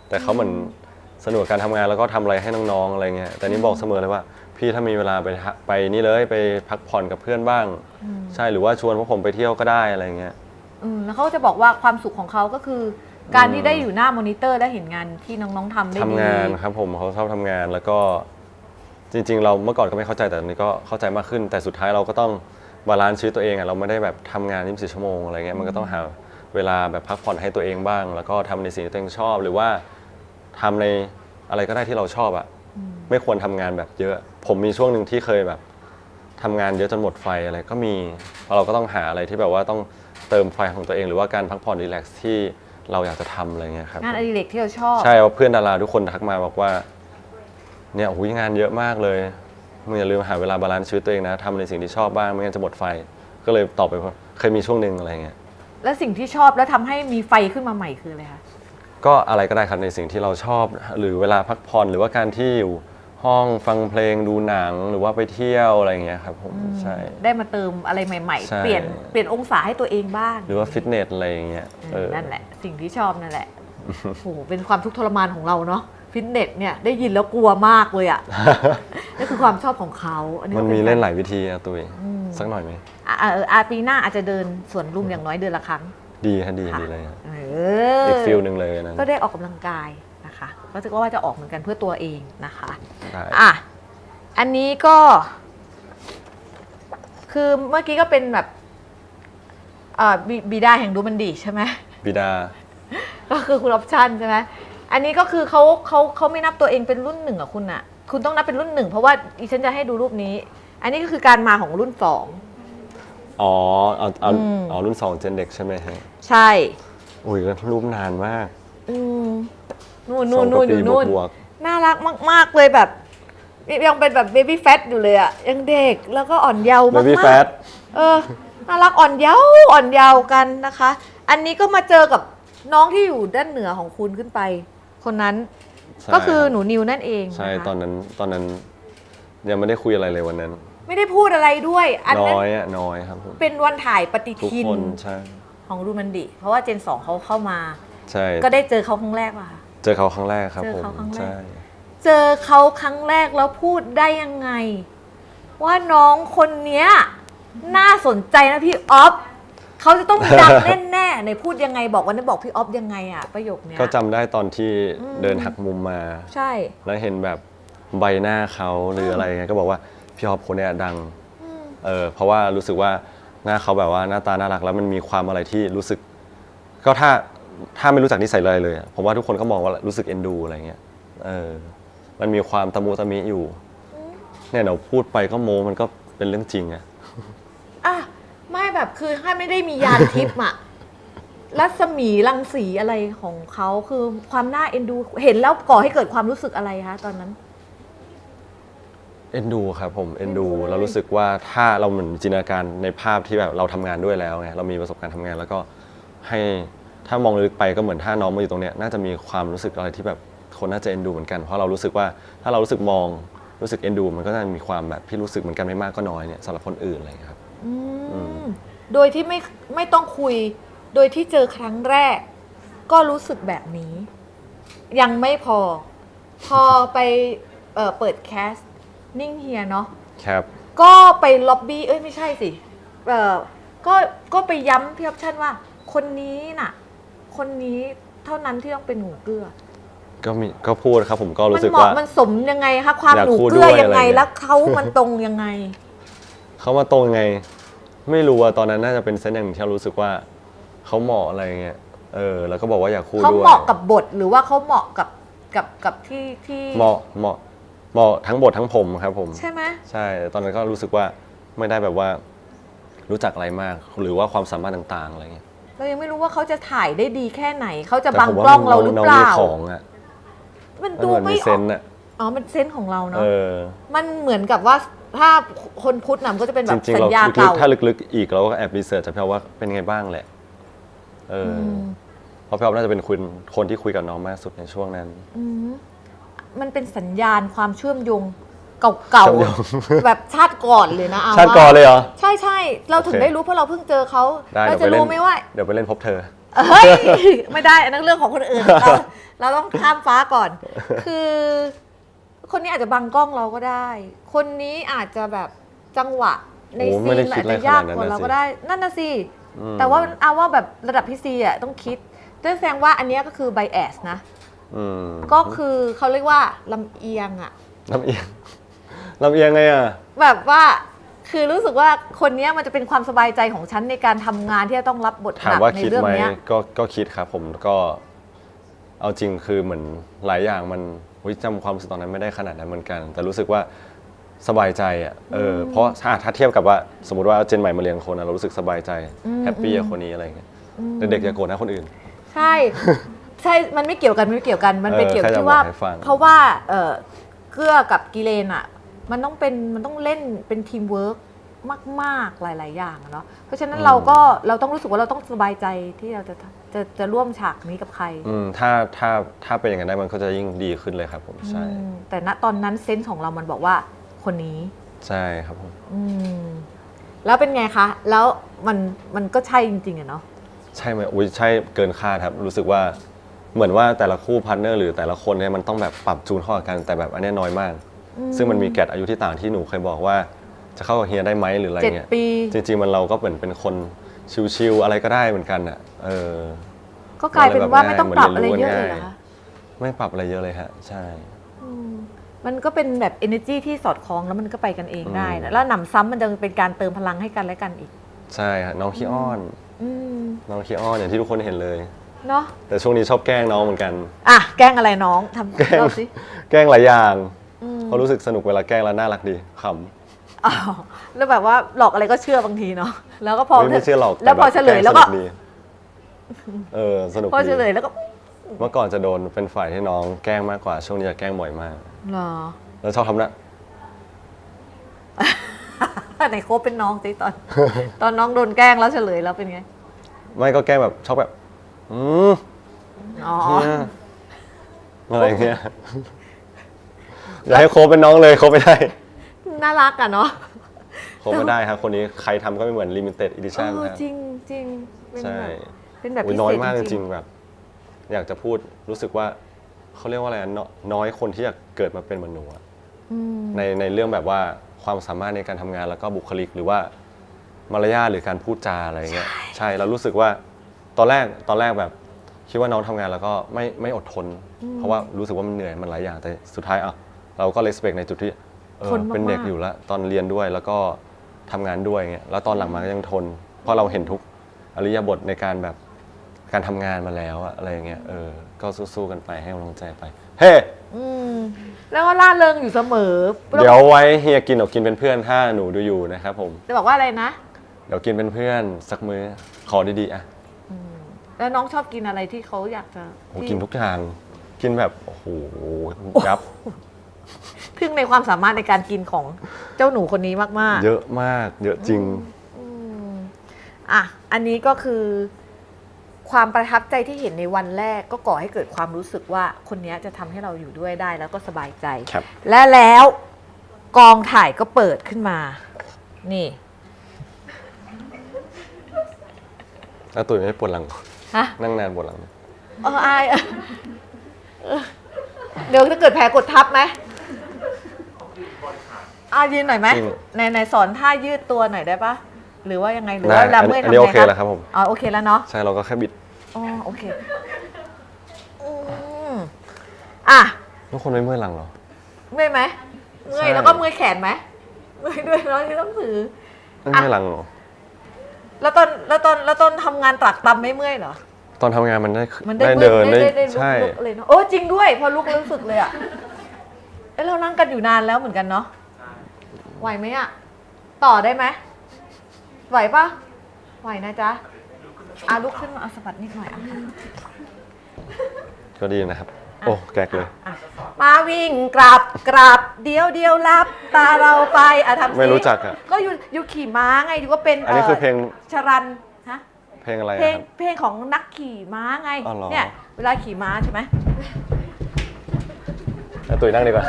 แต่เขาเหมือนสนุกกับการทำงานแล้วก็ทำอะไรให้น้องๆอะไรเงี้ยแต่นี่บอกเสมอเลยว่าพี่ถ้ามีเวลาไปนี่เลยไปพักผ่อนกับเพื่อนบ้างใช่หรือว่าชวนพวกผมไปเที่ยวก็ได้อะไรเงี้ย แล้วเขาก็จะบอกว่าความสุขของเขาก็คือ การที่ได้อยู่หน้ามอนิเตอร์และเห็นงานที่น้องๆทำได้ดี ทำงานครับผมเขาชอบทำงานแล้วก็จริงๆ เราเมื่อก่อนก็ไม่เข้าใจแต่ตอนนี้ก็เข้าใจมากขึ้น แต่สุดท้ายเราก็ต้องบาลานซ์ชีวิตตัวเองเราไม่ได้แบบทำงาน24 ชั่วโมงอะไรเงี้ยมันก็ต้องหาเวลาแบบพักผ่อนให้ตัวเองบ้าง แล้วก็ทำในสิ่งที่ตัวเองชอบ หรือว่าทำในอะไรก็ได้ที่เราชอบอะไม่ควรทำงานแบบเยอะผมมีช่วงหนึ่งที่เคยแบบทำงานเยอะจนหมดไฟอะไรก็มีเราก็ต้องหาอะไรที่แบบว่าต้องเติมไฟของตัวเอง หรือว่าการพักผ่อนรีแลกซ์ที่เราอยากจะทำอะไรเงี้ยครับงานอดิเรกที่เราชอบใช่ว่าเพื่อนดาราทุกคนทักมาบอกว่าเนี่ยโอ้ยงานเยอะมากเลยมึงอย่าลืมหาเวลาบาลานซ์ชีวิตตัวเองนะทำในสิ่งที่ชอบบ้างไม่งั้นจะหมดไฟก็เลยตอบไปว่าเคยมีช่วงหนึ่งอะไรเงี้ยแล้วสิ่งที่ชอบแล้วทำให้มีไฟขึ้นมาใหม่คืออะไรคะก็อะไรก็ได้ครับในสิ่งที่เราชอบหรือเวลาพักผ่อนหรือว่าการที่อยู่ห้องฟังเพลงดูหนังหรือว่าไปเที่ยวอะไรเงี้ยครับผมใช่ได้มาเติมอะไรใหม่ๆเปลี่ยนองศาให้ตัวเองบ้างหรือว่าฟิตเนสอะไรอย่างเงี้ยนั่นแหละสิ่งที่ชอบนั่นแหละโหเป็นความทุกข์ทรมานของเราเนาะฟิตเนสเนี่ยได้ยินแล้วกลัวมากเลยอ่ะ นั่นคือความชอบของเขาอันนี้มันมีเล่นหลายวิธีอะตุ้ยสักหน่อยไหมปีหน้าอาจจะเดินสวนลุมอย่างน้อยเดือนละครั้งดีฮะดีเลยอีกฟิลหนึ่งเลยนะก็ได้ออกกำลังกายนะคะก็จะว่าจะออกเหมือนกันเพื่อตัวเองนะคะอันนี้ก็คือเมื่อกี้ก็เป็นแบบบิดาแห่งดูมันดีใช่ไหมบิดาก็คือคุณออปชั่นใช่ไหมอันนี้ก็คือเขาไม่นับตัวเองเป็นรุ่นหนึ่งอ่ะคุณอ่ะคุณต้องนับเป็นรุ่นหนึ่งเพราะว่าดิฉันจะให้ดูรูปนี้อันนี้ก็คือการมาของรุ่นสองเอารุ่น2เจนเด็กใช่ไหมฮะใช่อุ้ยรูปนานมากนู่นอยู่นู่นน่ารักมากๆเลยแบบยังเป็นแบบเบบี้แฟตอยู่เลยอ่ะยังเด็กแล้วก็อ่อนเยาว์มากๆ Baby Fat น่ารักอ่อนเยาว์กันนะคะ อันนี้ก็มาเจอกับน้องที่อยู่ด้านเหนือของคุณขึ้นไปคนนั้นก็คือหนูนิวนั่นเองใช่ตอนนั้นยังไม่ได้คุยอะไรเลยวันนั้นไม่ได้พูดอะไรด้วยน้อยครับเป็นวันถ่ายปฏิทินของรูมันดิเพราะว่าเจน 2เขาเข้ามาใช่ก็ได้เจอเขาครั้งแรกป่ะเจอเขาครั้งแรกครับผมใช่เจอเขาครั้งแรกแล้วพูดได้ยังไงว่าน้องคนเนี้ยน่าสนใจนะพี่ออฟเขาจะต้องดังแน่ๆในพูดยังไงบอกวันนี้บอกพี่ออฟยังไงอะประโยคเนี้ยก็จำได้ตอนที่เดินหักมุมมาใช่แล้วเห็นแบบใบหน้าเขาหรืออะไรเงี้ยก็บอกว่าพี่ออฟคนเนี้ยดังเพราะว่ารู้สึกว่าหน้าเขาแบบว่าหน้าตาน่ารักแล้วมันมีความอะไรที่รู้สึกก็ถ้าไม่รู้จักนิสัยเลยผมว่าทุกคนก็มองว่ารู้สึกเอ็นดูอะไรเงี้ยมันมีความตะมูตะมิอยู่เนี่ยเราพูดไปก็โมมันก็เป็นเรื่องจริงอะไม่แบบคือถ้าไม่ได้มียานทิพย์อะรัศมีรังสีอะไรของเขาคือความน่าเอ็นดูเห็นแล้วก่อให้เกิดความรู้สึกอะไรคะตอนนั้นเอ็นดูครับผมเอ็นดูเรารู้สึกว่าถ้าเราเหมือนจินตนาการในภาพที่แบบเราทำงานด้วยแล้วไงเรามีประสบการณ์ทำงานแล้วก็ให้ถ้ามองลึกไปก็เหมือนถ้าน้องมาอยู่ตรงเนี้ยน่าจะมีความรู้สึกอะไรที่แบบคนน่าจะเอ็นดูเหมือนกันเพราะเรารู้สึกว่าถ้าเรารู้สึกมองรู้สึกเอ็นดูมันก็จะมีความแบบพี่รู้สึกเหมือนกันไม่มากก็น้อยเนี่ยสำหรับคนอื่นอะไรอย่างเงี้ยครับโดยที่ไม่ต้องคุยโดยที่เจอครั้งแรกก็รู้สึกแบบนี้ยังไม่พอไปเปิดแคสนิ่งเฮียเนาะครับก็ไปล็อบบี้ไม่ใช่สิก็ไปย้ำพี่ออปชั่นว่าคนนี้น่ะคนนี้เท่านั้นที่ต้องเป็นหนูเกลือก็พูดครับผมก็รู้สึกว่ามันสมยังไงคะความหนูเกลือยังไงแล้วเขามันตรงยังไงเขามาตรงยังไงไม่รู้ว่าตอนนั้นน่าจะเป็นเซนส์อย่างที่เรารู้สึกว่าเขาเหมาะอะไรเงี้ยแล้วก็บอกว่าอยากคู่ด้วยเขาเหมาะกับบทหรือว่าเขาเหมาะกับที่เหมาะทั้งบททั้งผมครับผมใช่ไหมใช่ตอนนั้นก็รู้สึกว่าไม่ได้แบบว่ารู้จักอะไรมากหรือว่าความสามารถต่างๆอะไรเงี้ยเรายังไม่รู้ว่าเขาจะถ่ายได้ดีแค่ไหนเขาจะบังกล้องเราหรือเปล่ามันดูไม่ออกมันเซนส์ของเราเนาะมันเหมือนกับว่าถ้าคนพุทธนำก็จะเป็นแบบสัญญาเก่าถ้าลึกๆอีกเราก็แอบรีเสิร์ชจะเพื่อว่าเป็นไงบ้างแหละเพราะพี่อ๊อฟน่าจะเป็นคนที่คุยกับน้องมากสุดในช่วงนั้นมันเป็นสัญญาณความเชื่อมโยง เก่า จำยอม ๆแบบชาติก่อนเลยนะเอา ชาติก่อนเลยเหรอ ใช่ใช่เราถึง โอเค ได้รู้เพราะเราเพิ่งเจอเขา ได้ เรา เดี๋ยว จะ ไปเล่ รู้ น ไหมว่า เดี๋ยวไปเล่นพบเธอ เฮ้ย ไม่ได้อันนั้นเรื่องของคนอื่น เราต้องข้ามฟ้าก่อน คือคนนี้อาจจะบังกล้องเราก็ได้ คนนี้อาจจะแบบจังหวะใน โอ้ ซี ไม่ น ได้ มัน คิด อาจจะยาก อะไรขนาดนั้น กว่าเรา น่ะสิ ก็ได้ นั่นน่ะสิ อืม แต่ว่าเอาว่าแบบระดับพี่ซีอ่ะต้องคิดนั่นแสดงว่าอันเนี้ยก็คือไบแอสนะ อืม ก็คือเขาเรียกว่าลำเอียงอ่ะ ลำเอียงลำเอียงไงอ่ะ แบบว่าคือรู้สึกว่าคนเนี้ยมันจะเป็นความสบายใจของฉันในการทำงานที่จะต้องรับบทห ถาม นัก ว่า ใน คิด เรื่อง ไหม เนี้ย ก็คิดครับผมก็เอาจริงคือเหมือนหลายอย่างมันอุ๊ยจำความรู้สึกตอนนั้นไม่ได้ขนาดนั้นเหมือนกัน แต่รู้สึกว่าสบายใจอ่ะเพราะถ้าเทียบกับว่าสมมติว่าเจนใหม่มาเรียนคนอะเรารู้สึกสบายใจแฮปปี้กับคนนี้อะไรเงี้ยแต่เด็กอย่าโกรธนะคนอื่น ใช่ ใช่ มันไม่เกี่ยวกันมันไม่เกี่ยวกันมันเป็นเกี่ยว แค่จะ ที่ว่า บอกให้ฟัง เพราะว่าเกื้อกับกิเลนอ่ะมันต้องเล่นเป็นทีมเวิร์กมากๆหลาย ๆ อย่างอะเนาะเพราะฉะนั้นเราต้องรู้สึกว่าเราต้องสบายใจที่เราจะร่วมฉากนี้กับใคร ถ้าเป็นอย่างนั้นได้มันก็จะยิ่งดีขึ้นเลยครับผมใช่ แต่ณตอนนั้นเซนส์ของเรามันบอกว่าคนนี้ ใช่ครับผม แล้วเป็นไงคะ แล้วมันก็ใช่จริงๆอะเนาะ ใช่ไหมอุ้ยใช่เกินคาดครับรู้สึกว่าเหมือนว่าแต่ละคู่พาร์ทเนอร์หรือแต่ละคนเนี่ยมันต้องแบบปรับจูนเข้ากับกันแต่แบบอันเนี้ยน้อยมาก ซึ่งมันมีแกดอายุที่ต่างที่หนูเคยบอกว่าจะเข้ากับเฮียได้ไหมหรืออะไรเงี้ย 7 ปี จริงๆมันเราก็เหมือนเป็นคนชิวๆอะไรก็ได้เหมือนกันอ่ะก็กลายเป็นว่าไม่ต้องปรับอะไรเยอะเลยเหรอคะ ไม่ปรับอะไรเยอะเลยฮะใช่ มันก็เป็นแบบ energy ที่สอดคล้องแล้วมันก็ไปกันเองได้นะแล้วหนำซ้ำมันจะเป็นการเติมพลังให้กันและกันอีก ใช่ฮะน้องขี้อ้อน อืม น้องขี้อ้อนอย่างที่ทุกคนเห็นเลย เนาะ แต่ช่วงนี้ชอบแกล้งน้องเหมือนกัน อ่ะแกล้งอะไรน้องทำ แกล้ง เราสิ แกล้งหลายอย่างเพราะรู้สึกสนุกเวลาแกล้งแล้วน่ารักดีขำ อ้าวแล้วแบบว่าหลอกอะไรก็เชื่อบางทีเนาะแล้วก็พอ ไม่เชื่อหรอก แล้วพอเฉลยแล้วก็ ต่บบกงสนุกดีสนุก พอ ดี เฉลยแล้วก็ เมื่อก่อนจะโดนเป็นฝ่ายที่น้องแกล้งมากกว่า ช่วงนี้จะแกล้งบ่อยมาก เหรอ แล้วชอบทำนะ ไหนโคบเป็นน้องสิตอนน้องโดนแกล้งแล้วเฉลยแล้วเป็นไง ไม่ก็แกล้งแบบชอบแบบม อ๋อ เนี่ยอะไรอย่างเงี้ยอย่าให้โคบเป็นน้องเลยโคบไม่ได้ น่ารักอะเนาะ โคบไม่ได้ครับคนนี้ใครทำก็ไม่เหมือน limited เอ edition อ ครับ จริงจริงเป็น ใช่ แบบเป็นแบบ อุ๊ พิ ย เศษ น้อยมากจ จ ริ ริ ง ง ๆแบบ อยากจะพูดรู้สึกว่าเขาเรียกว่าอะไรน้อยคนที่จะเกิดมาเป็นเหมือนหนูอะ ในเรื่องแบบว่าความสามารถในการทำงานแล้วก็บุคลิกหรือว่ามารยาทหรือการพูดจาอะไรเงี้ยใช่เรารู้สึกว่าตอนแรกแบบคิดว่าน้องทำงานแล้วก็ไม่อดทน เพราะว่ารู้สึกว่ามันเหนื่อยมันหลายอย่างแต่สุดท้ายอ่ะเราก็ respect ในจุดที่ทนมากๆ เป็นเด็กอยู่แล้วตอนเรียนด้วยแล้วก็ทำงานด้วยเงี้ยแล้วตอนหลังมาก็ยังทน เพราะเราเห็นทุกอริยบทในการแบบการทำงานมาแล้วอะอะไรอย่างเงี้ยก็สู้ๆกันไปให้กำลังใจไปเฮ้ แล้วก็ล่าเริงอยู่เสมอ เดี๋ยวไว้เฮียกินเดี๋ยวกินเป็นเพื่อนถ้าหนูดูอยู่นะครับผม จะบอกว่าอะไรนะ เดี๋ยวกินเป็นเพื่อนสักมื้อขอดีๆอ่ะ แล้วน้องชอบกินอะไรที่เขาอยากจะ โอ้กินทุกอย่างกินแบบโอ้โหยับ ทึ่งในความสามารถในการกินของเจ้าหนูคนนี้มากๆ เยอะมากเยอะจริง อ่ะอันนี้ก็คือความประทับใจที่เห็นในวันแรกก็ก่อให้เกิดความรู้สึกว่าคนนี้จะทำให้เราอยู่ด้วยได้แล้วก็สบายใจ ครับ และแล้วกองถ่ายก็เปิดขึ้นมา นี่ แล้วตุ๋ยไม่ปวดหลัง ฮะ นั่งนานปวดหลัง อายเดี๋ยวจะเกิดแผลกดทับไหมยืนหน่อยไหมในสอนท่ายืดตัวหน่อยได้ปะหรือว่ายังไงหรือว่าลาเมื่อยทำ อัน ไง นี้โอเคแล้วครับผม อ๋อโอเคแล้วเนาะ ใช่เราก็แค่บิด อ๋อโอเคอ่ะ ทุกคนไม่เมื่อยหลังเหรอ เมื่อยไหมเมื่อย ใช่ แล้วก็เมื่อยแขนไหมเมื่อยด้วยเนาะที่ต้องถือ ไม่เมื่อยหลังเหรอ แล้วตอนทำงานตรากตำไม่เมื่อยเหรอ ตอนทำงานมันได้ มันได้ เดิน ได้ ได้ ลุก ใช่ ลุกเลยเนาะโอ้จริงด้วยพอลุกแล้วรู้สึกเลยอ่ะเรานั่งกันอยู่นานแล้วเหมือนกันเนาะไหวไหมอ่ะต่อได้ไหมไหวปะไหวนะจ๊ะลุกขึ้นมาสะบัดนิดหน่อยอ่ะ ก็ดีนะครับ โอ้แกกเลย มาวิ่งกราบเดียวรับตาเราไปทำสิ ไม่รู้จักอะ ก็อยู่ขี่ม้าไงอยู่ก็เป็น อันนี้คือเพลง ชรันฮะ เพลงอะไรอะ เพลง ครับ เพลงของนักขี่ม้าไง อ๋อเหรอ เนี่ยเวลาขี่ม้าใช่ไหม ตุ๋ยนั่งดีกว่า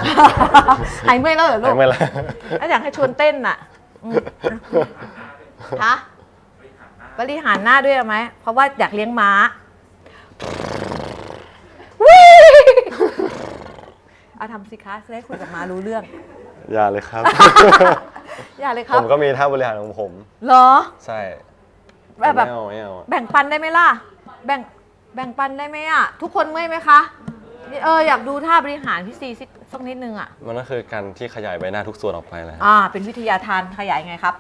หายเมื่อยแล้วเหรอลูก ไม่ละ แล้วอยากให้ชวนเต้นน่ะฮะบริหารหน้าด้วยไหมเพราะว่าอยากเลี้ยงม้าเอาทำสิคะจะได้คุยกับม้ารู้เรื่อง อย่าเลยครับ อย่าเลยค ผ รับ มก็มีท่าบริหารของผม เหรอ ใช่ แบบ ไม่เอา แบ่งปันได้ไหมล่ะ แบ่งปันได้ไหมอ่ะ ทุกคนเมื่อยไหมคะ อยากดูท่าบริหารพี่ซีสักนิดนึงอ่ะ มันก็คือการที่ขยายใบหน้าทุกส่วนออกไปนะ เป็นวิทยาทานขยายไงครับ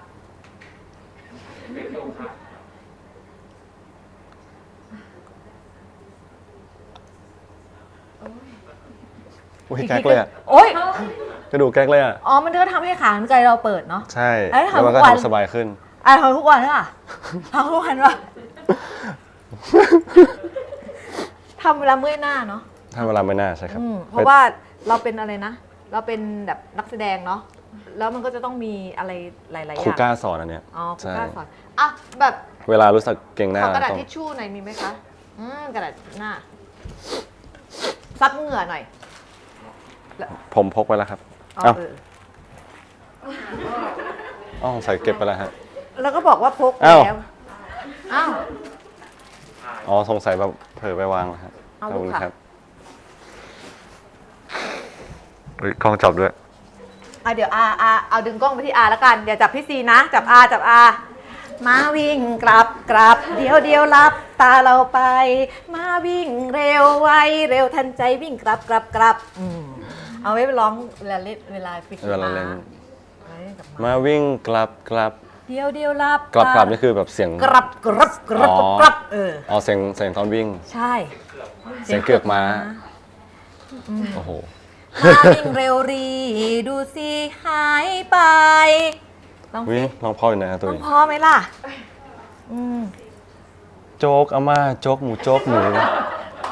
อุ้ยแก๊กเลยอ่ะ โอ๊ย กระดูกแก๊กเลยอ่ะ มันก็ทำให้ขาหันใจเราเปิดเนาะ ใช่ แล้วทำ แล้วมันก็ ทุกวัน ทำสบายขึ้น ทำทุกวันเหรอทำทุกวันวะทำเวลาเมื่อยหน้าเนาะ ถ้าเวลาใบหน้าใช่ครับ เพราะว่าเราเป็นอะไรนะ เราเป็นแบบนักแสดงเนาะ แล้วมันก็จะต้องมีอะไรหลายๆอ ครู ย่าง กล้าสอนอันเนี้ย ครู ใช่ กล้าสอนอ่ะแบบ เวลารู้สึกเก่งหน้า ขอกระดาษ ต้อง ทิชชู่หน่อยมีไหมคะ กระดาษหน้า ซับเหงื่อหน่อย ผมพกไปแล้วครับ อ๋อ เอ้า เออ อ๋อใส่เก็บไปแล้วฮะ แล้วก็บอกว่าพก อ้าว แล้วอ้าว อ๋อสงสัยแบบเผลอไปวางแล้วฮะ เอา ขอบคุณ ลูกค่ะ ครับกล้องจับด้วย เดี๋ยวเอาดึงกล้องไปที่แล้วกันอย่าจับพี่ซีนะ จับจับมาวิ่งกลับเดี๋ยวรับตาเราไป มาวิ่งเร็วไวเร็วทันใจวิ่งกลับเอาไว้ร้องเวลาเล่นเวลาฟิก เวลาเล่น ไว้กับ มาวิ่งกลับ เดี๋ยวรับ กลับนี่คือแบบเสียง กลับอ๋อเสียงตอนวิ่ง ใช่ เสียงเกือกม้า โอ้โห มาวิ่งเร็วรีดูสิหายไปลอง วิ่ สิ งลองพ่ออยู่นะตัว ต้อง นี้ พอไหมล่ะโจ๊กอาม่าโจ๊กหมูโจ๊กหมู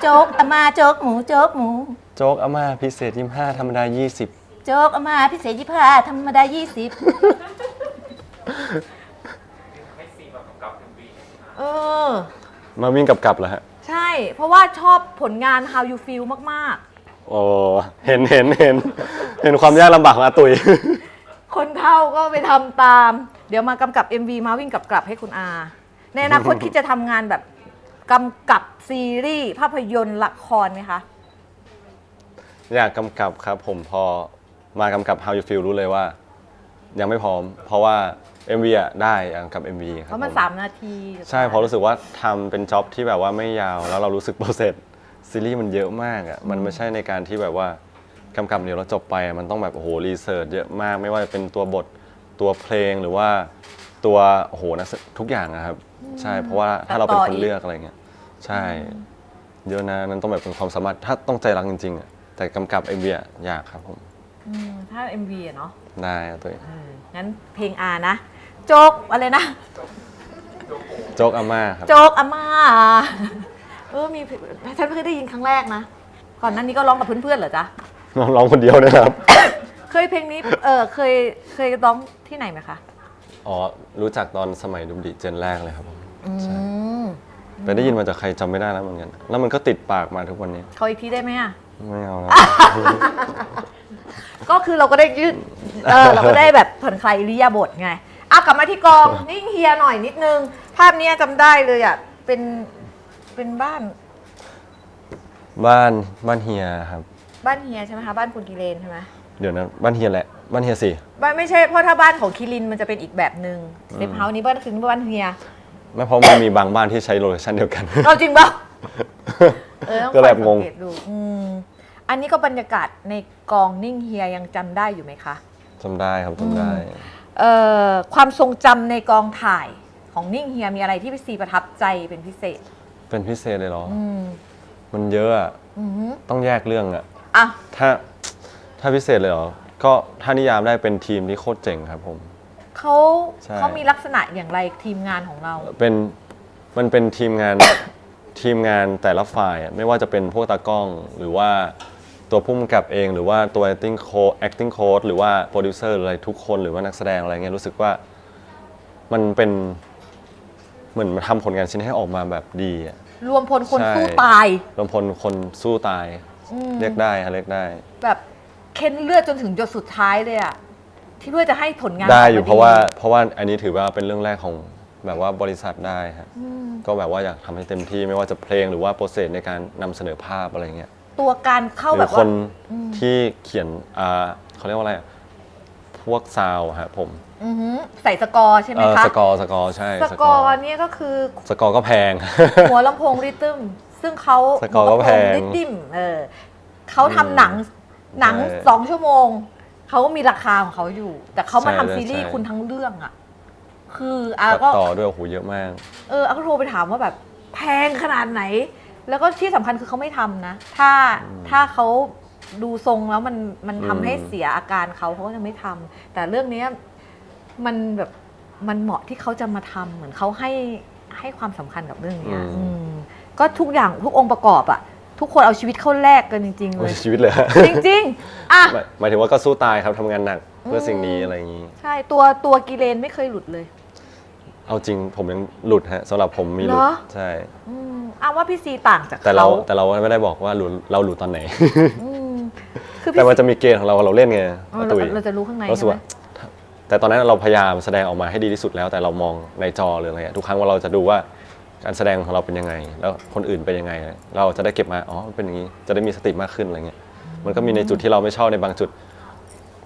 โจ๊กอามาโจ๊กหมูโจ๊กหมู โจ๊กอาม่าพิเศษ25ธรรมดา20 โจ๊กอามาพิเศษ25ธรรมดา20มาวิ่งกลับเหรอฮะ ใช่ เพราะว่าชอบผลงาน How You Feel มาก โอ้เห็นความยากลำบากของอาตุย ๆ คนเท่าก็ไปทำตาม เดี๋ยวมากำกับ MV มาวิ่งกลับให้คุณอา ในอนาคตคิดจะทำงานแบบกำกับซีรีส์ภาพยนตร์ละครไหมคะ อยากกำกับครับผมพอมากำกับ How You Feel รู้เลยว่า ยังไม่พร้อม เพราะว่า MV อ่ะได้อยากกำกับ MV ครับ เพราะมัน ผ 3 นาที ใช่เพราะรู้สึกว่าทำเป็นจ็อบที่แบบว่าไม่ยาวแล้วเรารู้สึกโปรเซสซีรีส์มันเยอะมากอ่ะมันไม่ใช่ในการที่แบบว่ากำกับเดี๋ยวเราจบไปอะมันต้องแบบโอ้โหรีเสิร์ชเยอะมากไม่ว่าจะเป็นตัวบทตัวเพลงหรือว่าตัวโอ้โหนักแสทุกอย่างนะครับใช่เพราะว่าถ้าเราเป็นคนเลือกอะไรเงี้ยใช่เยอะนะนั้นต้องแบบเป็นความสามารถถ้าต้องใจรักจริงๆอ่ะแต่กำกับ MV อ่ะยากครับผม ถ้า MV อะเนาะ ได้ครับตัวเอง งั้นเพลงอานะ โจ๊กอะไรนะ โจ๊กอาม่าครับ โจ๊กอาม่ามีฉันเพิ่งได้ยินครั้งแรกนะ ก่อนหนั้นนี้ก็ร้องกับเพื่อนๆเหรอจ๊ะ ร้องคนเดียวนะครับ เคยเพลงนี้เคยร้องที่ไหนไหมคะ อ๋อรู้จักตอนสมัยดุมดิเจนแรกเลยครับผมใช่ไปได้ยินมาจากใครจำไม่ได้แล้วเหมือนกันแล้วมันก็ติดปากมาทุกวันนี้ เขาอีกทีได้ไหมอ่ะ ไม่เอาแล้ว ก็คือเราก็ได้ยืดเราก็ได้แบบผ่อนคลายอิริยาบถไงกลับมาที่กอง นิ่งเฮียหน่อยนิดนึง ภาพนี้จำได้เลยอ่ะ เป็นบ้าน บ้านเฮียครับ บ้านเฮียใช่ไหมคะ บ้านคุณกิเลนใช่ไหม เดี๋ยวนะบ้านเฮียแหละบ้านเฮียสิ บ้านไม่ใช่เพราะถ้าบ้านของคิรินมันจะเป็นอีกแบบหนึ่งเซฟเฮาส์นี้บ้านคือบ้านเฮีย ไม่เพราะมันมีบางบ้านที่ใช้โลเคชั่นเดียวกัน เราจริงปะต้อง ก็แบบงง คอยสัเกตดูอันนี้ก็บรรยากาศในกองนิ่งเฮียยังจำได้อยู่ไหมคะ จำได้ครับจำได้ ความทรงจำในกองถ่ายของนิ่งเฮียมีอะไรที่พี่ซีประทับใจเป็นพิเศษ เป็นพิเศษเลยเหรอมันเยอะอะต้องแยกเรื่องอะ อ่ะ ถ้าพิเศษเลยเหรอก็ถ้านิยามได้เป็นทีมที่โคตรเจ๋งครับผม เขา ใช่ เขามีลักษณะอย่างไรทีมงานของเรา มันเป็นทีมงาน ทีมงานแต่ละฝ่ายอะไม่ว่าจะเป็นพวกตากล้องหรือว่าตัวผู้กำกับเองหรือว่าตัว acting coach หรือว่าโปรดิวเซอร์อะไรทุกคนหรือว่านักแสดงอะไรเงี้ยรู้สึกว่ามันเป็นเหมือนมาทำผลงานชิ้นนี้ให้ออกมาแบบดีอะ รวมพลคน ใช่ สู้ตาย รวมพลคนสู้ตายเรียกได้ฮะเรียกได้ แบบ เค้นเลือดจนถึงหยดสุดท้ายเลยอะที่เพื่อจะให้ผลงาน ได้อยู่ กม เพราะว่าอันนี้ถือว่าเป็นเรื่องแรกของแบบว่าบริษัทได้ครับ อืม ก็แบบว่าอยากทำให้เต็มที่ไม่ว่าจะเพลงหรือว่าโปรเซสในการนำเสนอภาพอะไรเงี้ย ตัวการเข้า หรื แบ อบ ค ว่า นที่เขียนเขาเรียกว่าอะไรพวกซาวฮะผม อือหือใส่สกอร์ใช่ไหมคะ สกอร์ใช่ สกอร์เนี่ยก็คือ สกอร์ก็แพง หัวลำโพงริทึมซึ่งเขา สกอร์ก็แพง ริทึมเขาทำหนัง ใช่ 2 ชั่วโมงเขาก็มีราคาของเขาอยู่ แต่เขามา ใช่ ทำซีรีส์ ใช่ คุณทั้งเรื่องอ่ะคือตัด ก็ ต่อด้วยโอ้โหเยอะมาก อาก็โทรไปถามว่าแบบแพงขนาดไหน แล้วก็ที่สำคัญคือเขาไม่ทำนะ ถ้าเขาดูทรงแล้วมันทำให้เสียอาการเขาก็จะไม่ทำแต่เรื่องเนี้ยมันแบบมันเหมาะที่เขาจะมาทำเหมือนเขาให้ความสำคัญกับเรื่องเนี้ยก็ทุกอย่างทุกองค์ประกอบอะทุกคนเอาชีวิตเข้าแลกกันจริงๆเลย ชีวิตเลย จริงๆอ่ะ หมายถึงว่าก็สู้ตายครับทำงานหนักเพื่อสิ่งนี้อะไรอย่างนี้ ใช่ตัวกิเลนไม่เคยหลุดเลย เอาจริงผมยังหลุดฮะสำหรับผมมีหลุด เหรอ ใช่ ว่าพี่ซีต่างจาก แต่เรา เขา แต่เราไม่ได้บอกว่าเราหลุดตอนไหน คือ แต่ พี่ มันจะมีเกณฑ์ของเราเล่นไง เรา ตุ๋ย เราจะรู้ข้างใน รู้สึก ใช่ไหม ว่าแต่ตอนนั้นเราพยายามแสดงออกมาให้ดีที่สุดแล้ว แต่เรามองในจอหรืออะไรทุกครั้งว่าเราจะดูว่าการแสดงของเราเป็นยังไง แล้วคนอื่นเป็นยังไง เราจะได้เก็บมาอ๋อมันเป็นอย่างนี้จะได้มีสติมากขึ้นอะไรเงี้ยมันก็มีในจุดที่เราไม่ชอบในบางจุด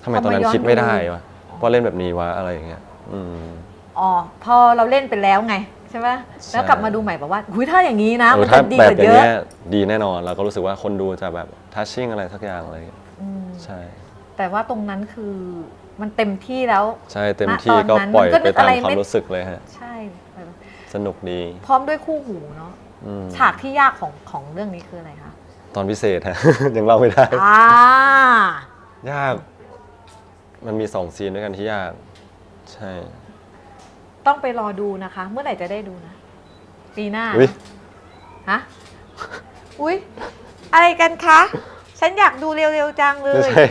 ทำไมตอนนั้นคิดไม่ได้วะว่าเล่นแบบนี้วะอะไรอย่างเงี้ยพอเราเล่นไปแล้วไงใช่ไหมแล้วกลับมาดูใหม่บอกว่าหุยถ้าอย่างนี้นะมัน ถ้า จะดี แบ ก บ ว่า อย่า เย ง อะ เงี้ยดีแน่นอนเราก็รู้สึกว่าคนดูจะแบบทัชชิ่งอะไรสักอย่างอะไรอย่างเงี้ยใช่ แต่ว่าตรงนั้นคือมันเต็มที่แล้ว ใช่เต็มที่ก็ปล่อยไปตามความรู้สึกเลยฮะ ใช่ สนุกดี พร้อมด้วยคู่หูเนาะฉากที่ยากของเรื่องนี้คืออะไรคะ ตอนพิเศษฮะ ยังเล่าไม่ได้ ยาก มันมี2 ซีนด้วยกันที่ยาก ใช่ ต้องไปรอดูนะคะ เมื่อไหร่จะได้ดูนะ ปีหน้า อุ๊ย ฮะอุ๊ยอะไรกันคะ ฉันอยากดูเร็วๆจังเล ไม่ ย ใช่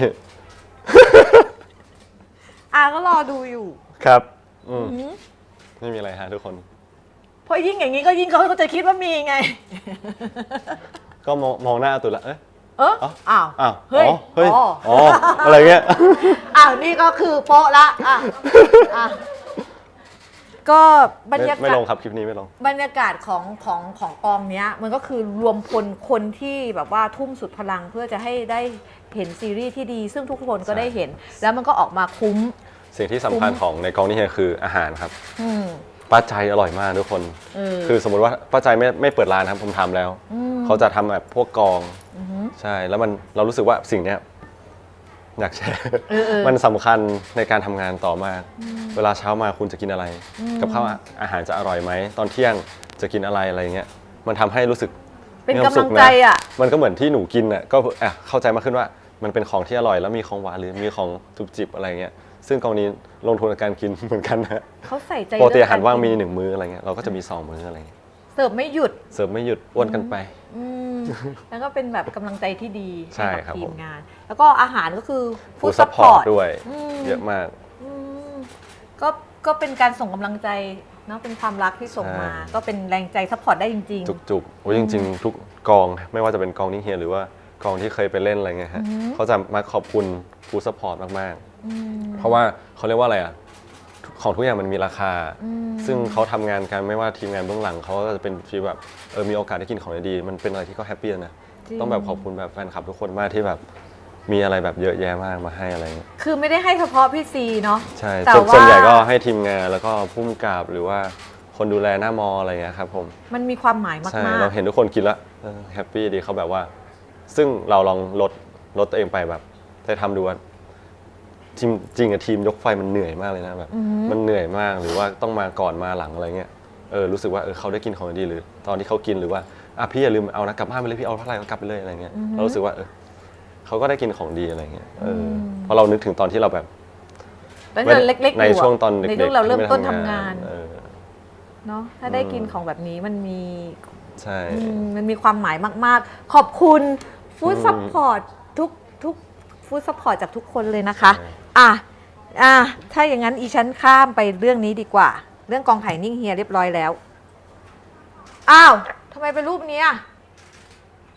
ก็รอดูอยู่ ครับ อืม ไม่มีอะไรฮะทุกคน เพราะยิ่งอย่างนี้ก็ยิ่งเขาจะคิดว่ามีไง ก็มองหน้าอาตุลละเอ๊ะ อ้าว อ้าว เฮ้ย เฮ้ย อ๋อ อ๋อ อะไรเงี้ย นี่ก็คือโป๊ะละก็บรรยากาศ ไม่ลงครับคลิปนี้ไม่ลง บรรยากาศของกองเนี้ยมันก็คือรวมพลคนที่แบบว่าทุ่มสุดพลังเพื่อจะให้ได้เห็นซีรีส์ที่ดี ซึ่งทุกคนก็ได้เห็น แล้วมันก็ออกมาคุ้ม สิ่งที่สำคัญของในกองนี้คืออาหารครับ อืม ป้าใจอร่อยมากทุกคน คือสมมติว่าป้าใจไม่เปิดร้านครับผมทำแล้ว เขาจะทำแบบพวกกอง ใช่ แล้วเรารู้สึกว่าสิ่งเนี้ยอยากแชร์ มันสำคัญในการทำงานต่อมาก เวลาเช้ามาคุณจะกินอะไร กับข้าวอาหารจะอร่อยไหม ตอนเที่ยงจะกินอะไรอะไรเงี้ย มันทำให้รู้สึก เป็นกำลังใจอ่ะ มันก็เหมือนที่หนูกินอ่ะ ก็เข้าใจมากขึ้นว่ามันเป็นของที่อร่อยแล้วมีของหวานหรือมีของจุบจิบอะไรเงี้ย ซึ่งกองนี้ลงทุนในการกินเหมือนกันนะ เขาใส่ใจ ปกติอาหารว่างมี1 มื้ออะไรเงี้ย เราก็จะมี2 มื้ออะไรเงี้ย เสิร์ฟไม่หยุด เสิร์ฟไม่หยุดอ้วนกันไป แล้วก็เป็นแบบกำลังใจที่ดี ใช่ ให้ ครั กับบ ที ผม ม งาน แล้วก็อาหารก็คือ ฟู้ ฟู้ ด ด ซั ซั พ พ พ พ อ อ ร์ ร์ ต ต ด้วย เยอะมาก ก็เป็นการส่งกำลังใจเนาะเป็นความรักที่ส่งมา ใช่ ก็เป็นแรงใจซัพพอร์ตได้จริง จุกๆโอ้ยจริงๆ ทุกกองไม่ว่าจะเป็นกองนิ่งเฮียหรือว่ากองที่เคยไปเล่นอะไรเงี้ยฮะเขาจะมาขอบคุณฟู้ดซัพพอร์ตมากๆ เพราะว่าเขาเรียกว่าอะไรอ่ะของทุกอย่างมันมีราคา ซึ่งเขาทำงานกันไม่ว่าทีมงานเบื้องหลังเขาก็จะเป็นฟีลแบบมีโอกาสได้กินของดีๆมันเป็นอะไรที่เขาแฮปปี้นะ จริง ต้องแบบขอบคุณแบบแฟนคลับทุกคนมากที่แบบมีอะไรแบบเยอะแยะมากมาให้อะไรเงี้ย ๆ คือไม่ได้ให้เฉพาะพี่ซีเนาะ ใช่ แต่ว่า ส่วนใหญ่ก็ให้ทีมงานแล้วก็ผู้กำกับหรือว่าคนดูแลหน้ามออะไรเงี้ยครับผม มันมีความหมายมา ใช่ ก เราเห็นทุกคนกินแล้วแฮปปี้ดีเขาแบบว่า ซึ่งเราลองลดตัวเองไปแบบได้ทำดูว่าจริงกับทีมยกไฟมันเหนื่อยมากเลยนะแบบมันเหนื่อยมากหรือว่าต้องมาก่อนมาหลังอะไรเงี้ยรู้สึกว่าเขาได้กินของดีหรือตอนที่เขากินหรือว่าพี่อย่าลืมเอานะกลับบ้านไปเลยพี่เอาเท่าไหร่ก็กลับไปเลยอะไรเงี้ยเรารู้สึกว่าเขาก็ได้กินของดีอะไรเงี้ยเพราะเรานึกถึงตอนที่เราแบบ ๆแล้วเราเล็กๆ ใน อยู่ ช่วง อะ ตอนเด็ก ใน ๆ ช่วงเราเริ่ม ที่ไ ต้นทำงาน เ เนาะถ้าได้กินของแบบนี้มันมี ใช่ มันมีความหมายมากๆ ขอบคุณฟู้ดซัพพอร์ตทุกฟู้ดซัพพอร์ตจากทุกคนเลยนะคะ ถ้าอย่างนั้นอีฉันข้ามไปเรื่องนี้ดีกว่า เรื่องกองถ่ายนิ่งเฮียเรียบร้อยแล้วอ้าวทำไมเป็นรูปนี้อะ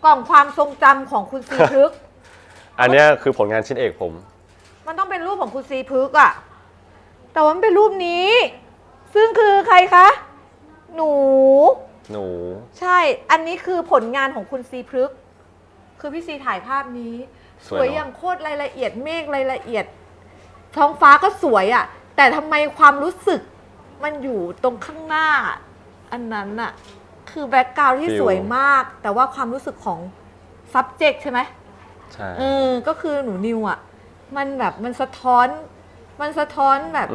กล่องความทรงจำของคุณซีพฤกษ์ อันเนี้ยคือผลงานชิ้นเอกผม มันต้องเป็นรูปของคุณซีพึกษ์อะแต่ว่ามันเป็นรูปนี้ ซึ่งคือใครคะ หนู ใช่ อันนี้คือผลงานของคุณซีพึกษ์คือพี่ซีถ่ายภาพนี้ ส ส วยเนอะ วยอย่างโคตรรายละเอียดเมฆรายละเอียด ท้องฟ้าก็สวยอะแต่ทำไมความรู้สึกมันอยู่ตรงข้างหน้า อันนั้นอะคือแบ็กกราวด์ที่สวยมาก แต่ว่าความรู้สึกของ subject ใช่ไหม ใช่ ก็คือหนูนิวอ่ะ มันแบบมันสะท้อนแบบ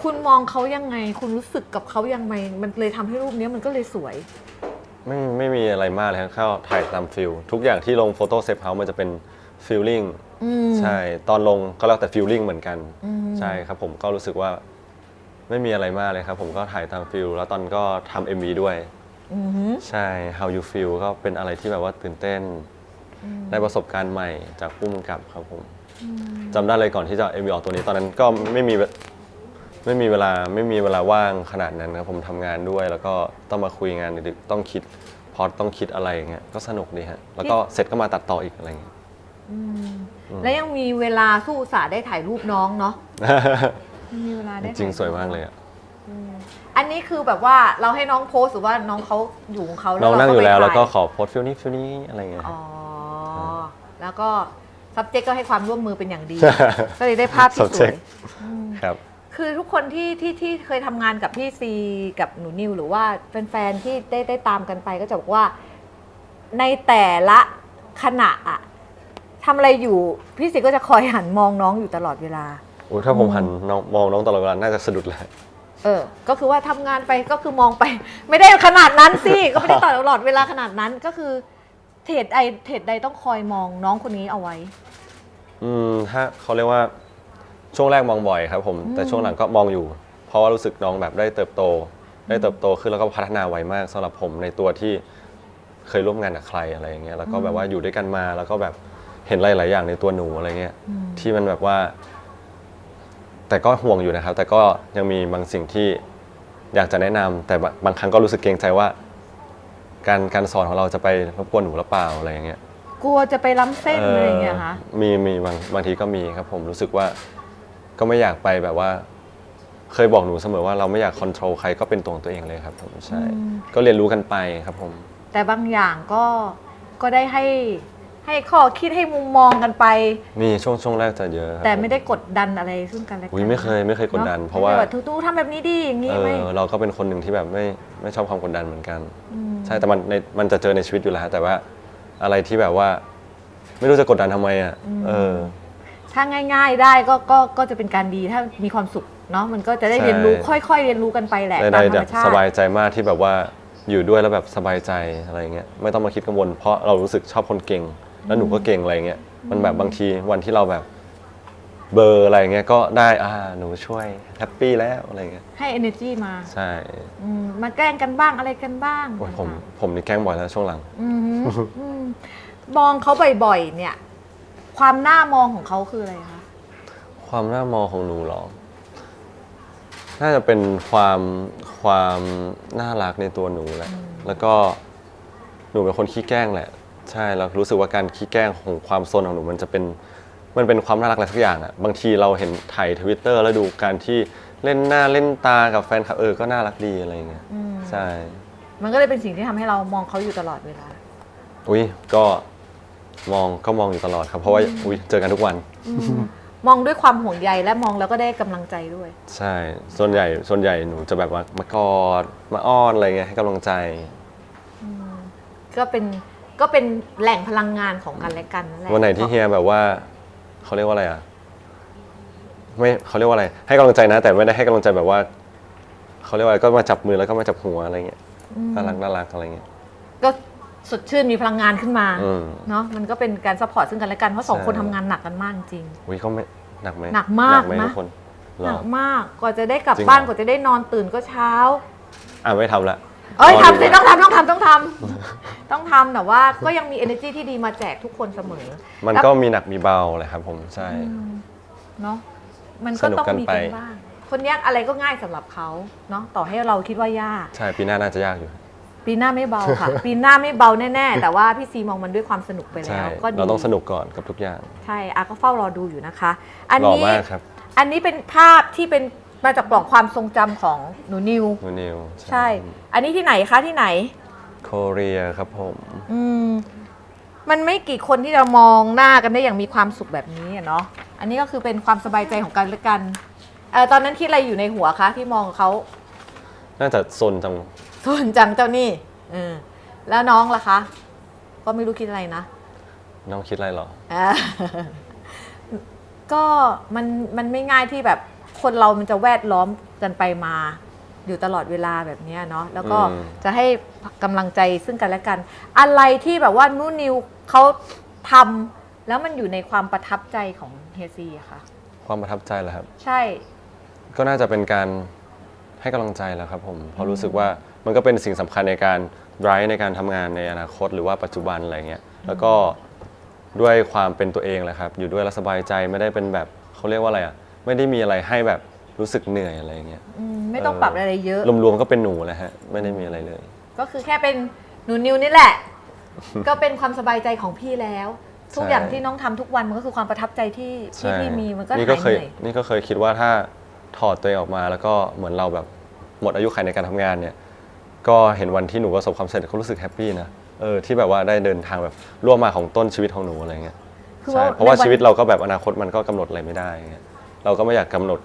คุณมองเขายังไง คุณรู้สึกกับเขายังไง มันเลยทำให้รูปนี้มันก็เลยสวย ไม่มีอะไรมากเลยครับเข้าถ่ายตามฟิลทุกอย่างที่ลงโฟโต้เซฟเฮาส์มันจะเป็นฟิลลิ่งใช่ตอนลงก็แล้วแต่ฟิลลิ่งเหมือนกันใช่ครับผมก็รู้สึกว่าไม่มีอะไรมากเลยครับผมก็ถ่ายตามฟิลแล้วตอนก็ทำ MV ด้วยใช่ How You Feel ก็เป็นอะไรที่แบบว่าตื่นเต้นได้ประสบการณ์ใหม่จากผู้กำกับครับผมจำได้เลยก่อนที่จะ MV ออกตัวนี้ตอนนั้นก็ไม่มีเวลาว่างขนาดนั้นครับผมทำงานด้วย แล้วก็ต้องมาคุยงานดึกๆต้องคิดพอต้องคิดอะไรอย่างเงี้ยก็สนุกดีฮะแล้วก็เสร็จก็มาตัดต่ออีกอะไรอย่างเงี้ย แล้วยังมีเวลาสู้อุตสาห์ได้ถ่ายรูปน้องเนาะ มีเวลาได้ จริงๆสวยมากเลยอ่ะ อันนี้คือแบบว่าเราให้น้องโพสหรือว่าน้องเขาอยู่ของเขา น้องนั่งอยู่แล้ว ไปถ่า แล้วก็ขอโพสต์ฟิลนี้อะไรเงี้ย อ๋อ แล้วก็ subject ก็ให้ความร่วมมือเป็นอย่างดี ก็เลยได้ภาพที่สวย subject ครับ คือทุกคนที่เคยทำงานกับพี่ซีกับหนูนิวหรือว่าแฟนๆที่ได้ตามกันไปก็จะบอกว่าในแต่ละขณะอะทำอะไรอยู่พี่ซีก็จะคอยหันมองน้องอยู่ตลอดเวลา โอ้ถ้าผมหันมองน้องตลอดเวลาน่าจะสะดุดเลย ก็คือว่าทำงานไปก็คือมองไป ไม่ได้ขนาดนั้นสิ ก็ไม่ได้ตลอดเวลาขนาดนั้นก็คือเทรดใดต้องคอยมองน้องคนนี้เอาไว้ ถ้าเขาเรียกว่าช่วงแรกมองบ่อยครับผมแต่ช่วงหลังก็มองอยู่ เพราะว่ารู้สึกน้องแบบได้เติบโตขึ้นแล้วก็พัฒนาไวมากสำหรับผมในตัวที่เคยร่วมงานกับใครอะไรอย่างเงี้ยแล้วก็แบบว่าอยู่ด้วยกันมาแล้วก็แบบเห็นหลายๆอย่างในตัวหนูอะไรเงี้ยที่มันแบบว่า แต่ก็ห่วงอยู่นะครับ แต่ก็ยังมีบางสิ่งที่อยากจะแนะนำแต่บางครั้งก็รู้สึกเกรงใจว่า การสอนของเราจะไปรบกวนหนูหรือเปล่าอะไรอย่างเงี้ย กลัวจะไปล้ำเส้นอะไรอย่างเงี้ยคะ มีบางทีก็มีครับผมรู้สึกว่าก็ไม่อยากไปแบบว่า เคยบอกหนูเสมอว่าเราไม่อยากคอนโทรลใครก็เป็นตัวของตัวเองเลยครับผมใช่ก็เรียนรู้กันไปครับผม แต่บางอย่างก็ได้ให้ข้อคิดให้มุมมองกันไป มีช่วงแรกจะเยอะครับ แต่ไม่ได้กดดันอะไรซึ่งกันและกั อุ้ยไม่เคยกดดัน เพราะว่า ทุกทำแบบนี้ดีอย่างนี้ไหม เราก็เป็นคนหนึ่งที่แบบไม่ชอบความกดดันเหมือนกันใช่แต่มันจะเจอในชีวิตอยู่แล้วฮะแต่ว่าอะไรที่แบบว่า ไม่รู้จะกดดันทำไมอ่ะถ้าง่ายๆได้ก็จะเป็นการดีถ้ามีความสุขเนาะมันก็จะได้เรียนรู้ค่อยๆเรียนรู้กันไปแหละตามธรรมชาติ สบายใจมากที่แบบว่าอยู่ด้วยแล้วแบบสบายใจอะไรเงี้ยไม่ต้องมาคิดกังวลเพราะเรารู้สึกชอบคนเก่งแล้วหนูก็เก่งอะไรเงี้ยมันแบบบางทีวันที่เราแบบเบอร์อะไรเงี้ยก็ได้หนูช่วยแฮปปี้แล้วอะไรเงี้ยให้ energy มาใช่มาแกล้งกันบ้างอะไรกันบ้าง โอ้ยผมนี่แกล้งบ่อยแล้วช่วงหลังมองเขาบ่อยๆเนี่ยความน่ามองของเขาคืออะไรคะ ความน่ามองของหนูหรอน่าจะเป็นความน่ารักในตัวหนูแหละแล้วก็หนูเป็นคนขี้แกล้งแหละใช่แล้วรู้สึกว่าการขี้แกล้งของความซนของหนูมันเป็นความน่ารักอะไรสักอย่างอ่ะบางทีเราเห็นถ่าย Twitter แล้วดูการที่เล่นหน้าเล่นตากับแฟนคลับก็น่ารักดีอะไรเงี้ยใช่มันก็เลยเป็นสิ่งที่ทำให้เรามองเขาอยู่ตลอดเวลาอุ้ยก็มองอยู่ตลอดครับเพราะว่าเจอกันทุกวันมองด้วยความห่วงใยและมองแล้วก็ได้กำลังใจด้วยใช่ส่วนใหญ่หนูจะแบบว่ามากอดมาอ้อนอะไรเงี้ยให้กำลังใจก็เป็นแหล่งพลังงานของกันและกันนั่นแหละวันไหนที่เฮียแบบว่าเขาเรียกว่าอะไรไม่เขาเรียกว่าอะไรให้กำลังใจนะแต่ไม่ได้ให้กำลังใจแบบว่าเขาเรียกว่าก็มาจับมือแล้วก็มาจับหัวอะไรเงี้ยน่ารักอะไรเงี้ยก็สดชื่นมีพลังงานขึ้นมาเนาะมันก็เป็นการซัพพอร์ตซึ่งกันและกันเพราะ2คนทำงานหนักกันมากจริงเขาไม่หนักไหมหนักมากนะหนักมากกว่าจะได้กลับบ้านกว่าจะได้นอนตื่นก็เช้าไม่ทำละทำสิต้องทำแต่ว่าก็ยังมี energy ที่ดีมาแจกทุกคนเสมอมันก็มีหนักมีเบาเลยครับผมใช่เนาะมันก็ต้องมีกันบ้างคนนี้อะไรก็ง่ายสำหรับเขาเนาะต่อให้เราคิดว่ายากใช่ปีหน้าน่าจะยากอยู่ป ปีหน้าไม่เบาค่ะ ปีหน้าไม่เบาแน่ๆแต่ว่าพี่ซีมองมันด้วยความสนุกไป ใช่ แล้วก็ดี เราต้องสนุกก่อนกับทุกอย่าง ใช่อาก็เฝ้ารอดูอยู่นะคะ อัน หล่อ นี้ มากครับ อันนี้เป็นภาพที่เป็นมาจากกล่องความทรงจำของหนูนิว หนูนิว ใช่ อันนี้ที่ไหนคะที่ไหน โคเรียครับผม อืมมันไม่กี่คนที่จะมองหน้ากันได้อย่างมีความสุขแบบนี้อะเนาะ อันนี้ก็คือเป็นความสบายใจของกันและกันตอนนั้นคิดอะไรอยู่ในหัวคะที่มองเขา น่าจะซนจัง ส่วนจังเจ้านี่แล้วน้องล่ะคะ ก็ไม่รู้คิดอะไรนะ น้องคิดอะไรหรอ อ่า ก็มันไม่ง่ายที่แบบคนเรามันจะแวดล้อมกันไปมาอยู่ตลอดเวลาแบบเนี้ยเนาะแล้วก็ อืม จะให้กำลังใจซึ่งกันและกัน อะไรที่แบบว่านุ่นนิวเขาทำแล้วมันอยู่ในความประทับใจของเฮียซีอะค่ะ ความประทับใจเหรอครับ ใช่ ก็น่าจะเป็นการให้กำลังใจแหล้วครับผมเพราะรู้สึกว่ามันก็เป็นสิ่งสำคัญในการdriveในการทำงานในอนาคตหรือว่าปัจจุบันอะไรเงี้ยแล้วก็ด้วยความเป็นตัวเองแหละครับอยู่ด้วยแล้วสบายใจไม่ได้เป็นแบบเขาเรียกว่าอะไรอ่ะไม่ได้มีอะไรให้แบบรู้สึกเหนื่อยอะไรเงี้ย ไม่ต้องปรับอะไรเยอะ รวมๆก็เป็นหนูแหละฮะไม่ได้มีอะไรเลย ก็คือแค่เป็นหนูนิวนี่แหละ ก็เป็นความสบายใจของพี่แล้ว ทุกอย่างที่น้องทำทุกวันมันก็คือความประทับใจที่พี่มีมันก็หายเหนื่อย นี่ก็เคยคิดว่าถ้าถอดตัวเองออกมาแล้วก็เหมือนเราแบบหมดอายุขัยในการทำงานเนี่ยก็เห็นวันที่หนูประสบความสำเร็จก็รู้สึกแฮปปี้นะที่แบบว่าได้เดินทางแบบร่วมมาของต้นชีวิตของหนูอะไรเงี้ย คือ ใช่เพราะว่าชีวิตเราก็แบบอนาคตมันก็กำหนดอะไรไม่ได้เงี้ยเราก็ไม่อยากกำหนด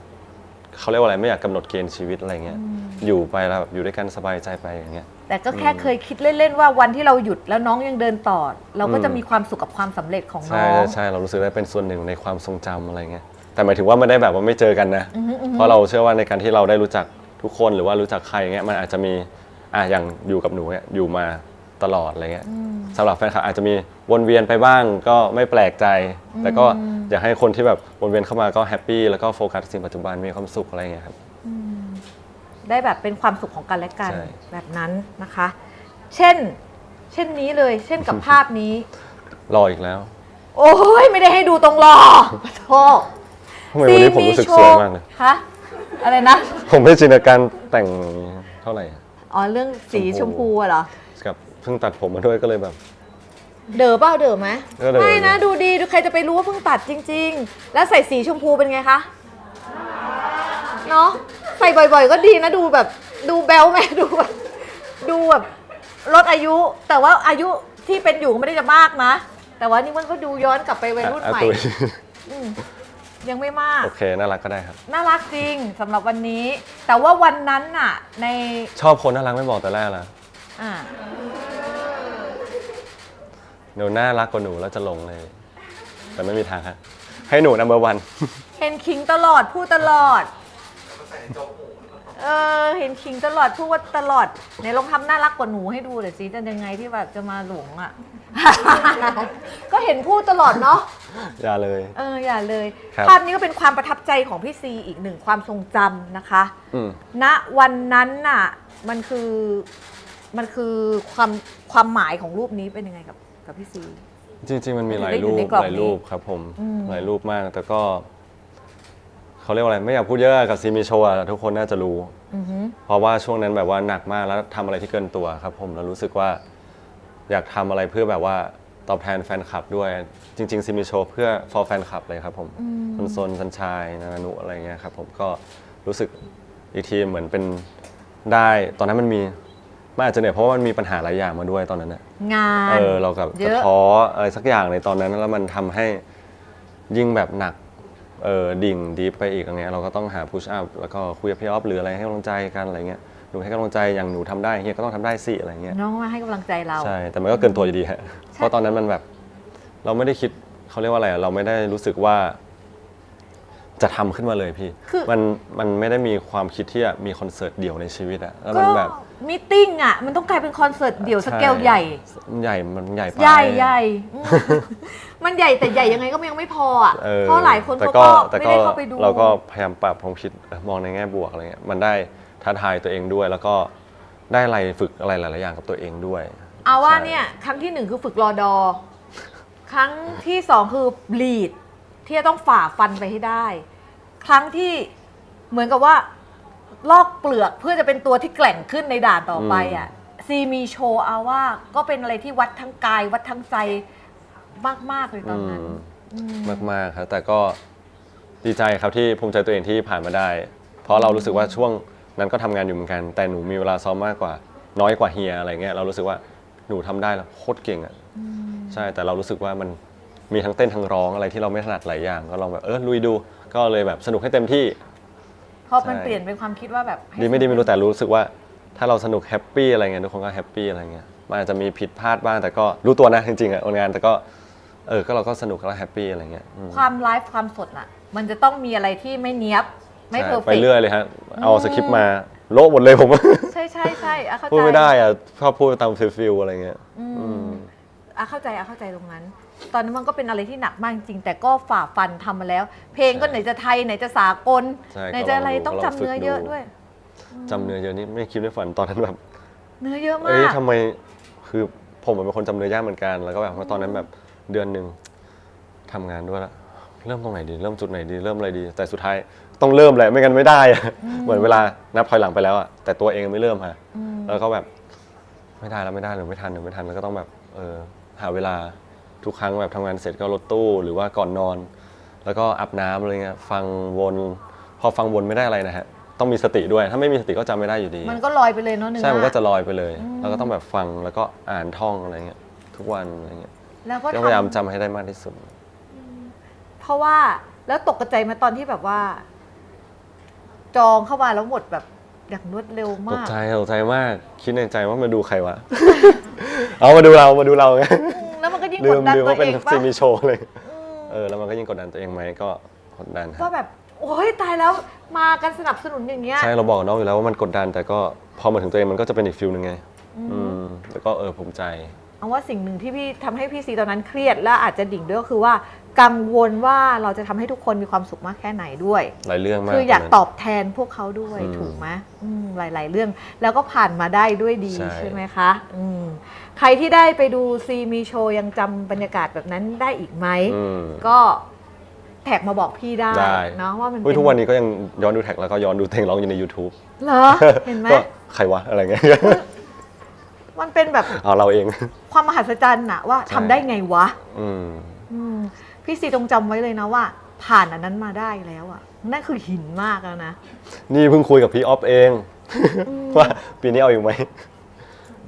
เขาเรียกว่าอะไรไม่อยากกำหนดเกณฑ์ชีวิตอะไรเงี้ยอยู่ไปแล้วแบบอยู่ด้วยกันสบายใจไปอย่างเงี้ย แต่ก็แค่เคยคิดเล่นๆว่าวันที่เราหยุดแล้วน้องยังเดินต่อ เราก็จะมีความสุขกับความสำเร็จของน้ ใช่ อง ใช่เรารู้สึกได้เป็นส่วนหนึ่งในความทรงจำอะไรเงี้ยแต่หมายถึงว่าไม่ได้แบบว่าไม่เจอกันนะเพราะเราเชื่อว่าในการที่เราได้รู้จักทุกคนหรือว่ารู้จักใครเงี้ยมันอาจจะมีอย่างอยู่กับหนูเนี่ยอยู่มาตลอดอะไรเงี้ยสำหรับแฟนคลับอาจจะมีวนเวียนไปบ้างก็ไม่แปลกใจ แต่ก็อยากให้คนที่แบบวนเวียนเข้ามาก็แฮปปี้แล้วก็โฟกัสสิ่งปัจจุบันมีความสุขอะไรเงี้ยครับ ได้แบบเป็นความสุขของกันและกัน ใช่ แบบนั้นนะคะ เช่นนี้เลย เช่นกับภาพนี้ รออีกแล้ว โอ้ยไม่ได้ให้ดูตรงรอโทษ ทำไมวันนี้ผมรู้สึกสวยมากเลย คะอะไรนะ ผมไม่จินตนาการแต่งเท่าไหร่ อ๋อเรื่องสีชมพูอะเหรอ กับเพิ่งตัดผมมาด้วยก็เลยแบบ เด๋อเปล่าเด๋อไหม ก็เด๋อ ไม่นะดูดีดูใครจะไปรู้ว่าเพิ่งตัดจริง ๆ แล้วใส่สีชมพูเป็นไงคะเนาะใส่บ่อยๆ ก็ดีนะดูแบบดูแบลไหมดูแบบลดอายุ แต่ว่าอายุที่เป็นอยู่ไม่ได้จะมากนะ แต่ว่านี่มันก็ดูย้อนกลับไปวัยรุ่นใหม่ ตัว ยังไม่มาก โอเคน่ารักก็ได้ครับ น่ารักจริงสำหรับวันนี้ แต่ว่าวันนั้นน่ะใน ชอบคนน่ารักไม่บอกแต่แรกละ อ่า หนูน่ารักกว่าหนูแล้วจะหลงเลย แต่ไม่มีทางฮะให้หนูนัมเบอร์วัน เห็นคิงตลอดพูดตลอดเห็นคิงตลอดพูดว่าตลอดไหนลองทำน่ารักกว่าหนูให้ดูหน่อยสิจะยังไงที่แบบจะมาหลงอ่ะ ก็เห็นพูดตลอดเนาะ อย่าเลย อย่าเลย ครับ ภาพนี้ก็เป็นความประทับใจของพี่ซีอีกหนึ่งความทรงจำนะคะ อืม ณวันนั้นน่ะมันคือความหมายของรูปนี้เป็นยังไงกับพี่ซี จริงๆมันมีหลาย ได้อยู่ รูป ในกล่อง หลายรูปครับผม อืม หลายรูปมาก แต่ก็เขาเรียกว่าอะไรไม่อยากพูดเยอะกับซีมีโชว์อะทุกคนน่าจะรู้ อือหือ เพราะว่าช่วงนั้นแบบว่าหนักมากแล้วทำอะไรที่เกินตัวครับผมแล้วรู้สึกว่าอยากทำอะไรเพื่อแบบว่าตอบแทนแฟนคลับด้วย จริงๆซีมีโชว์เพื่อ for แฟนคลับเลยครับผมคุณซนสัญชัยนานุอะไรเงี้ยครับผมก็รู้สึกอีกทีเหมือนเป็นได้ตอนนั้นมันอาจจะเหนื่อยเพราะว่ามันมีปัญหาหลายอย่างมาด้วยตอนนั้นนะ งาน เรากับ เยอะ ท้ออะไรสักอย่างในตอนนั้นแล้วมันทำให้ยิ่งแบบหนักดิ่งดีไปอีกอย่างเงี้ยเราก็ต้องหาพุชอัพแล้วก็คุยกับพี่ออฟหรืออะไรให้กำลังใจกันอะไรเงี้ยหนูให้กำลังใจอย่างหนูทำได้เฮียก็ต้องทำได้สิอะไรเงี้ย น้องมาให้กำลังใจเรา ใช่แต่มันก็เกินตัวอยู่ดีฮะเพราะตอนนั้นมันแบบเราไม่ได้คิดเขาเรียกว่าอะไรเราไม่ได้รู้สึกว่าจะทำขึ้นมาเลยพี่ คือ มันไม่ได้มีความคิดที่จะมีคอนเสิร์ตเดี่ยวในชีวิตอะแล้ว ก็ มันแบบ มีตติ้งอ่ะ มันต้องกลายเป็นคอนเสิร์ตเดี่ยวสเกลใหญ่ มันใหญ่ไป ใหญ่อืม มันใหญ่แต่ใหญ่ยังไงก็ยังไม่พออ่ะ เพราะหลายคนเขาก็ไม่ได้เข้าไปดู เราก็พยายามปรับความคิดมองในแง่บวกอะไรเงี้ยมันได้ท้าทายตัวเองด้วย แล้วก็ได้อะไรฝึกอะไรหลาย ๆ อย่างกับตัวเองด้วย เอาว่า ใช่ เนี่ยครั้งที่หนึ่งคือฝึกรอดอ ครั้งที่สองคือลีดที่จะต้องฝ่าฟันไปให้ได้ ครั้งที่เหมือนกับว่าลอกเปลือกเพื่อจะเป็นตัวที่แกร่งขึ้นในด่านต่อไปอ่ะ ซีมีโชว์เอาว่าก็เป็นอะไรที่วัดทั้งกายวัดทั้งใจมากๆเลยตอนนั้น มากๆครับแต่ก็ดีใจครับที่ภูมิใจตัวเองที่ผ่านมาได้ เพราะเรารู้สึกว่าช่วงนั้นก็ทำงานอยู่เหมือนกัน แต่หนูมีเวลาซ้อมมากกว่าน้อยกว่าเฮียอะไรเงี้ยเรารู้สึกว่าหนูทำได้แล้วโคตรเก่งอ่ะใช่แต่เรารู้สึกว่ามันมีทั้งเต้นทั้งร้องอะไรที่เราไม่ถนัดหลายอย่างก็ลองแบบลุยดูก็เลยแบบสนุกให้เต็มที่ พอมัน ใช่ เปลี่ยนเป็นความคิดว่าแบบให้ ดีไม่ดีไม่รู้แต่รู้สึกว่าถ้าเราสนุกแฮปปี้อะไรเงี้ยทุกคนก็แฮปปี้อะไรเงี้ยมันอาจจะมีผิดพลาดบ้างแต่ก็รู้ตัวนะจริงๆอ่ะงานแต่ก็ก็เราก็สนุกแล้วแฮปปี้อะไรเงี้ย ความไลฟ์ความสดน่ะ มันจะต้องมีอะไรที่ไม่เนียบไม่เพอร์เฟ ไป กต์ เรื่อยเลยฮะเอาสคริปต์มาโละหมดเลยผม ใช่ใช่ใช่เข้าใจ พูดไม่ได้อ่ะชอบพูดตามฟิลอะไรเงี้ย เข้าใจตรงนั้น ตอนนั้นมันก็เป็นอะไรที่หนักมากจริงแต่ก็ฝ่าฟันทำมาแล้ว เพลงก็ไหนจะไทยไหนจะสากล ใช่ ไหนจะอะไร ก็ลองดู ต้องจำเนื้อเยอะด้วย จำเนื้อเยอะนี่ไม่คิดไม่ฝันตอนนั้นแบบ เนื้อเยอะมา เอ้ย ก ทำไมคือผมเป็นคนจำเนื้อยากเหมือนกันแล้วก็แบบว่าตอนนั้นแบบเดือนหนึ่งทำงานด้วยละเริ่มตรงไหนดีเริ่มจุดไหนดีเริ่มอะไรดี แต่สุดท้ายต้องเริ่มแหละไม่งั้นไม่ได้อะเหมือนเวลานับถอยหลังไปแล้วอะแต่ตัวเองไม่เริ่มฮะแล้วก็แบบไม่ได้แล้วไม่ได้หรือไม่ทันแล้วก็ต้องแบบหาเวลาทุกครั้งแบบทำงานเสร็จก็รถตู้หรือว่าก่อนนอน แล้วก็อาบน้ำอะไรเงี้ยฟังวนพอฟังวนไม่ได้อะไรนะฮะต้องมีสติด้วยถ้าไม่มีสติก็จำไม่ได้อยู่ดี มันก็ลอยไปเลยเนาะเนื้อ ใช่มันก็จะลอยไปเลย แล้วก็ต้องแบบฟังแล้วก็อ่านท่องอะไรเงี้ยทุกวันอะไรเงี้ย แล้วก็ ก็พยายามจำให้ได้มากที่สุด เพราะว่าแล้วตกใจมาตอนที่แบบว่า จองเข้ามาแล้วหมดแบบอย่างรวดเร็ว ต มาก ใจมากคิดในใจว่ามาดูใครวะ เอามาดูเราไง แล้วมันก็ยิ่ง ลื กด ม ดัน ลืม ตัว ว่าเป็น เอง ซี ป่ะ มีโชว์เลยแล้วมันก็ยิ่งกดดันตัวเองไหมก็กดดันค ก็ รับ แบบโอ้ยตายแล้วมากันสนับสนุนอย่างเงี้ย ใช่เราบอกกับน้องอยู่แล้วว่ามันกดดัน แต่ก็พอมาถึงตัวเองมันก็จะเป็นอีกฟิลหนึงไงแล้วก็ภูมิใจ เอาว่าสิ่งหนึ่งที่พี่ทำให้พี่ซีตอนนั้นเครียดและอาจจะดิ่งด้วยก็คือว่ากังวลว่าเราจะทำให้ทุกคนมีความสุขมากแค่ไหนด้วย หลายเรื่องมาก คืออยาก นนั้น ตอบแทนพวกเขาด้วยถูกไหมหลาย ๆ เรื่องแล้วก็ผ่านมาได้ด้วยดี ใช่ ใช่ไหมคะใครที่ได้ไปดูซีมีโชว์ยังจำบรรยากาศแบบนั้นได้อีกไหม ก็แท็กมาบอกพี่ได้ ได้ เนาะว่ามัน เฮ้ย เป็น ทุกวันนี้ก็ยังย้อนดูแท็กแล้วก็ย้อนดูเพลงร้องอยู่ใน YouTube เหรอ เห็นไหม ก็ใครวะอะไรเงี้ย มันเป็นแบบ เอาเราเอง ความมหัศจรรย์อะว่า ใช่ ทำได้ไงวะ อืม พี่ซีต้องจำไว้เลยนะว่า ผ่านอันนั้นมาได้แล้วอะนั่นคือหินมากแล้วนะ นี่เพิ่งคุยกับพี่ออฟเอง ว่าปีนี้เอาอยู่ไหม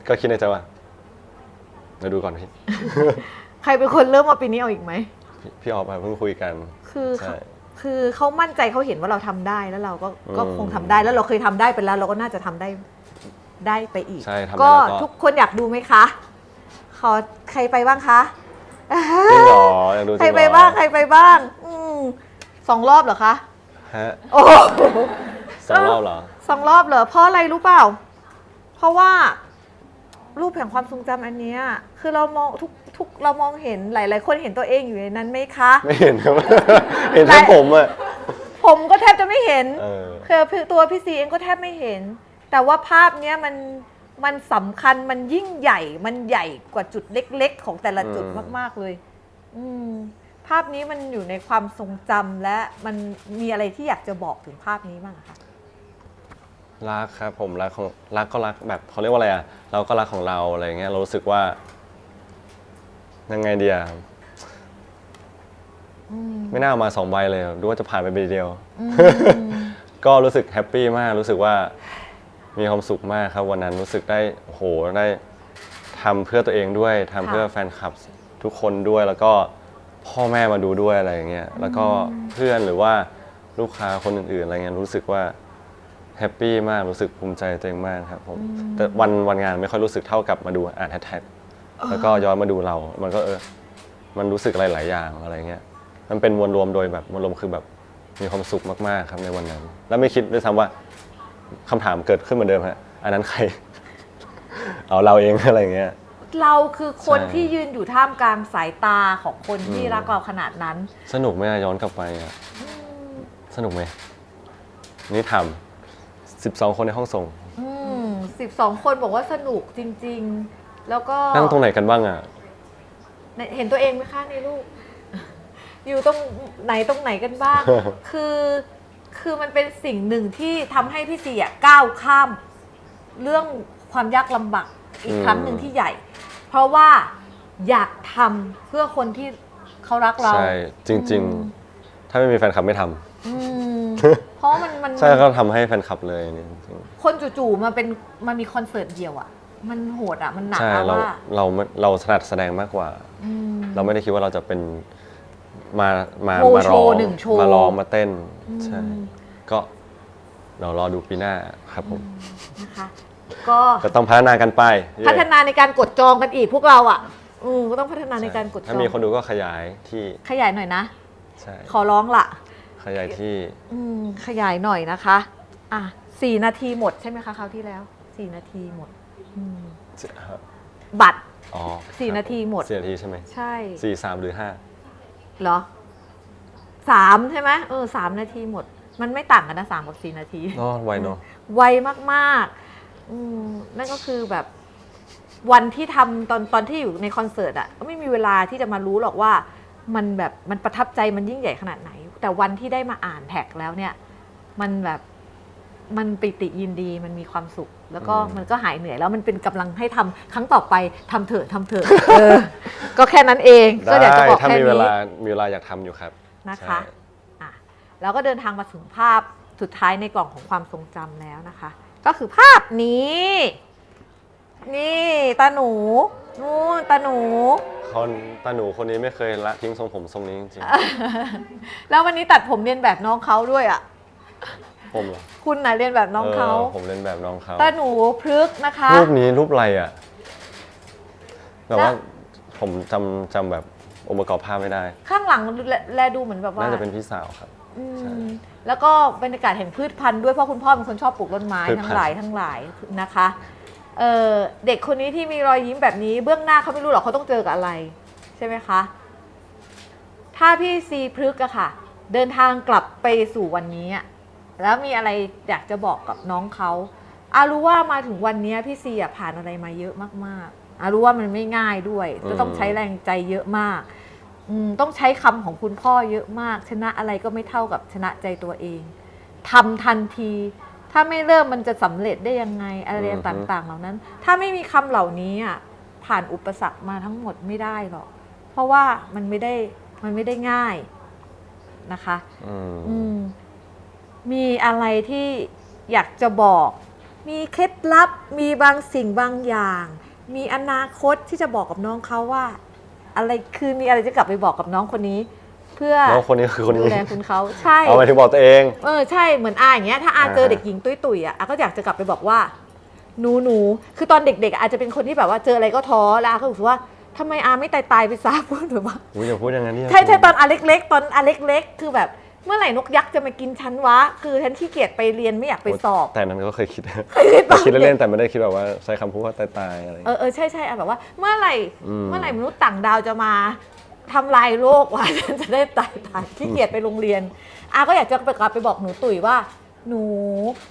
ก็คิดในใจว่าเดี๋ยวดูก่อนพี่ ใครเป็นคนเริ่มมาปีนี้เอาอีกไหม พี่ออฟอะเพิ่งคุยกัน คือ ใช่ คือเขามั่นใจเขาเห็นว่าเราทำได้แล้วเราก็ อืม คงทำได้แล้วเราเคยทำได้ไปแล้วเราก็น่าจะทำได้ไปอีก ใช่ทำได้ ก็ แล้วก็ ทุกคนอยากดูไหมคะ ขอใครไปบ้างคะ จริงเหรออยากดูจริงเหรอ ใครไปบ้างใครไปบ้าง2 รอบเหรอคะ ฮะ โอ้โห 2 รอบเหรอ 2 รอบเหรอเพราะอะไรรู้เปล่า เพราะว่ารูปแห่งความทรงจำอันเนี้ยคือเรามองทุกเรามองเห็นหลาย ๆ คนเห็นตัวเองอยู่ในนั้นไหมคะ ไม่เห็นครับ เห็นแค่ผมอะ ผมก็แทบจะไม่เห็น เออ คือตัวพี่ซีเองก็แทบไม่เห็น แต่ว่าภาพเนี้ยมันสำคัญมันยิ่งใหญ่มันใหญ่กว่าจุดเล็ก ๆ ของแต่ละจุดมาก ๆ เลยภาพนี้มันอยู่ในความทรงจำและมันมีอะไรที่อยากจะบอกถึงภาพนี้บ้างอะคะ รักครับผมรักก็รักแบบเขาเรียกว่าอะไรอะเราก็รักของเราอะไรเงี้ยเรารู้สึกว่ายังไงเดียไม่น่าเอามา2 ใบเลยดูว่าจะผ่านไปใบเดียว ก็รู้สึกแฮปปี้มากรู้สึกว่ามีความสุขมากครับวันนั้นรู้สึกได้โอ้โหได้ทำเพื่อตัวเองด้วยทำเพื่อแฟนคลับทุกคนด้วยแล้วก็พ่อแม่มาดูด้วยอะไรอย่างเงี้ยแล้วก็เพื่อนหรือว่าลูกค้าคนอื่นๆอะไรเงี้ยรู้สึกว่าแฮปปี้มากรู้สึกภูมิใจตัวเองมากครับผมแต่วันงานไม่ค่อยรู้สึกเท่ากับมาดูอ่านแฮชแท็กแล้วก็ย้อนมาดูเรามันก็มันรู้สึกอะไรหลายอย่างอะไรเงี้ยมันเป็นมวลรวมโดยแบบมวลรวมคือแบบมีความสุขมากๆครับในวันนั้นแล้วไม่คิดด้วยซ้ำว่าคำถามเกิดขึ้นเหมือนเดิมฮะอันนั้นใคร เอาเราเองอะไรเงี้ย เราคือคน ใช่ ที่ยืนอยู่ท่ามกลางสายตาของคนที่รักเราขนาดนั้น สนุกไหมอะย้อนกลับไปอะสนุกไหมนี่ทำ12 คนในห้องส่ง 12 คนบอกว่าสนุกจริง ๆ แล้วก็ นั่งตรงไหนกันบ้างอะ เห็นตัวเองไหมคะในรูป อยู่ตรงไหนกันบ้าง คือมันเป็นสิ่งหนึ่งที่ทำให้พี่ซีก้าวข้ามเรื่องความยากลำบาก อีกครั้งหนึ่งที่ใหญ่ เพราะว่าอยากทำเพื่อคนที่เขารักเรา ใช่จริง ๆ ถ้าไม่มีแฟนคลับไม่ทำ อืมเพราะมัน ใช่ก็ทำให้แฟนคลับเลยนี่จริง คนจู่ๆมันมีคอนเสิร์ตเดียวอ่ะ มันโหดอ่ะมันหนัก ใช่ อะ เรา ว่า เราถนัดแสดงมากกว่า อืม เราไม่ได้คิดว่าเราจะเป็นมา โชว์ ร้อง หนึ่งโชว์ มาร้องมาเต้น ใช่ อืม ก็เรารอดูปีหน้าครับผม นะคะก็ ก็ต้องพัฒนากันไป พัฒนาในการกดจองกันอีกพวกเราอ่ะก็ต้องพัฒนาในการกดจอง ถ้ามีคนดูก็ขยายที่ ขยายหน่อยนะ ใช่ ขอร้องละ ขยายที่ ขยายหน่อยนะคะอ่ะ4 นาทีหมดใช่ไหมคะคราวที่แล้ว4 นาทีหมดบัตร อ๋อ 4 นาทีหมด 4 นาทีใช่ไหม ใช่ 4 3 หรือ เหรอ3ใช่ไหม3 นาทีหมด มันไม่ต่างกันนะ3 กับ 4 นาที 5เนาะไวเนาะ ไวมากๆนั่นก็คือแบบวันที่ทำตอนที่อยู่ในคอนเสิร์ตอ่ะก็ไม่มีเวลาที่จะมารู้หรอกว่ามันแบบมันประทับใจมันยิ่งใหญ่ขนาดไหน แต่วันที่ได้มาอ่านแท็กแล้วเนี่ยมันแบบมันปิติยินดีมันมีความสุข แล้วก็มันก็หายเหนื่อยแล้วมันเป็นกำลังให้ทำครั้งต่อไปทำเถอะก็แค่นั้นเองก็อยากจะบอก ถ้า แค่ มีเว นี้ ลามีเวลาอยากทำอยู่ครับ นะคะ ใช่ อ่ะแล้วก็เดินทางมาถึงภาพสุดท้ายในกล่องของความทรงจำแล้วนะคะ ก็คือภาพนี้ นี่ตาหนูนู่นตาหนู คนตาหนูคนนี้ไม่เคยละทิ้งทรงผมทรงนี้จริง แล้ววันนี้ตัดผมเรียนแบบน้องเขาด้วยอ่ะ ๆผมเหรอ คุณน่ะเรียนแบบน้องเขา ผมเล่นแบบน้องเขา ตาหนูพฤกษ์นะคะ รูปนี้รูปอะไรอ่ะแบบว่าผมจำแบบองค์ประกอบภาพไม่ได้ ข้างหลังแลดูเหมือนแบบว่า น่าจะเป็นพี่สาวครับ ใช่ แล้วก็บรรยากาศแห่งพืชพันธุ์ด้วยเพราะคุณพ่อเป็นคนชอบปลูกต้นไม้ พืชพันธุ์ ทั้งหลายนะคะเด็กคนนี้ที่มีรอยยิ้มแบบนี้เบื้องหน้าเขาไม่รู้หรอกเขาต้องเจอกับอะไรใช่ไหมคะถ้าพี่ซีพฤกษ์อะค่ะ เดินทางกลับไปสู่วันนี้อะแล้วมีอะไรอยากจะบอกกับน้องเขารู้ว่ามาถึงวันนี้พี่ซีอะผ่านอะไรมาเยอะมากๆรู้ว่ามันไม่ง่ายด้วยจะต้องใช้แรงใจเยอะมากต้องใช้คำของคุณพ่อเยอะมากชนะอะไรก็ไม่เท่ากับชนะใจตัวเองทำทันที ถ้าไม่เริ่มมันจะสำเร็จได้ยังไงอะไรต่างๆเหล่านั้น ถ้าไม่มีคำเหล่านี้อ่ะผ่านอุปสรรคมาทั้งหมดไม่ได้หรอกเพราะว่ามันไม่ได้ง่ายนะคะมีอะไรที่อยากจะบอก มีเคล็ดลับมีบางสิ่งบางอย่าง มีอนาคตที่จะบอกกับน้องเขาว่าอะไรคือมีอะไรจะกลับไปบอกกับน้องคนนี้ เพื่อ น้องคนนี้คือคน ดู นี้ แลคุณเขาใช่ เอาไปถึงบอกตัวเอง ใช่เหมือนอย่างเงี้ยถ้าเจอเด็กหญิงตุ้ยๆก็อยากจะกลับไปบอกว่าหนูคือตอนเด็กๆอาจจะเป็นคนที่แบบว่าเจออะไรก็ท้อแล้วก็รู้สึกว่าทำไมไม่ตายไปซะพูดหรือว่า อย่าพูดอย่างนั้นนี่ ใช่ตอนเล็กๆตอนเล็กๆคือแบบเมื่อไหร่นกยักษ์จะมากินฉันวะคือฉันขี้เกียจไปเรียนไม่อยากไปสอบ แต่นั้นก็เคยคิด ตอน คิดเล่นๆแต่ไม่ได้คิดแบบว่าใช้คำพูดว่าตายๆอะไร ใช่แบบว่าเมื่อไหร่มนุษย์ต่างดาวจะมาทำลายโลกวะ ฉันจะได้ตายขี้เกียจไปโรงเรียนก็อยากจะกลับไปบอกหนูตุ๋ยว่าหนู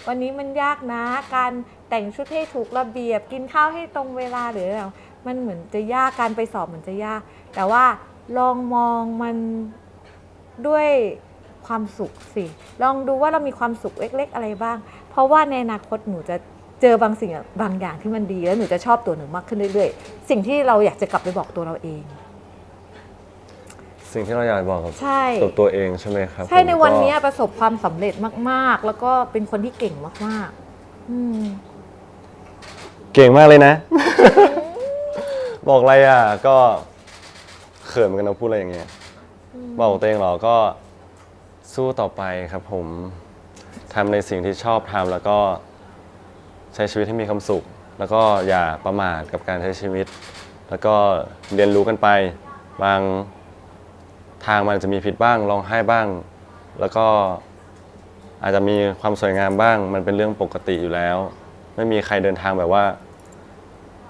วันนี้มันยากนะการแต่งชุดให้ถูกระเบียบกินข้าวให้ตรงเวลาหรืออะไรมันเหมือนจะยากการไปสอบเหมือนจะยากแต่ว่าลองมองมันด้วยความสุขสิลองดูว่าเรามีความสุขเล็กๆอะไรบ้างเพราะว่าในอนาคตหนูจะเจอบางสิ่งบางอย่างที่มันดีแล้วหนูจะชอบตัวหนูมากขึ้นเรื่อยๆสิ่งที่เราอยากจะกลับไปบอกตัวเราเอง สิ่งที่เราอยากบอกกับ ใช่ ตัวเองใช่ไหมครับ ใช่ในวันนี้ประสบความสำเร็จมากๆแล้วก็เป็นคนที่เก่งมากๆเก่งมากเลยนะ บอกอะไรก็เขินเหมือนกันนะพูดอะไรอย่างเงี้ยบอกตัวเองเหรอก็สู้ต่อไปครับผมทำในสิ่งที่ชอบทำแล้วก็ใช้ชีวิตให้มีความสุข แล้วก็อย่าประมาทกับการใช้ชีวิต แล้วก็เรียนรู้กันไปบางทางมันจะมีผิดบ้างร้องไห้บ้าง แล้วก็อาจจะมีความสวยงามบ้างมันเป็นเรื่องปกติอยู่แล้วไม่มีใครเดินทางแบบว่า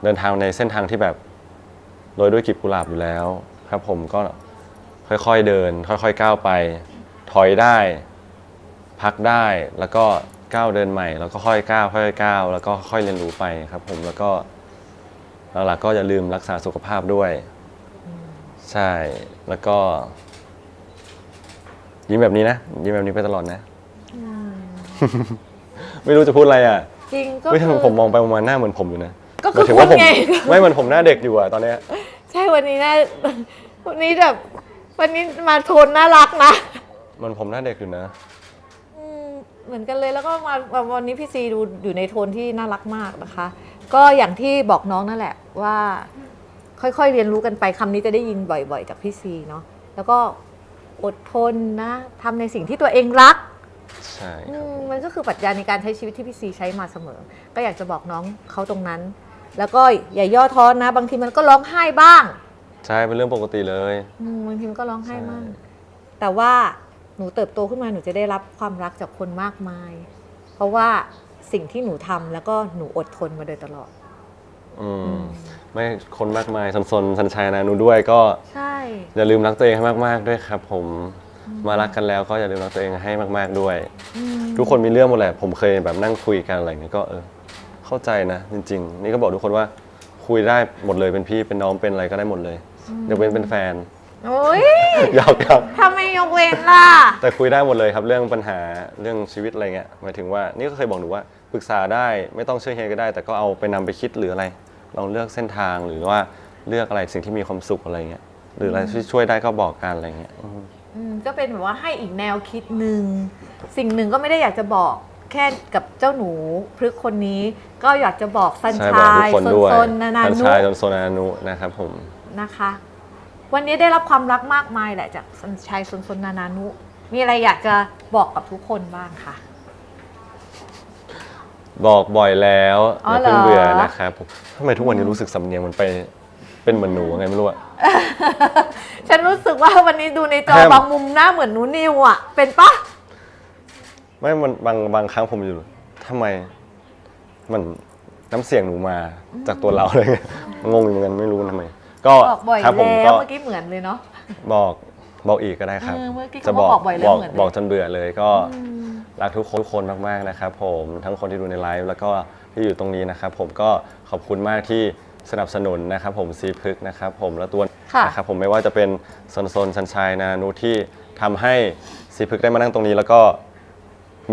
เดินทางในเส้นทางที่แบบโรยด้วยกลีบกุหลาบอยู่แล้วครับผมก็ค่อยๆเดินค่อยๆก้าวไปถอยได้พักได้แล้วก็ก้าวเดินใหม่แล้วก็ค่อยก้าวค่อยก้าวแล้วก็ค่อยเรียนรู้ไปครับผมแล้วก็หลักๆก็อย่าลืมรักษาสุขภาพด้วยใช่แล้วก็ยิ้มแบบนี้นะยิ้มแบบนี้ไปตลอดนะ ไม่รู้จะพูดอะไรจริงก็ ไม่ คือ ผมมองไปมองมาหน้าเหมือนผมอยู่นะ ก็ ห คื มา อย ถึง คุ ว่า ณ ผม ไง ไม่เหมือนผมหน้าเด็กอยู่อะตอนเนี้ย ใช่วันนี้นะวันนี้แบบวันนี้มาโทนน่ารักนะ เหมันผมหน้าเด็กอยู่นะ เหมือนกันเลยแล้วก็มาวันนี้พี่ซีดูอยู่ในโทนที่น่ารักมากนะคะ ก็อย่างที่บอกน้องนั่นแหละว่าค่อยๆเรียนรู้กันไปคำนี้จะได้ยินบ่อยๆจากพี่ซีเนาะแล้วก็อดทนนะทำในสิ่งที่ตัวเองรัก ใช่ครับ มันก็คือปรัชญาในการใช้ชีวิตที่พี่ซีใช้มาเสมอ ก็อยากจะบอกน้องเขาตรงนั้น แล้วก็อย่าย่อท้อนะ บางทีมันก็ร้องไห้บ้าง ใช่เป็นเรื่องปกติเลย บางทีมันก็ร้องไห้บ้าง ใช่ แต่ว่าหนูเติบโตขึ้นมาหนูจะได้รับความรักจากคนมากมาย เพราะว่าสิ่งที่หนูทำแล้วก็หนูอดทนมาโดยตลอด ไม่คนมากมายซนๆสัญชัยนะหนูด้วยก็ ใช่ อย่าลืมรักตัวเองให้มากๆด้วยครับ ผมมารักกันแล้วก็อย่าลืมรักตัวเองให้มากๆด้วย ทุกคนมีเรื่องหมดแหละผมเคยแบบนั่งคุยกันอะไรเงี้ยก็เข้าใจนะจริงๆ นี่ก็บอกทุกคนว่าคุยได้หมดเลยเป็นพี่เป็นน้องเป็นอะไรก็ได้หมดเลยยกเว้นเป็นแฟน โอ้ย หยอกครับ ทำไมยกเว้นล่ะ แต่คุยได้หมดเลยครับเรื่องปัญหาเรื่องชีวิตอะไรเงี้ยหมายถึงว่านี่ก็เคยบอกหนูว่าปรึกษาได้ไม่ต้องเชื่อเฮียก็ได้ แต่ก็เอาไปนำไปคิดหรืออะไรลองเลือกเส้นทางหรือว่าเลือกอะไรสิ่งที่มีความสุขอะไรเงี้ยหรืออะไรที่ช่วยได้ก็บอกกันอะไรเงี้ย ก็เป็นแบบว่าให้อีกแนวคิดหนึ่งสิ่งหนึ่งก็ไม่ได้อยากจะบอกแค่กับเจ้าหนูพฤกษ์คนนี้ ก็อยากจะบอกสัญ ใช่บอก ชา ทุ ย กคนด้วย ซนๆนานา สัญ นุ ชายโซนานุนะครับผม นะคะ วันนี้ได้รับความรักมากมายแหละจากสัญชายซนๆนานานุ มีอะไรอยากจะบอกกับทุกคนบ้างคะ บอกบ่อยแล้ว อ๋ อ อ ย่าเพิ่ง เหรอ เบื่อนะครับผมทำไมทุกวันนี้รู้สึกสำเนียงมันไปเป็นเหมือนหนูไงไม่รู้อะ ฉันรู้สึกว่าวันนี้ดูในจอ แฮม บางมุมหน้าเหมือนหนูนิวอ่ะ เป็นปะ ไม่มันบางครั้งผมอยู่ทำไมมันน้ำเสียงหนูมาจากตัวเราเลยงงอยู่เหมือนกันไม่รู้ทำไม ก็ บอกบ่อย ครับผม แล้ ก็ วเมื่อกี้เหมือนเลยเนาะ บอกอีกก็ได้ครับ เมื่อกี้ จะ คำว่าบอกบ่อยแล้วเหมือนเลย บอกจนเบื่อเลยก็รักทุกคนมากๆนะครับผมทั้งคนที่ดูในไลฟ์แล้วก็ที่อยู่ตรงนี้นะครับผมก็ขอบคุณมากที่สนับสนุนนะครับผมซีพึกนะครับผมและตัว ค่ะ นะครับผมไม่ว่าจะเป็นโซนชันชัยนานุที่ทำให้ซีพึกได้มานั่งตรงนี้ แล้วก็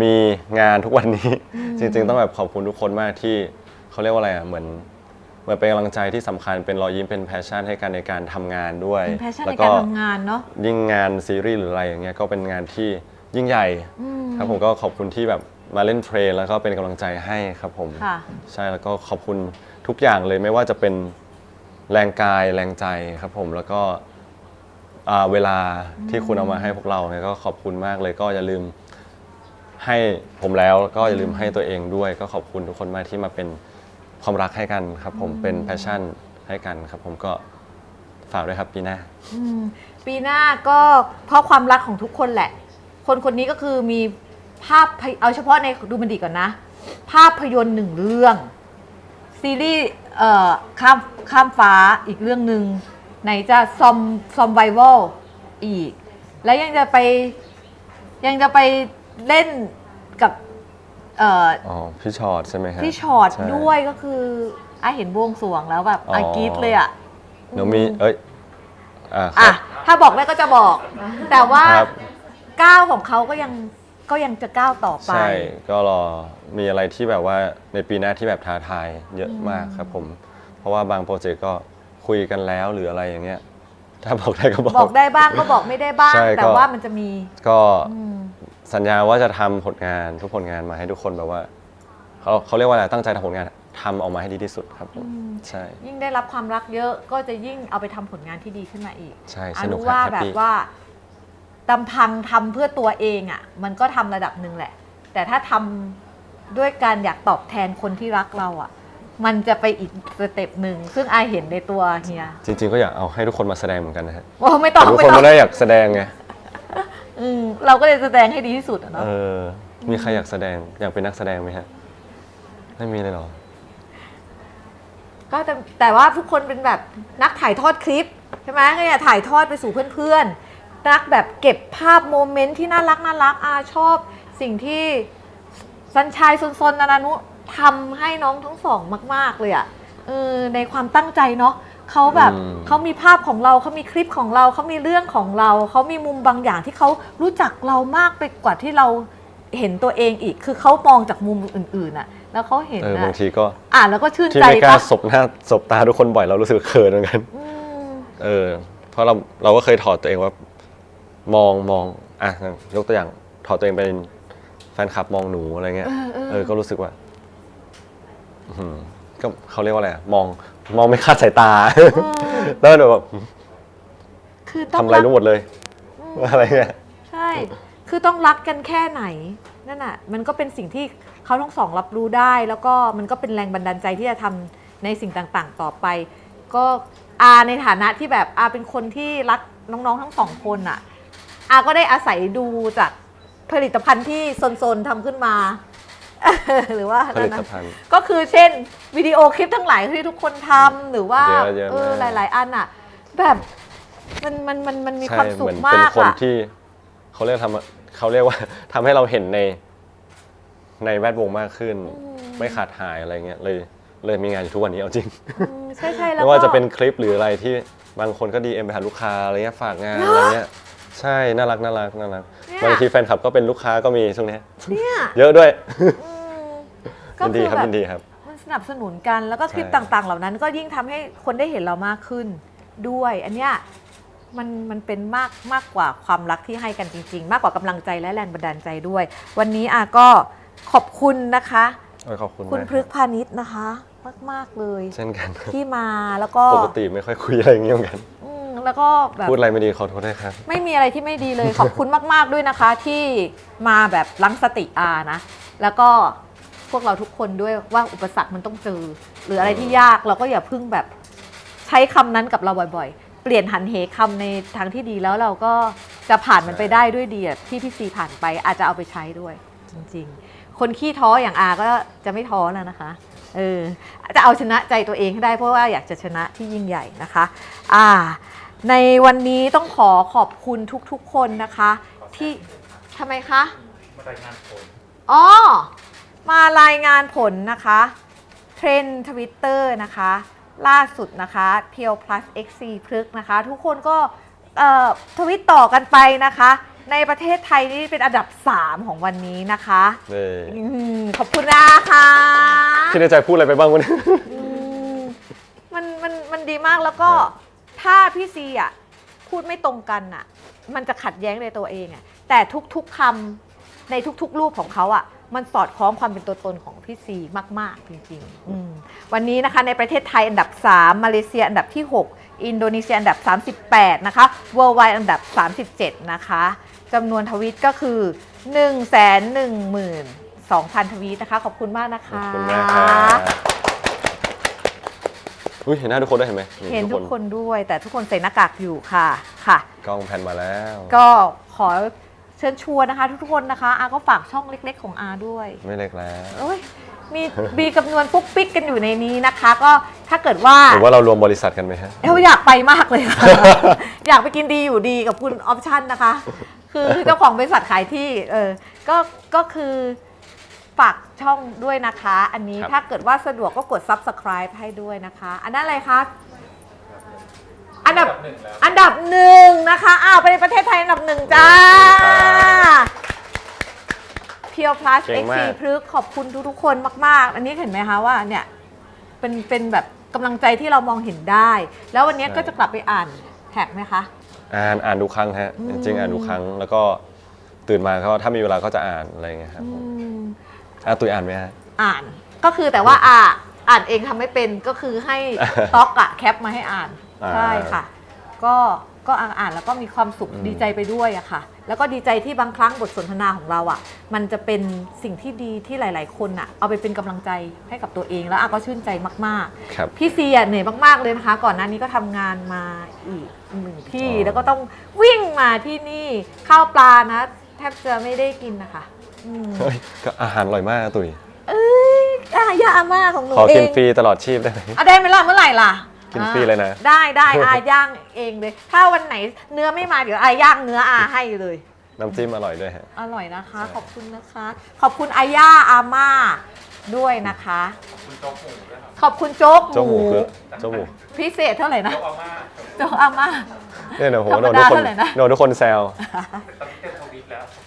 มีงานทุกวันนี้ จริงๆต้องแบบขอบคุณทุกคนมากที่เขาเรียกว่าอะไรอ่ะเหมือนเป็นกำลังใจที่สำคัญเป็นรอยยิ้มเป็นแพชชั่นให้กันในการทำงานด้วย เป็นแพชชั่น แล้ ใน ว การทำงานเนาะ ยิ่งงานซีรีส์หรืออะไรอย่างเงี้ยก็เป็นงานที่ยิ่งใหญ่ครับผมก็ขอบคุณที่แบบมาเล่นเทรนแล้วก็เป็นกำลังใจให้ครับผม ค่ะ ใช่แล้วก็ขอบคุณทุกอย่างเลยไม่ว่าจะเป็นแรงกายแรงใจครับผมแล้วก็เวลาที่คุณเอามาให้พวกเราเนี่ยก็ขอบคุณมากเลยก็อย่าลืมให้ผมแล้วก็อย่าลืมให้ตัวเองด้วย ก็ขอบคุณทุกคนมากที่มาเป็นความรักให้กันครับผมเป็นแพชชั่นให้กันครับผมก็ฝากด้วยครับปีหน้า ปีหน้าก็เพราะความรักของทุกคนแหละ คนคนนี้ก็คือมีภาพเอาเฉพาะในดูมันดีก่อนนะ ภาพยนตร์หนึ่งเรื่อง ซีรีส์ข้ามฟ้าอีกเรื่องหนึ่งไหนจะซอมไวโวอีก แล้วยังจะไปเล่นกับพี่ชอตใช่ไหมครับ พี่ชอต ใช่ ด้วยก็คือเห็นบวงสรวงแล้วแบบกรี๊ดเลยอ่ะ เดี๋ยวมีครั อ่ะ บ ถ้าบอกได้ก็จะบอก แต่ว่า ครับ ก้าวของเขาก็ยังจะก้าวต่อไป ใช่ ก็รอมีอะไรที่แบบว่าในปีหน้าที่แบบท้าทายเยอะมากครับผม เพราะว่าบางโปรเจกต์ก็คุยกันแล้วหรืออะไรอย่างเงี้ย ถ้าบอกได้ก็บอก บอกได้บ้างก็บอกไม่ได้บ้าง ใช่ แต่ ก็ ว่ามันจะมี ก็สัญญาว่าจะทำผลงานทุกผลงานมาให้ทุกคนแบบว่าเขาเรียกว่าอะไรตั้งใจทำผลงานทำออกมาให้ดีที่สุดครับผมใช่ ยิ่งได้รับความรักเยอะก็จะยิ่งเอาไปทำผลงานที่ดีขึ้นมาอีก ใช่ส อา นุ รู้ กครับ ว่า แฮป แบบ ปี้ ว่าตำพังทำเพื่อตัวเองอ่ะ มันก็ทำระดับหนึ่งแหละ แต่ถ้าทำด้วยการอยากตอบแทนคนที่รักเราอ่ะ มันจะไปอีกสเต็ปหนึ่งซึ่งอายเห็นในตัวเฮีย จริง ๆ ก็อยากเอาให้ทุกคนมาแสดงเหมือนกันนะฮะ โอ้ไม่ต้อ แต่ ง ทุก ไม่ คน ต้อง ไม่ได้อยากแสดงไง เราก็เลยแสดงให้ดีที่สุดอะเนาะ มีใครอยากแสดงอยากเป็นนักแสดงไหมฮะไม่มีเลยเหรอ ก็แต่ว่าทุกคนเป็นแบบนักถ่ายทอดคลิปใช่ไหมก็อยากถ่ายทอดไปสู่เพื่อนๆนักแบบเก็บภาพโมเมนต์ที่น่ารักชอบสิ่งที่สัญชัยซนๆนานานุทำให้น้องทั้งสองมากๆเลยอ่ะในความตั้งใจเนาะเขาแบบเขามีภาพของเราเขามีคลิปของเราเขามีเรื่องของเราเขามีมุมบางอย่างที่เขารู้จักเรามากไปกว่าที่เรา เห็นตัวเองอีกคือเขามองจากมุมอื่นๆอะแล้วเขาเห็นอะ บางทีก็ อ่านแล้วก็ชื่น ที่ ใจ ไม่กล้า ปะ สบหน้าสบตาทุกคนบ่อยเรารู้สึกเขินเหมือนกัน อืม เพราะเราก็เคยถอดตัวเองว่ามองอ่ะยกตัวอย่างถอดตัวเองเป็นแฟนคลับมองหนูอะไรเงี้ยก็รู้สึกว่าอื้อหือก็เขาเรียกว่าอะไรอะมองไม่คาดสายตา แล้วแบบ คือต้อง ทำอะไรรู้หมดเลยอะไรเงี้ย ใช่ คือต้องรักกันแค่ไหนนั่นน่ะมันก็เป็นสิ่งที่เขาทั้งสองรับรู้ได้ แล้วก็มันก็เป็นแรงบันดาลใจที่จะทำในสิ่งต่างๆต่อไป ก็ในฐานะที่แบบเป็นคนที่รักน้องๆทั้งสองคนอ่ะก็ได้อาศัยดูจากผลิตภัณฑ์ที่โซนๆทำขึ้นมา หรือว่า ผลิตภัณฑ์ ก็คือเช่นวิดีโอคลิปทั้งหลายที่ทุกคนทำหรือว่า เยอะมาก หลายๆอันอ่ะแบบมันมีความสุข เป็น มาก คน อ่ะ ที่เขาเรียกว่า ทำให้เราเห็นในแวดวงมากขึ้น ไม่ขาดหายอะไรเงี้ยเลยมีงานอยู่ทุกวันนี้เอาจริง ใช่แล้ว ไม่ว่าจะเป็นคลิปหรืออะไรที่บางคนก็DMไปหาลูกค้าอะไรเงี้ยฝากงานอะไรเงี้ยใช่น่ารักบางทีแฟนคลับก็เป็นลูกค้าก็มีช่วงนี้ เนี่ย เยอะด้วย ก็ ยินดี คือ ครับ แบบ ยินดีครับ มันสนับสนุนกันแล้วก็คลิป ใช่ ต่างๆ เหล่านั้นก็ยิ่งทำให้คนได้เห็นเรามากขึ้นด้วย อันเนี้ยมันเป็นมากกว่าความรักที่ให้กันจริง ๆ มากกว่ากำลังใจและแรงบันดาลใจด้วย วันนี้ก็ขอบคุณนะคะ ขอบคุณ คุณ มาก พฤกษ์พาณิชย์นะคะ มากๆเลย เช่นกัน ที่มาแล้วก็ ปกติไม่ค่อยคุยอะไรอย่างเงี้ยเหมือนกัน แล้วก็แบบ พูดอะไรไม่ดีขอโทษด้วยครับ ไม่มีอะไรที่ไม่ดีเลย ขอบคุณมากๆด้วยนะคะ ที่มาแบบลังสตินะแล้วก็พวกเราทุกคนด้วยว่าอุปสรรคมันต้องเจอ หรืออะไรที่ยากเราก็อย่าเพิ่งแบบใช้คำนั้นกับเราบ่อยๆ เปลี่ยนหันเหคำในทางที่ดีแล้วเราก็จะผ่านมันไปได้ด้วยดีแบบที่พี่ซีผ่านไปอาจจะเอาไปใช้ด้วย จริงๆ คนขี้ท้ออย่างก็จะไม่ท้อแล้วนะคะจะเอาชนะใจตัวเองให้ได้เพราะว่าอยากจะชนะที่ยิ่งใหญ่นะคะในวันนี้ต้องขอบคุณทุกๆคนนะคะที่ทำไมคะมารายงานผลมารายงานผลนะคะเทรนด์ Twitter นะคะล่าสุดนะคะเพียว plus xc พฤกษ์นะคะทุกคนก็ทวิตต่อกันไปนะคะในประเทศไทยนี่เป็นอันดับ 3 ของวันนี้นะคะขอบคุณนะคะ ที่ในใจพูดอะไรไปบ้างวะเนี่ย มันดีมากแล้วก็ถ้าพี่ซีพูดไม่ตรงกันมันจะขัดแย้งในตัวเองแต่ทุกๆคำในทุกๆรูปของเขามันสอดคล้องความเป็นตัวตนของพี่ซีมากๆจริงๆวันนี้นะคะในประเทศไทยอันดับ 3 มาเลเซียอันดับที่ 6 อินโดนีเซียอันดับ 38 นะคะ Worldwide อันดับ 37 นะคะจำนวนทวีตก็คือ 112,000 ทวีตนะคะขอบคุณมากนะคะ ขอบคุณมากครับเห็นหน้าทุกคนด้วยเห็นไหม เห็นทุกคนด้วยแต่ทุกคนใส่หน้ากากอยู่ค่ะ กล้องแผ่นมาแล้ว ก็ขอเชิญชวนนะคะทุกคนนะคะก็ฝากช่องเล็กๆของด้วย ไม่เล็กแล้ว มีบีกับนวลปุ๊กปิ๊กกันอยู่ในนี้นะคะ ก็ถ้าเกิดว่า หรือว่าเรารวมบริษัทกันไหมฮะ อยากไปมากเลยค่ะ อยากไปกินดีอยู่ดีกับคุณออปชั่นนะคะ คือเจ้าของบริษัทขายที่ก็คือฝากช่องด้วยนะคะ อันนี้ ครับ ถ้าเกิดว่าสะดวกก็กด subscribe ให้ด้วยนะคะ อันนั้นอะไรคะอันดับหนึ่งนะคะไปในประเทศไทยอันดับ 1จ้าเพียว plus เก่ง xc มาก พฤกษ์ขอบคุณทุกๆคนมากๆ อันนี้เห็นไหมคะว่าเนี่ยเป็นแบบกำลังใจที่เรามองเห็นได้ แล้ววันนี้ก็จะกลับไปอ่านแท็กไหมคะ อ่านทุกครั้งฮะจริงๆอ่านทุกครั้งแล้วก็ตื่นมาก็ถ้ามีเวลาก็จะอ่านอะไรอย่างเงี้ยครับตุ๋ยอ่านไหมฮะ อ่านก็คือแต่ว่าอ่านเองทำไม่เป็นก็คือให้ ต๊อกแคปมาให้อ่านใช่ค่ะก็อ่านแล้วก็มีความสุขดีใจไปด้วยค่ะแล้วก็ดีใจที่บางครั้งบทสนทนาของเรามันจะเป็นสิ่งที่ดีที่หลายๆคนเอาไปเป็นกำลังใจให้กับตัวเองแล้วก็ชื่นใจมาก ครับ ๆพี่ซีเหนื่อยมากๆเลยนะคะก่อนหน้านี้ก็ทำงานมาอีกหนึ่งที่แล้วก็ต้องวิ่งมาที่นี่ข้าวปลานะแทบจะไม่ได้กินนะคะก็อาหารอร่อยมากตุ๋ย ย่าอาม่าของหนู ขอ เอ กิน ง ฟรีตลอดชีพได้ไหม ได้ไหมล่ะเมื่อไหร่ล่ะ กินฟรีเลยนะ ได้ย่างเองเลย ถ้าวันไหนเนื้อไม่มาเดี๋ยวย่างเนื้อให้เลย น้ำจิ้มอร่อยด้วยฮะ อร่อยนะคะ ขอบคุณนะคะ ขอบคุณย่าอาม่า ด้วยนะคะ ขอบคุณโจ๊ก โจ๊ก ห หมู มู คือโจ๊กหมู พิเศษเท่าไหร่นะโจ๊กอาม่า เนี่ยเดี๋ยวผม ธรรม โดน ดา ทุกคน เท่าไหร่นะ โดนทุกคนแซว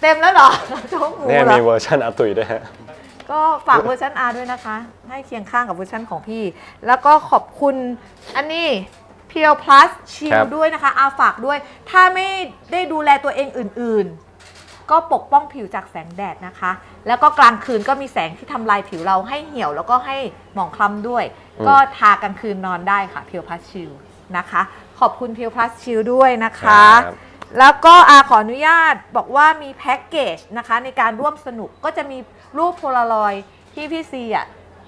เต็มแล้วเหรอโจ๊กหมู เนี่ย เหร มี อ เวอร์ชันอาตุยด้วยฮะ ก็ฝากเวอร์ชัน R ด้วยนะคะ ให้เคียงข้างกับเวอร์ชันของพี่ แล้วก็ขอบคุณอันนี้ p u r e Plus ครั Shield บ ด้วยนะคะอาฝากด้วย ถ้าไม่ได้ดูแลตัวเองอื่นๆ ก็ปกป้องผิวจากแสงแดดนะคะ แล้วก็กลางคืนก็มีแสงที่ทำลายผิวเราให้เหี่ยว แล้วก็ให้หมองคล้ำด้วย ก็ทากลางคืนนอนได้ค่ะ p u r e Plus Shield นะคะ ขอบคุณ p u r e Plus Shield ด้วยนะคะ ครับ แล้วก็ขออนุญาตบอกว่ามีแพ็กเกจนะคะในการร่วมสนุกก็จะมีรูปโพลารอยด์ที่พี่ซี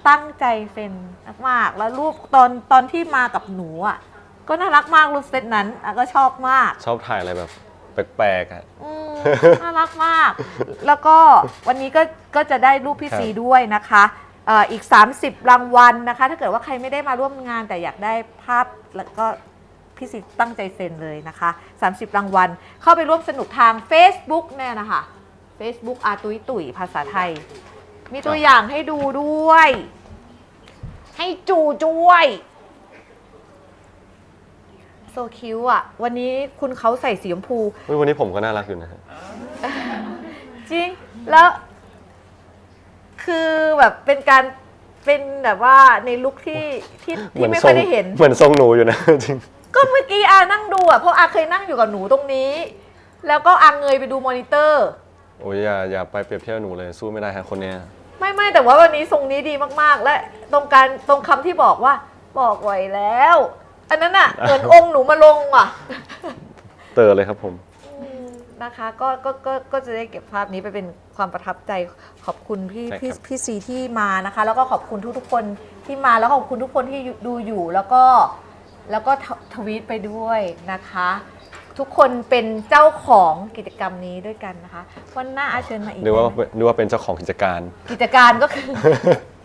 ตั้งใจเซ็นมากๆแล้วรูปตอนที่มากับหนูก็น่ารักมากรูปเซตนั้นก็ชอบมาก ชอบถ่ายอะไรแบบแปลกๆอ่ะ น่ารักมาก แล้วก็วันนี้ก็จะได้รูปพี่ซีด้วยนะคะอีก 30 รางวัลนะคะ ถ้าเกิดว่าใครไม่ได้มาร่วมงานแต่อยากได้ภาพแล้วก็พี่ซีตั้งใจเซ็นเลยนะคะ30 รางวัลเข้าไปร่วมสนุกทาง Facebook เนี่ยนะคะ Facebook อาตุยตุ๋ยภาษาไทย มีตัวอย่างให้ดูด้วย ให้จูด้วยโซคิววันนี้คุณเขาใส่สีชมพู อุ๊ยวันนี้ผมก็น่ารักอยู่นะฮะ จริง แล้ว คือแบบเป็นแบบว่าในลุคที่ไม่ค่อยได้เห็น เหมือนทรงหนูอยู่นะ จริง ก็เมื่อกี้อานั่งดูเพราะอาเคยนั่งอยู่กับหนูตรงนี้ แล้วก็อาเงยไปดูมอนิเตอร์ โอ้ยอย่าไปเปรียบเทียบหนูเลยสู้ไม่ได้ฮะคนเนี้ย ไม่แต่ว่าวันนี้ทรงนี้ดีมากๆ และตรงคำที่บอกว่าบอกไว้แล้ว อันนั้นเหมือนองค์หนูมาลงเตอเลยครับผม นะคะก็จะได้เก็บภาพนี้ไปเป็นความประทับใจขอบคุณพี่ซีที่มานะคะ แล้วก็ขอบคุณทุกๆคนที่มาแล้วขอบคุณทุกคนที่ดูอยู่แล้วก็ทวีตไปด้วยนะคะ ทุกคนเป็นเจ้าของกิจกรรมนี้ด้วยกันนะคะวันหน้าอาเชิญมาอีก หรือว่าเป็นเจ้าของกิจการ กิจการก็คือ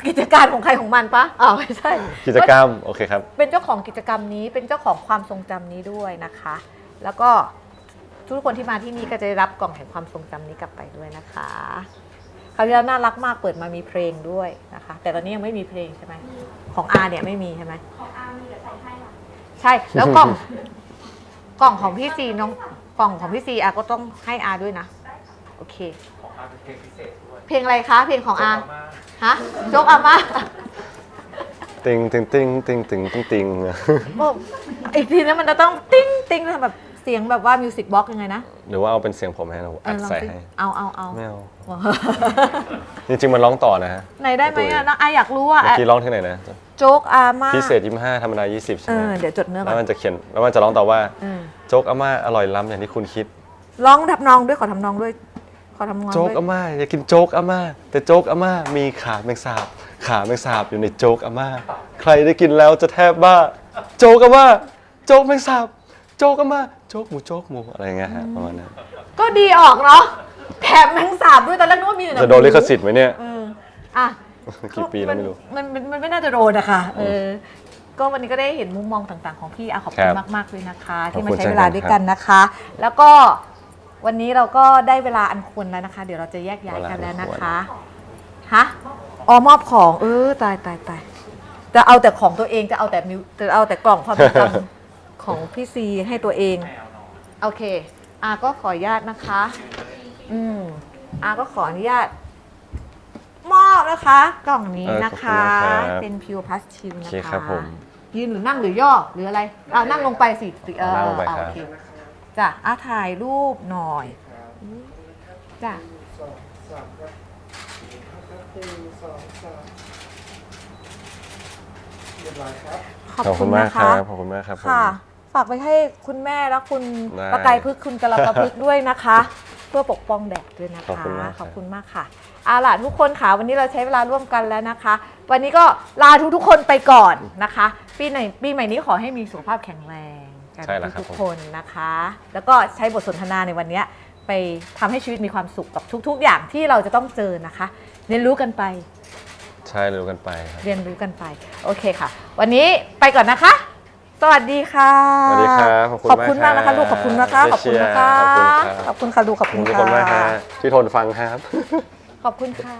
กิจการของใครของมันปะไม่ใช่ กิจกรรมโอเคครับ เป็นเจ้าของกิจกรรมนี้เป็นเจ้าของความทรงจำนี้ด้วยนะคะ แล้วก็ทุกคนที่มาที่นี่ก็จะได้รับกล่องแห่งความทรงจำนี้กลับไปด้วยนะคะคราวที่แล้วน่ารักมากเปิดมามีเพลงด้วยนะคะ แต่ตอนนี้ยังไม่มีเพลงใช่ไหมของอาเนี่ยไม่มีใช่ไหมของอามีแต่ใส่ให้ค่ะใช่แล้วกล่องของพี่ซีน้องกล่องของพี่ซีอาก็ต้องให้อาด้วยนะโอเคของอาเป็นเพลงพิเศษด้วยเพลงอะไรคะเพลงของอาฮะโจ๊กอาม่าติงติงติงติงติงติงติง อีกทีนะมันจะต้องติ้งติ้งแบบเสียงแบบว่ามิวสิกบ็อกยังไงนะ หรือว่าเอาเป็นเสียงผมให้เราอัดใส่ให้เอาไม่เอา จริงๆมันร้องต่อนะฮะ ไหนได้ไหมน้องอาอยากรู้เมื่อกี้ร้องที่ไหนนะโจ๊กอาม่าพิเศษ25ธรรมดา20ใช่ไหมเดี๋ยวจดเนื้อก่อนแล้วมันจะเขียนแล้วมันจะร้องต่อว่าโจ๊กอาม่าอร่อยล้ำอย่างที่คุณคิดร้องทำนองด้วยขอทำนองด้วยขอทำนองด้วยโจ๊กอาม่าอยากกินโจ๊กอาม่าแต่โจ๊กอาม่ามีขาแมงสาบอยู่ในโจ๊กอาม่าใครได้กินแล้วจะแทบบ้าโจ๊กอาม่าโจ๊กแมงสาบโจ๊กอาม่าโจ๊กหมูอะไรเงี้ยฮะประมาณนั้นก็ดีออกเนาะแถมแมงสาบด้วยตอนแรกนึกว่ามีแต่จะโดนลิขสิทธิ์ไหมเนี่ยกี่ปีแล้วไม่รู้มันไม่น่าจะโดนนะคะก็วันนี้ก็ได้เห็นมุมมองต่างๆของพี่ขอบคุณมากๆเลยนะคะที่มาใช้เวลาด้วยกันนะคะ แล้วก็วันนี้เราก็ได้เวลาอันควรแล้วนะคะเดี๋ยวเราจะแยกย้ายกันแล้วนะคะฮะมอบของตายจะเอาแต่ของตัวเองจะเอาแต่กล่องความทรงจำของพี่ซีให้ตัวเองโอเคก็ขออนุญาตนะคะก็ขออนุญาตมอบนะคะกล่องนี้นะคะเป็น Pure Plus Shield นะคะยืนหรือนั่งหรือย่อหรืออะไรนั่งลงไปสินั่งลงไปครับจ้ะถ่ายรูปหน่อยจ้ะขอบคุณมากครับขอบคุณมากครับค่ะฝากไปให้คุณแม่และคุณประกายพฤกษ์คุณกะลาประพฤกษ์ด้วยนะคะเพื่อปกป้องแดดด้วยนะคะขอบคุณมากค่ะล่ะทุกคนค่ะวันนี้เราใช้เวลาร่วมกันแล้วนะคะ วันนี้ก็ลาทุกคนไปก่อนนะคะปีใหม่นี้ขอให้มีสุขภาพแข็งแรงกันทุกคนนะคะแล้วก็ใช้บทสนทนาในวันนี้ไปทำให้ชีวิตมีความสุขกับทุกๆอย่างที่เราจะต้องเจอนะคะเรียนรู้กันไปใช่เรียนรู้กันไปโอเคค่ะวันนี้ไปก่อนนะคะสวัสดีค่ะสวัสดีครับ ขอบคุณมากนะคะลูกขอบคุณนะคะขอบคุณนะคะขอบคุณค่ะลูกขอบคุณค่ะที่ทนฟังครับขอบคุณค่ะ